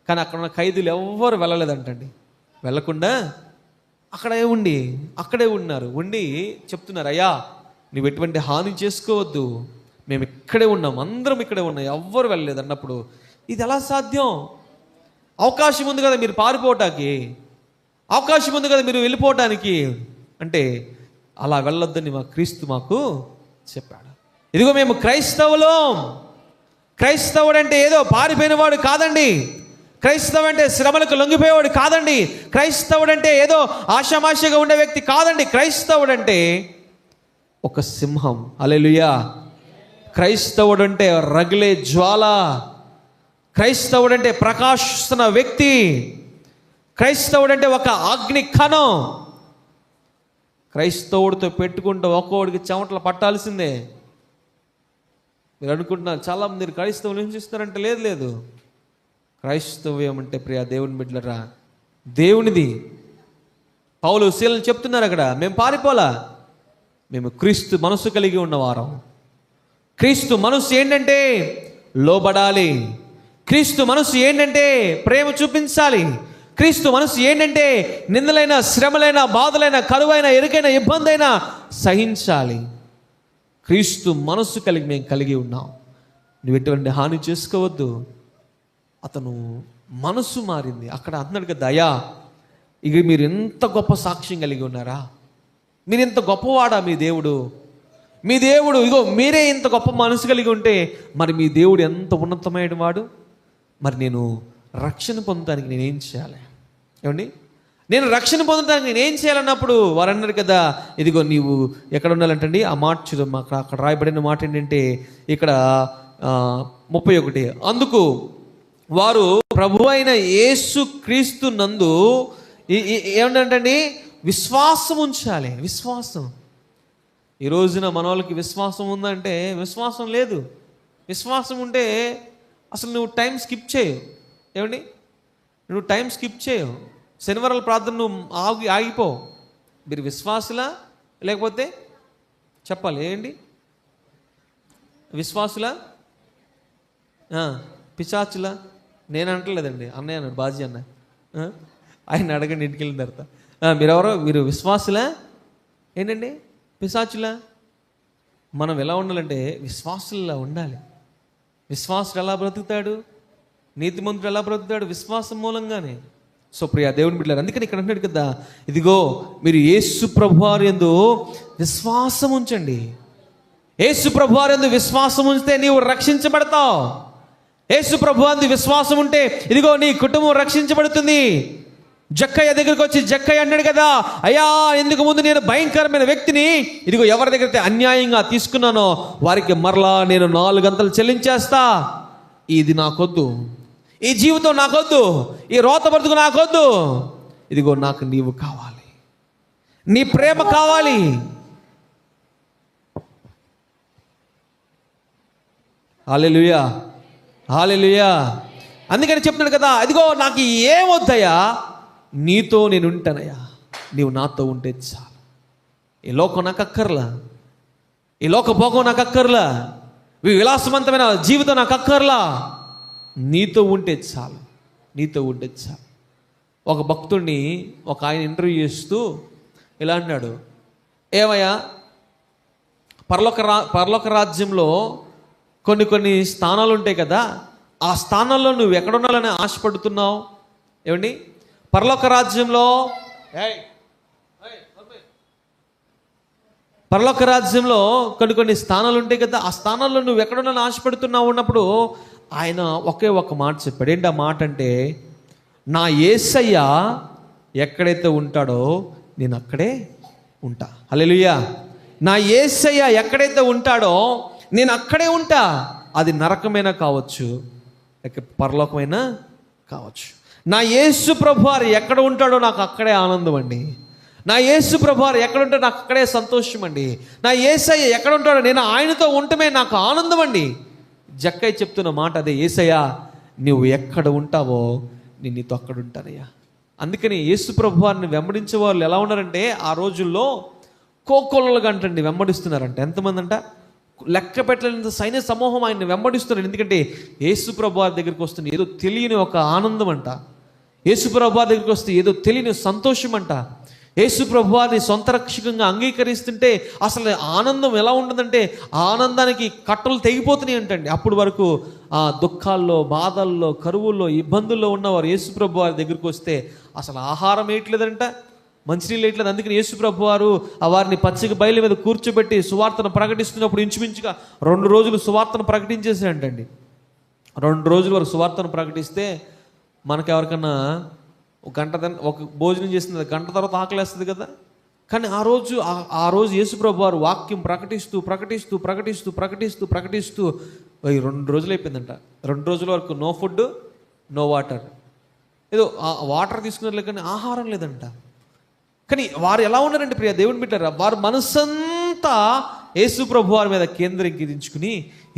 కానీ అక్కడ ఉన్న ఖైదీలు ఎవ్వరు వెళ్ళలేదంటండి. వెళ్ళకుండా అక్కడే ఉన్నారు. ఉండి చెప్తున్నారు, అయ్యా నువ్వు ఎటువంటి హాని చేసుకోవద్దు, మేము ఇక్కడే ఉన్నాం, అందరం ఇక్కడే ఉన్నాం, ఎవ్వరు వెళ్ళలేదు అన్నప్పుడు ఇది ఎలా సాధ్యం? అవకాశం ఉంది కదా మీరు పారిపోవటానికి, అవకాశం ఉంది కదా మీరు వెళ్ళిపోవటానికి అంటే అలా వెళ్ళొద్దని క్రీస్తు మాకు చెప్పాడు. ఇదిగో మేము క్రైస్తవులం. క్రైస్తవుడు అంటే ఏదో పారిపోయినవాడు కాదండి. క్రైస్తవుడు అంటే శ్రమలకు లొంగిపోయేవాడు కాదండి. క్రైస్తవుడు అంటే ఏదో ఆషామాషిగా ఉండే వ్యక్తి కాదండి. క్రైస్తవుడు అంటే ఒక సింహం. హల్లెలూయా. క్రైస్తవుడు అంటే రగిలే జ్వాల. క్రైస్తవుడు అంటే ప్రకాశిస్తున్న వ్యక్తి. క్రైస్తవుడు అంటే ఒక అగ్ని కణం. క్రైస్తవుడితో పెట్టుకుంటే ఒక్కొక్కడికి చెమటలు పట్టాల్సిందే. మీరు అనుకుంటున్నారు చాలామంది క్రైస్తవులు ఏం చేస్తారంటే లేదు లేదు, క్రైస్తవ్యం అంటే ప్రియ దేవుని బిడ్డలరా దేవునిది. పౌలు శీలను చెప్తున్నారు అక్కడ, మేము పారిపోలా, మేము క్రీస్తు మనసు కలిగి ఉన్నవారం. క్రీస్తు మనసు ఏంటంటే లోబడాలి. క్రీస్తు మనసు ఏంటంటే ప్రేమ చూపించాలి. క్రీస్తు మనసు ఏంటంటే నిందలైన, శ్రమలైన, బాధలైన, కరువైన, ఎరుకైన, ఇబ్బంది అయినా సహించాలి. క్రీస్తు మనసు మేము కలిగి ఉన్నాం. నువ్వు ఎటువంటి హాని చేసుకోవద్దు. అతను మనసు మారింది. అక్కడ అంటున్నాడు కదా, అయ్యా ఇక మీరు ఎంత గొప్ప సాక్ష్యం కలిగి ఉన్నారా, మీరు ఇంత గొప్పవాడా మీ దేవుడు, మీ దేవుడు ఇగో మీరే ఇంత గొప్ప మనసు కలిగి ఉంటే మరి మీ దేవుడు ఎంత ఉన్నతమైన వాడు. మరి నేను రక్షణ పొందడానికి నేనేం చేయాలి? ఏమండి, నేను రక్షణ పొందడానికి నేనేం చేయాలన్నప్పుడు వారు అన్నారు కదా, ఇదిగో నీవు ఎక్కడ ఉండాలంటండి ఆ మాట చూద్దాం. అక్కడ రాయబడిన మాట ఏంటంటే ఇక్కడ 31, అందుకు వారు ప్రభు అయిన యేసు క్రీస్తు నందు ఏమంటండి విశ్వాసం ఉంచాలి. విశ్వాసం. ఈ రోజున మన వాళ్ళకి విశ్వాసం ఉందంటే విశ్వాసం లేదు. విశ్వాసం ఉంటే అసలు నువ్వు టైం స్కిప్ చేయవు. ఏమండి, నువ్వు టైం స్కిప్ చేయవు. శనివారాల ప్రార్థన నువ్వు ఆగిపో. మీరు విశ్వాసులా లేకపోతే చెప్పాలి ఏంటి? విశ్వాసులా పిశాచులా? నేను అంటలేదండి, అన్నయ్య అన్నాడు, బాజీ అన్న. ఆయన అడగండి ఇంటికి వెళ్ళిన తర్వాత. మీరెవరో, మీరు విశ్వాసులా ఏంటండి పిశాచులా? మనం ఎలా ఉండాలంటే విశ్వాసులా ఉండాలి. విశ్వాసుడు ఎలా బ్రతుకుతాడు? నీతిమంతుడు ఎలా బ్రతుకుతాడు? విశ్వాసం మూలంగానే. సో ప్రియ దేవుని బిడ్డలారా, అందుకని ఇక్కడ అంటున్నాడు కదా, ఇదిగో మీరు యేసు ప్రభువారి యందు విశ్వాసం ఉంచండి. యేసు ప్రభువారి యందు విశ్వాసం ఉంచితే నీవు రక్షించబడతావు. యేసు ప్రభువారి విశ్వాసం ఉంటే ఇదిగో నీ కుటుంబం రక్షించబడుతుంది. జక్కయ్య దగ్గరికి వచ్చి జక్కయ్య అన్నాడు కదా, అయ్యా ఎందుకు ముందు నేను భయంకరమైన వ్యక్తిని, ఇదిగో ఎవరి దగ్గర అన్యాయంగా తీసుకున్నానో వారికి మరలా నేను 4 గంటలు చెల్లించేస్తా. ఇది నాకొద్దు, ఈ జీవితం నాకొద్దు, ఈ రోత బ్రతుకు నాకొద్దు. ఇదిగో నాకు నీవు కావాలి, నీ ప్రేమ కావాలి. హల్లెలూయా, హల్లెలూయా. అందుకని చెప్తున్నాడు కదా, ఇదిగో నాకు ఏమొద్దయ్యా, నీతో నేను ఉంటానయ్యా, నీవు నాతో ఉంటే చాలు. ఈ లోకం నాకు అక్కర్లా, ఈ లోక భోగం నాకు అక్కర్లా, విలాసవంతమైన జీవితం నాకు అక్కర్లా, నీతో ఉంటే చాలు, నీతో ఉంటే చాలు. ఒక భక్తుడిని ఒక ఆయన ఇంటర్వ్యూ చేస్తూ ఇలా అన్నాడు, ఏమయ్యా పరలోక రాజ్యంలో కొన్ని స్థానాలు ఉంటాయి కదా, ఆ స్థానాల్లో నువ్వు ఎక్కడ ఉండాలని ఆశపడుతున్నావు? ఏమండి, పరలోక రాజ్యంలో కొన్ని స్థానాలు ఉంటాయి కదా, ఆ స్థానాల్లో నువ్వు ఎక్కడ ఉండాలని ఆశపడుతున్నావు అన్నప్పుడు ఆయన ఒకే ఒక మాట చెప్పాడు. ఏంటి ఆ మాట అంటే, నా యేసయ్య ఎక్కడైతే ఉంటాడో నేను అక్కడే ఉంటా. హల్లెలూయా. నా యేసయ్య ఎక్కడైతే ఉంటాడో నేను అక్కడే ఉంటా. అది నరకమైనా కావచ్చు, లేక పరలోకమైనా కావచ్చు. నా యేసు ప్రభువారు ఎక్కడ ఉంటాడో నాకు అక్కడే ఆనందం అండి. నా యేసు ప్రభువారు ఎక్కడ ఉంటాడో నాకు అక్కడే సంతోషం అండి. నా యేసయ్య ఎక్కడ ఉంటాడో నేను ఆయనతో ఉండటమే నాకు ఆనందం అండి. జక్కయ్య చెప్తున్న మాట అదే, యేసయ్య నువ్వు ఎక్కడ ఉంటావో నేను నీతో అక్కడ ఉంటానయ్యా. అందుకని యేసు ప్రభువారిని వెంబడించే వాళ్ళు ఎలా ఉన్నారంటే ఆ రోజుల్లో కోకొల్లలుగా అంటండి వెంబడిస్తున్నారంట. ఎంతమంది అంట, లెక్క పెట్టలేనంత సైన్య సమూహం ఆయన్ని వెంబడిస్తున్నారు. ఎందుకంటే యేసు ప్రభువారి దగ్గరికి వస్తున్న ఏదో తెలియని ఒక ఆనందం అంట, యేసు ప్రభువారి దగ్గరికి వస్తే ఏదో తెలియని సంతోషం అంట. యేసు ప్రభువారిని సొంత రక్షకంగా అంగీకరిస్తుంటే అసలు ఆనందం ఎలా ఉంటుందంటే ఆనందానికి కట్టలు తెగిపోతున్నాయి అంటండి. అప్పుడు వరకు ఆ దుఃఖాల్లో, బాధల్లో, కరువుల్లో, ఇబ్బందుల్లో ఉన్నవారు యేసు ప్రభువారి దగ్గరికి వస్తే అసలు ఆహారం వేయట్లేదంట, మంచినీళ్ళు వేయట్లేదు. అందుకని యేసు ప్రభువారు వారిని పచ్చిక బయలు మీద కూర్చోబెట్టి సువార్తను ప్రకటిస్తున్నప్పుడు ఇంచుమించుగా 2 రోజులు సువార్తను ప్రకటించేసాడంటండి. 2 రోజుల వరకు సువార్తను ప్రకటిస్తే మనకెవరికన్నా ఒక భోజనం చేసిన గంట తర్వాత ఆకలేస్తుంది కదా. కానీ ఆ రోజు యేసు ప్రభువారు వాక్యం ప్రకటిస్తూ 2 రోజులు అయిపోయిందంట. 2 రోజుల వరకు నో ఫుడ్, నో వాటర్. ఏదో వాటర్ తీసుకున్నట్లే కానీ ఆహారం లేదంట. కానీ వారు ఎలా ఉన్నారంటే ప్రియ దేవుని బిడ్డలారా, వారు మనసంతా యేసు ప్రభువారి మీద కేంద్రీకరించుకుని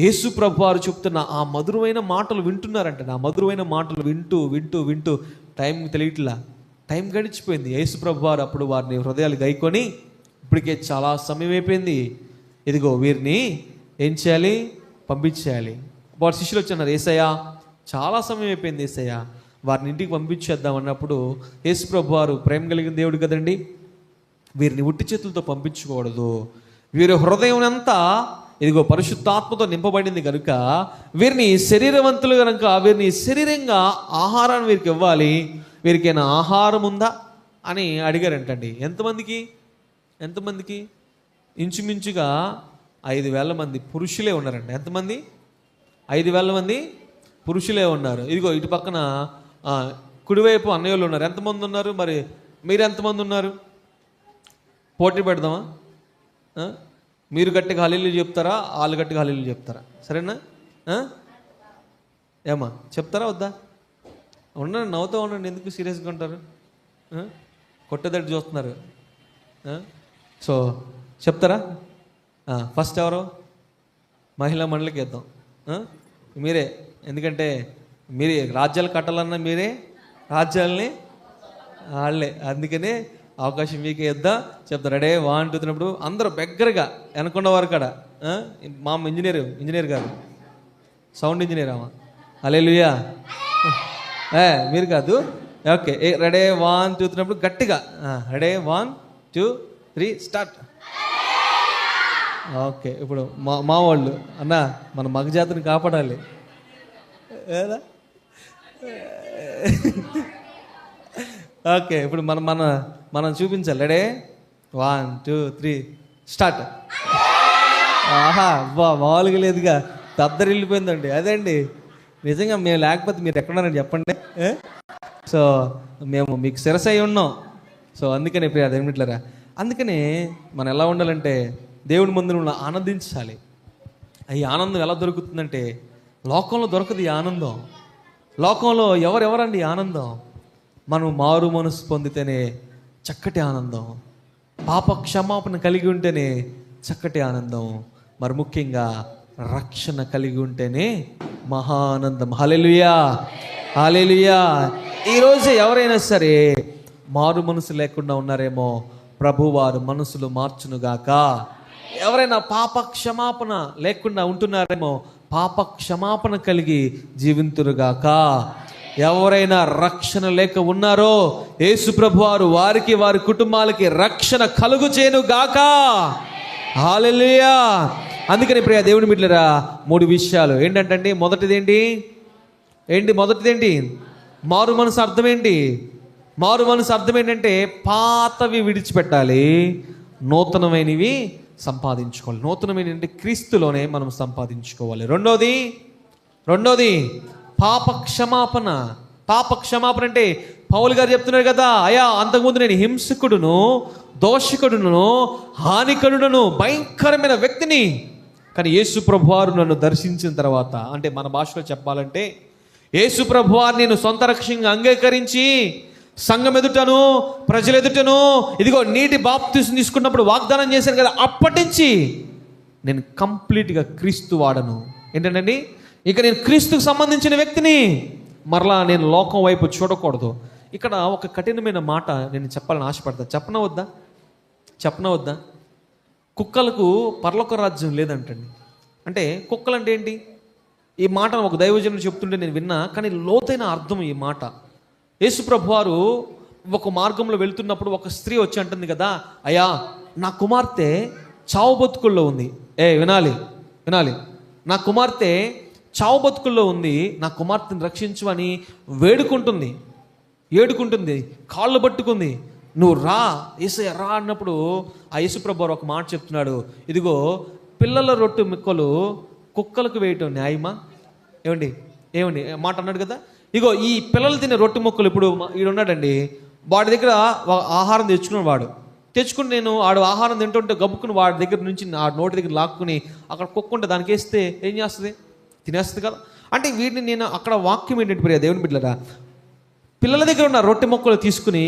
యేసు ప్రభువారు చెప్తున్న ఆ మధురమైన మాటలు వింటున్నారంట. ఆ మధురమైన మాటలు వింటూ టైం తెలియట్లా, టైం గడిచిపోయింది. యేసు ప్రభువారు అప్పుడు వారిని హృదయాలు గైకొని ఇప్పటికే చాలా సమయం అయిపోయింది, ఇదిగో వీరిని ఏం చేయాలి, పంపించేయాలి. వారి శిష్యులు వచ్చన్నారు, యేసయ్యా చాలా సమయం అయిపోయింది యేసయ్యా, వారిని ఇంటికి పంపించేద్దాం అన్నప్పుడు యేసు ప్రభువారు ప్రేమ కలిగిన దేవుడు కదండి, వీరిని ఉట్టి చేతులతో పంపించకూడదు, వీరి హృదయం అంతా ఇదిగో పరిశుద్ధాత్మతో నింపబడింది కనుక వీరిని శరీరవంతులు కనుక వీరిని శరీరంగా ఆహారాన్ని వీరికి ఇవ్వాలి, వీరికైనా ఆహారం ఉందా అని అడిగారంటండి. ఎంతమందికి ఇంచుమించుగా 5,000 మంది పురుషులే ఉన్నారండి. ఎంతమంది? 5,000 మంది పురుషులే ఉన్నారు. ఇదిగో ఇటు పక్కన కుడివైపు అన్నయ్యలు ఉన్నారు. ఎంతమంది ఉన్నారు? మరి మీరు ఎంతమంది ఉన్నారు? పోటీ పెడదామా? మీరు గట్టిగా హల్లెలూయా చెప్తారా, వాళ్ళు గట్టిగా హల్లెలూయా చెప్తారా? సరేనా? ఏమా చెప్తారా వద్దా? ఉండండి, నవ్వుతూ ఉండండి, ఎందుకు సీరియస్గా ఉంటారు? కొట్టేదట్టు చూస్తున్నారు. సో చెప్తారా? ఫస్ట్ ఎవరు? మహిళా మండలికి ఇద్దాం. మీరే, ఎందుకంటే మీరే రాజ్యాలు కట్టాలన్నా మీరే, రాజ్యాలని వాళ్ళే, అందుకనే అవకాశం మీకే ఇద్దాం. చెప్తారు రెడీ 1 2 3 అందరూ దగ్గరగా వెనకున్నవారు కాడ. మా ఇంజనీర్ గారు, సౌండ్ ఇంజనీర్ అమ్మా, హల్లెలూయా. మీరు కాదు, ఓకే. రెడీ 1 2 3 గట్టిగా రెడీ 1 2 3 స్టార్ట్. ఓకే, ఇప్పుడు మా వాళ్ళు అన్న మన మగజాతిని కాపాడాలి. ఓకే, ఇప్పుడు మనం చూపించాలి. Ready 1 2 3 start. ఆహా, మామూలుగా లేదుగా, దద్దరు వెళ్ళిపోయిందండి. అదండి నిజంగా మేము లేకపోతే మీరు ఎక్కడున్నారని చెప్పండి. సో మేము మీకు శిరసై ఉన్నాం. సో అందుకని ప్రియ దేవునిట్లరా, అందుకనే మనం ఎలా ఉండాలంటే దేవుడి ముందు ఆనందించాలి. ఈ ఆనందం ఎలా దొరుకుతుందంటే లోకంలో దొరకదు ఈ ఆనందం. లోకంలో ఎవరెవరండి ఆనందం? మనం మారు మనసు పొందితేనే చక్కటి ఆనందం, పాప క్షమాపణ కలిగి ఉంటేనే చక్కటి ఆనందం, మరి ముఖ్యంగా రక్షణ కలిగి ఉంటేనే మహానందం. హల్లెలూయా, హల్లెలూయా. ఈరోజు ఎవరైనా సరే మారు మనసు లేకుండా ఉన్నారేమో, ప్రభువారు మనసులు మార్చునుగాక. ఎవరైనా పాప క్షమాపణ లేకుండా ఉంటున్నారేమో, పాప క్షమాపణ కలిగి జీవింతురుగాక. ఎవరైనా రక్షణ లేక ఉన్నారో యేసు ప్రభువారు వారికి వారి కుటుంబాలకి రక్షణ కలుగు చేయనుగాక. హల్లెలూయా. అందుకని ప్రియ దేవుని బిడ్డలారా, 3 విషయాలు ఏంటంటే, మొదటిదేంటి మారు మనసు అర్థం ఏంటి? మారు మనసు అర్థం ఏంటంటే పాతవి విడిచిపెట్టాలి, నూతనమైనవి సంపాదించుకోవాలి. నూతనమైన అంటే క్రీస్తులోనే మనం సంపాదించుకోవాలి. రెండోది పాప క్షమాపణ. పాప క్షమాపణ అంటే పౌలు గారు చెప్తున్నారు కదా, అయ్యా అంతకుముందు నేను హింసకుడును, దోషకుడును, హానికరుడును, భయంకరమైన వ్యక్తిని, కానీ యేసు ప్రభువారు నన్ను దర్శించిన తర్వాత, అంటే మన భాషలో చెప్పాలంటే యేసు ప్రభువారు నేను సొంత రక్షణగా అంగీకరించి సంఘం ఎదుటను, ప్రజల ఎదుటను, ఇదిగో నీటి బాప్తిసం తీసుకున్నప్పుడు వాగ్దానం చేశాను కదా, అప్పటి నుంచి నేను కంప్లీట్గా క్రీస్తు వాడను. ఏంటండి, ఇక నేను క్రీస్తుకు సంబంధించిన వ్యక్తిని. మరలా నేను లోకం వైపు చూడకూడదు. ఇక్కడ ఒక కఠినమైన మాట నేను చెప్పాలని ఆశపడతా. చెప్పనా వద్దా? కుక్కలకు పరలోక రాజ్యం లేదంటండి. అంటే కుక్కలు అంటే ఏంటి? ఈ మాట ఒక దైవజనుడు చెప్తుంటే నేను విన్నా, కానీ లోతైన అర్థం ఈ మాట. యేసు ప్రభువారు ఒక మార్గంలో వెళ్తున్నప్పుడు ఒక స్త్రీ వచ్చి అంటుంది కదా, అయ్యా నా కుమార్తె చావు బతుకుల్లో ఉంది. వినాలి, నా కుమార్తె చావు బతుకుల్లో ఉంది, నా కుమార్తెను రక్షించు అని ఏడుకుంటుంది, కాళ్ళు పట్టుకుంది. నువ్వు రా యేసయ్య రా అన్నప్పుడు ఆ యేసుప్రభు ఒక మాట చెప్తున్నాడు, ఇదిగో పిల్లల రొట్టె ముక్కలు కుక్కలకు వేయటం న్యాయమా? ఏమండి మాట అన్నాడు కదా. ఇగో ఈ పిల్లలు తినే రొట్టె ముక్కలు, ఇప్పుడు ఈడున్నాడండి, వాడి దగ్గర ఆహారం తెచ్చుకుని నేను ఆడు ఆహారం తింటుంటే గబుక్కుని వాడి దగ్గర నుంచి ఆ నోటి దగ్గర లాక్కుని అక్కడ కుక్కుంటే దానికి వేస్తే ఏం చేస్తుంది? తినేస్తుంది కదా. అంటే వీటిని నేను అక్కడ వాక్యం ఏంటంటే ప్రియ దేవుని బిడ్డలారా, పిల్లల దగ్గర ఉన్న రొట్టె మొక్కలు తీసుకుని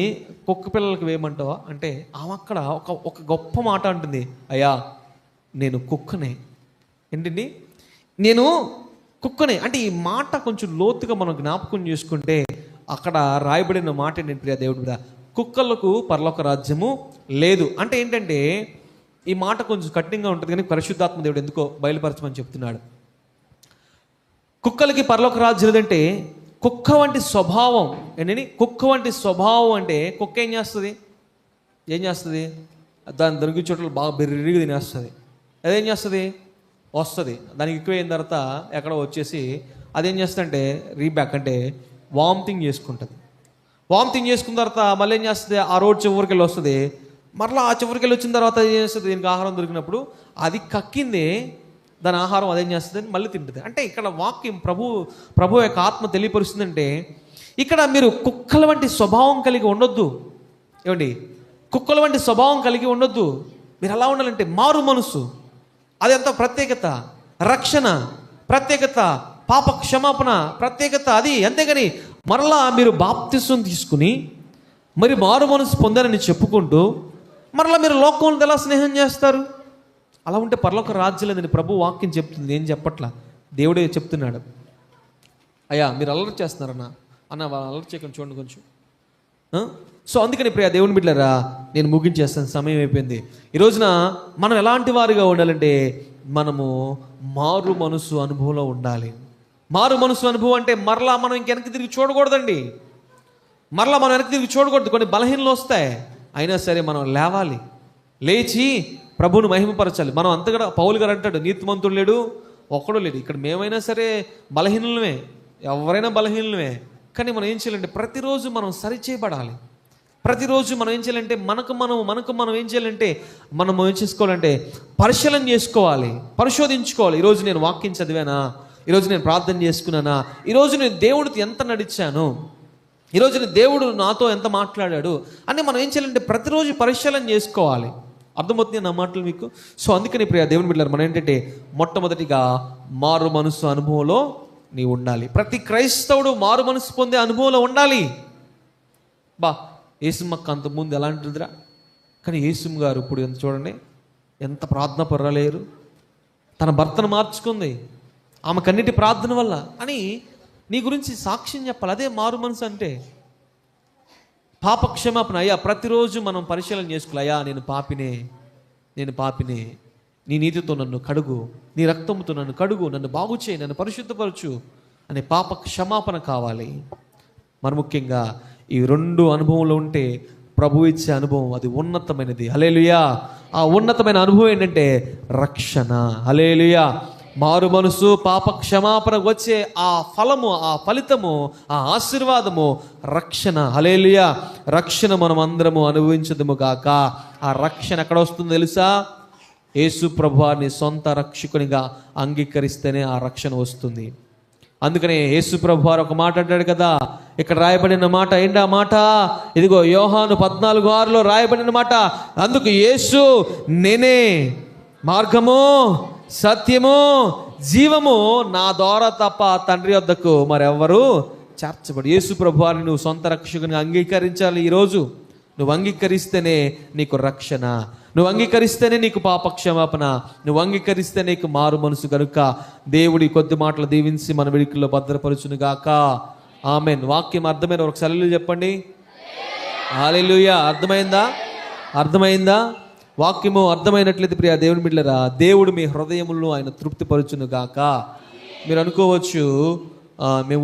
కుక్క పిల్లలకు వేయమంటావా అంటే ఆమె అక్కడ ఒక గొప్ప మాట అంటుంది, అయ్యా నేను కుక్కనే. ఏంటండి? నేను కుక్కనే. అంటే ఈ మాట కొంచెం లోతుగా మనం జ్ఞాపకం చేసుకుంటే అక్కడ రాయబడిన మాట ఏంటంటే ప్రియ దేవుడి మీద, కుక్కలకు పరలోక రాజ్యము లేదు. అంటే ఏంటంటే ఈ మాట కొంచెం కఠినంగా ఉంటుంది, కానీ పరిశుద్ధాత్మ దేవుడు ఎందుకో బయలుపరచమని చెప్తున్నాడు. కుక్కలకి పరలోక రాజ్యం లేదంటే కుక్క వంటి స్వభావం ఏంటండి? కుక్క వంటి స్వభావం అంటే కుక్క ఏం చేస్తుంది? దాని దొరికి చోట్ల బాగా బెర్రిగా తినేస్తుంది. అదేం చేస్తుంది? వస్తుంది, దానికి ఎక్కువ అయిన తర్వాత ఎక్కడో వచ్చేసి అదేం చేస్తుంది అంటే రీబ్యాక్ అంటే వామిటింగ్ చేసుకుంటుంది. వామిటింగ్ చేసుకున్న తర్వాత మళ్ళీ ఏం చేస్తుంది? ఆ రోడ్ చివరికి వెళ్ళి వస్తుంది. మరలా ఆ చివరికి వెళ్ళి వచ్చిన తర్వాత ఏం చేస్తుంది? దీనికి ఆహారం దొరికినప్పుడు అది కక్కిందే దాని ఆహారం అదేం చేస్తుంది? మళ్ళీ తింటుంది. అంటే ఇక్కడ వాక్యం ప్రభు యొక్క ఆత్మ తెలియపరుస్తుందంటే ఇక్కడ మీరు కుక్కల వంటి స్వభావం కలిగి ఉండొద్దు. ఏమండి? కుక్కల వంటి స్వభావం కలిగి ఉండొద్దు. మీరు ఎలా ఉండాలంటే మారు మనసు, అది ఎంత ప్రత్యేకత, రక్షణ ప్రత్యేకత, పాప క్షమాపణ ప్రత్యేకత, అది అంతేగాని మరలా మీరు బాప్తిసం తీసుకుని మరి మారు మనసు పొందారని చెప్పుకుంటూ మరలా మీరు లోకంలో ఎలా స్నేహం చేస్తారు? అలా ఉంటే పరలోక రాజ్యం లేదని ప్రభు వాక్యం చెప్తుంది, నేను చెప్పట్లా, దేవుడే చెప్తున్నాడు. అయ్యా మీరు అల్లరి చేస్తున్నారన్నా వాళ్ళు అల్లరి చేయకుండా చూడండి కొంచెం. సో అందుకని ప్రియ దేవుని బిడ్డలారా, నేను ముగించేస్తాను, సమయం అయిపోయింది. ఈ రోజున మనం ఎలాంటి వారిగా ఉండాలంటే మనము మారు మనసు అనుభవంలో ఉండాలి. మారు మనసు అనుభవం అంటే మరలా మనం వెనక్కి తిరిగి చూడకూడదండి. కొన్ని బలహీనలు వస్తాయి, అయినా సరే మనం లేచి ప్రభువును మహిమపరచాలి. మనం అంతగా పౌలు గారు అంటాడు, నీతిమంతుడు లేడు, ఒక్కడో లేడు. ఇక్కడ మేమైనా సరే బలహీనులమే, ఎవరైనా బలహీనులమే. కానీ మనం ఏం చేయాలంటే ప్రతిరోజు మనం సరిచేయబడాలి. ప్రతిరోజు మనం ఏం చేయాలంటే మనకు మనం ఏం చేయాలంటే మనం ఏం చేసుకోవాలంటే పరిశీలన చేసుకోవాలి, పరిశోధించుకోవాలి. ఈరోజు నేను వాక్యం చదివానా? ఈరోజు నేను ప్రార్థన చేసుకున్నానా? ఈరోజు నేను దేవుడితో ఎంత నడిచాను? ఈరోజు దేవుడు నాతో ఎంత మాట్లాడాడు అని మనం ఏం చేయాలంటే ప్రతిరోజు పరిశీలన చేసుకోవాలి. అర్థమవుతుంది నా మాటలు మీకు? సో అందుకని ప్రియ దేవుని బిడ్డలారా, మనం ఏంటంటే మొట్టమొదటిగా మారు మనసు అనుభవంలో నీవు ఉండాలి. ప్రతి క్రైస్తవుడు మారు మనసు పొందే అనుభవంలో ఉండాలి. యేసుమ్మక్క అంతకుముందు ఎలా అంటుందిరా, కానీ యేసుమ్మ గారు ఇప్పుడు ఎంత చూడండి, ఎంత ప్రార్థన పర్వాలేరు, తన భర్తను మార్చుకుంది ఆమె కన్నిటి ప్రార్థన వల్ల అని నీ గురించి సాక్ష్యం చెప్పాలి. అదే మారు మనసు అంటే. పాప క్షమాపణ, అయ్యా ప్రతిరోజు మనం పరిశీలన చేసుకోవాలి. అయ్యా నేను పాపినే, నీ నీతితో నన్ను కడుగు, నీ రక్తంతో నన్ను కడుగు, నన్ను బాగు చేయి, నన్ను పరిశుద్ధపరచు అనే పాప క్షమాపణ కావాలి. మరి ముఖ్యంగా ఈ రెండు అనుభవంలో ఉంటే ప్రభు ఇచ్చే అనుభవం అది ఉన్నతమైనది. హల్లెలూయా. ఆ ఉన్నతమైన అనుభవం ఏంటంటే రక్షణ. హల్లెలూయా. మారు మనసు, పాప క్షమాపణ వచ్చే ఆ ఫలము, ఆ ఫలితము, ఆ ఆశీర్వాదము రక్షణ. హల్లెలూయా. రక్షణ మనం అందరము అనుభవించదుము గాక. ఆ రక్షణ ఎక్కడ వస్తుందో తెలుసా? యేసు ప్రభువాన్ని సొంత రక్షకునిగా అంగీకరిస్తేనే ఆ రక్షణ వస్తుంది. అందుకనే యేసు ప్రభువారు ఒక మాట అంటాడు కదా, ఇక్కడ రాయబడిన మాట ఏంటి? ఆ మాట ఇదిగో యోహాను 14:6 రాయబడిన మాట. అందుకు యేసు నేనే మార్గము, సత్యము, జీవము, నా ద్వారా తప్ప తండ్రి వద్దకు మరెవ్వరు చేర్చబడు. యేసు ప్రభువారిని నువ్వు సొంత రక్షకునిగా అంగీకరించాలి. ఈరోజు నువ్వు అంగీకరిస్తేనే నీకు రక్షణ, నువ్వు అంగీకరిస్తేనే నీకు పాప క్షమాపణ, నువ్వు అంగీకరిస్తే నీకు మారు మనసు. కనుక దేవుడి కొద్ది మాటలు దీవించి మన విడికిల్లో భద్రపరచునుగాక. ఆమెన్. వాక్యం అర్థమైన ఒకసారి చెప్పండి. హల్లెలూయా. అర్థమైందా? వాక్యము అర్థమైనట్లయితే ప్రియ దేవుని బిడ్డలారా, దేవుడు మీ హృదయములను ఆయన తృప్తిపరచునుగాక. మీరు అనుకోవచ్చు మేము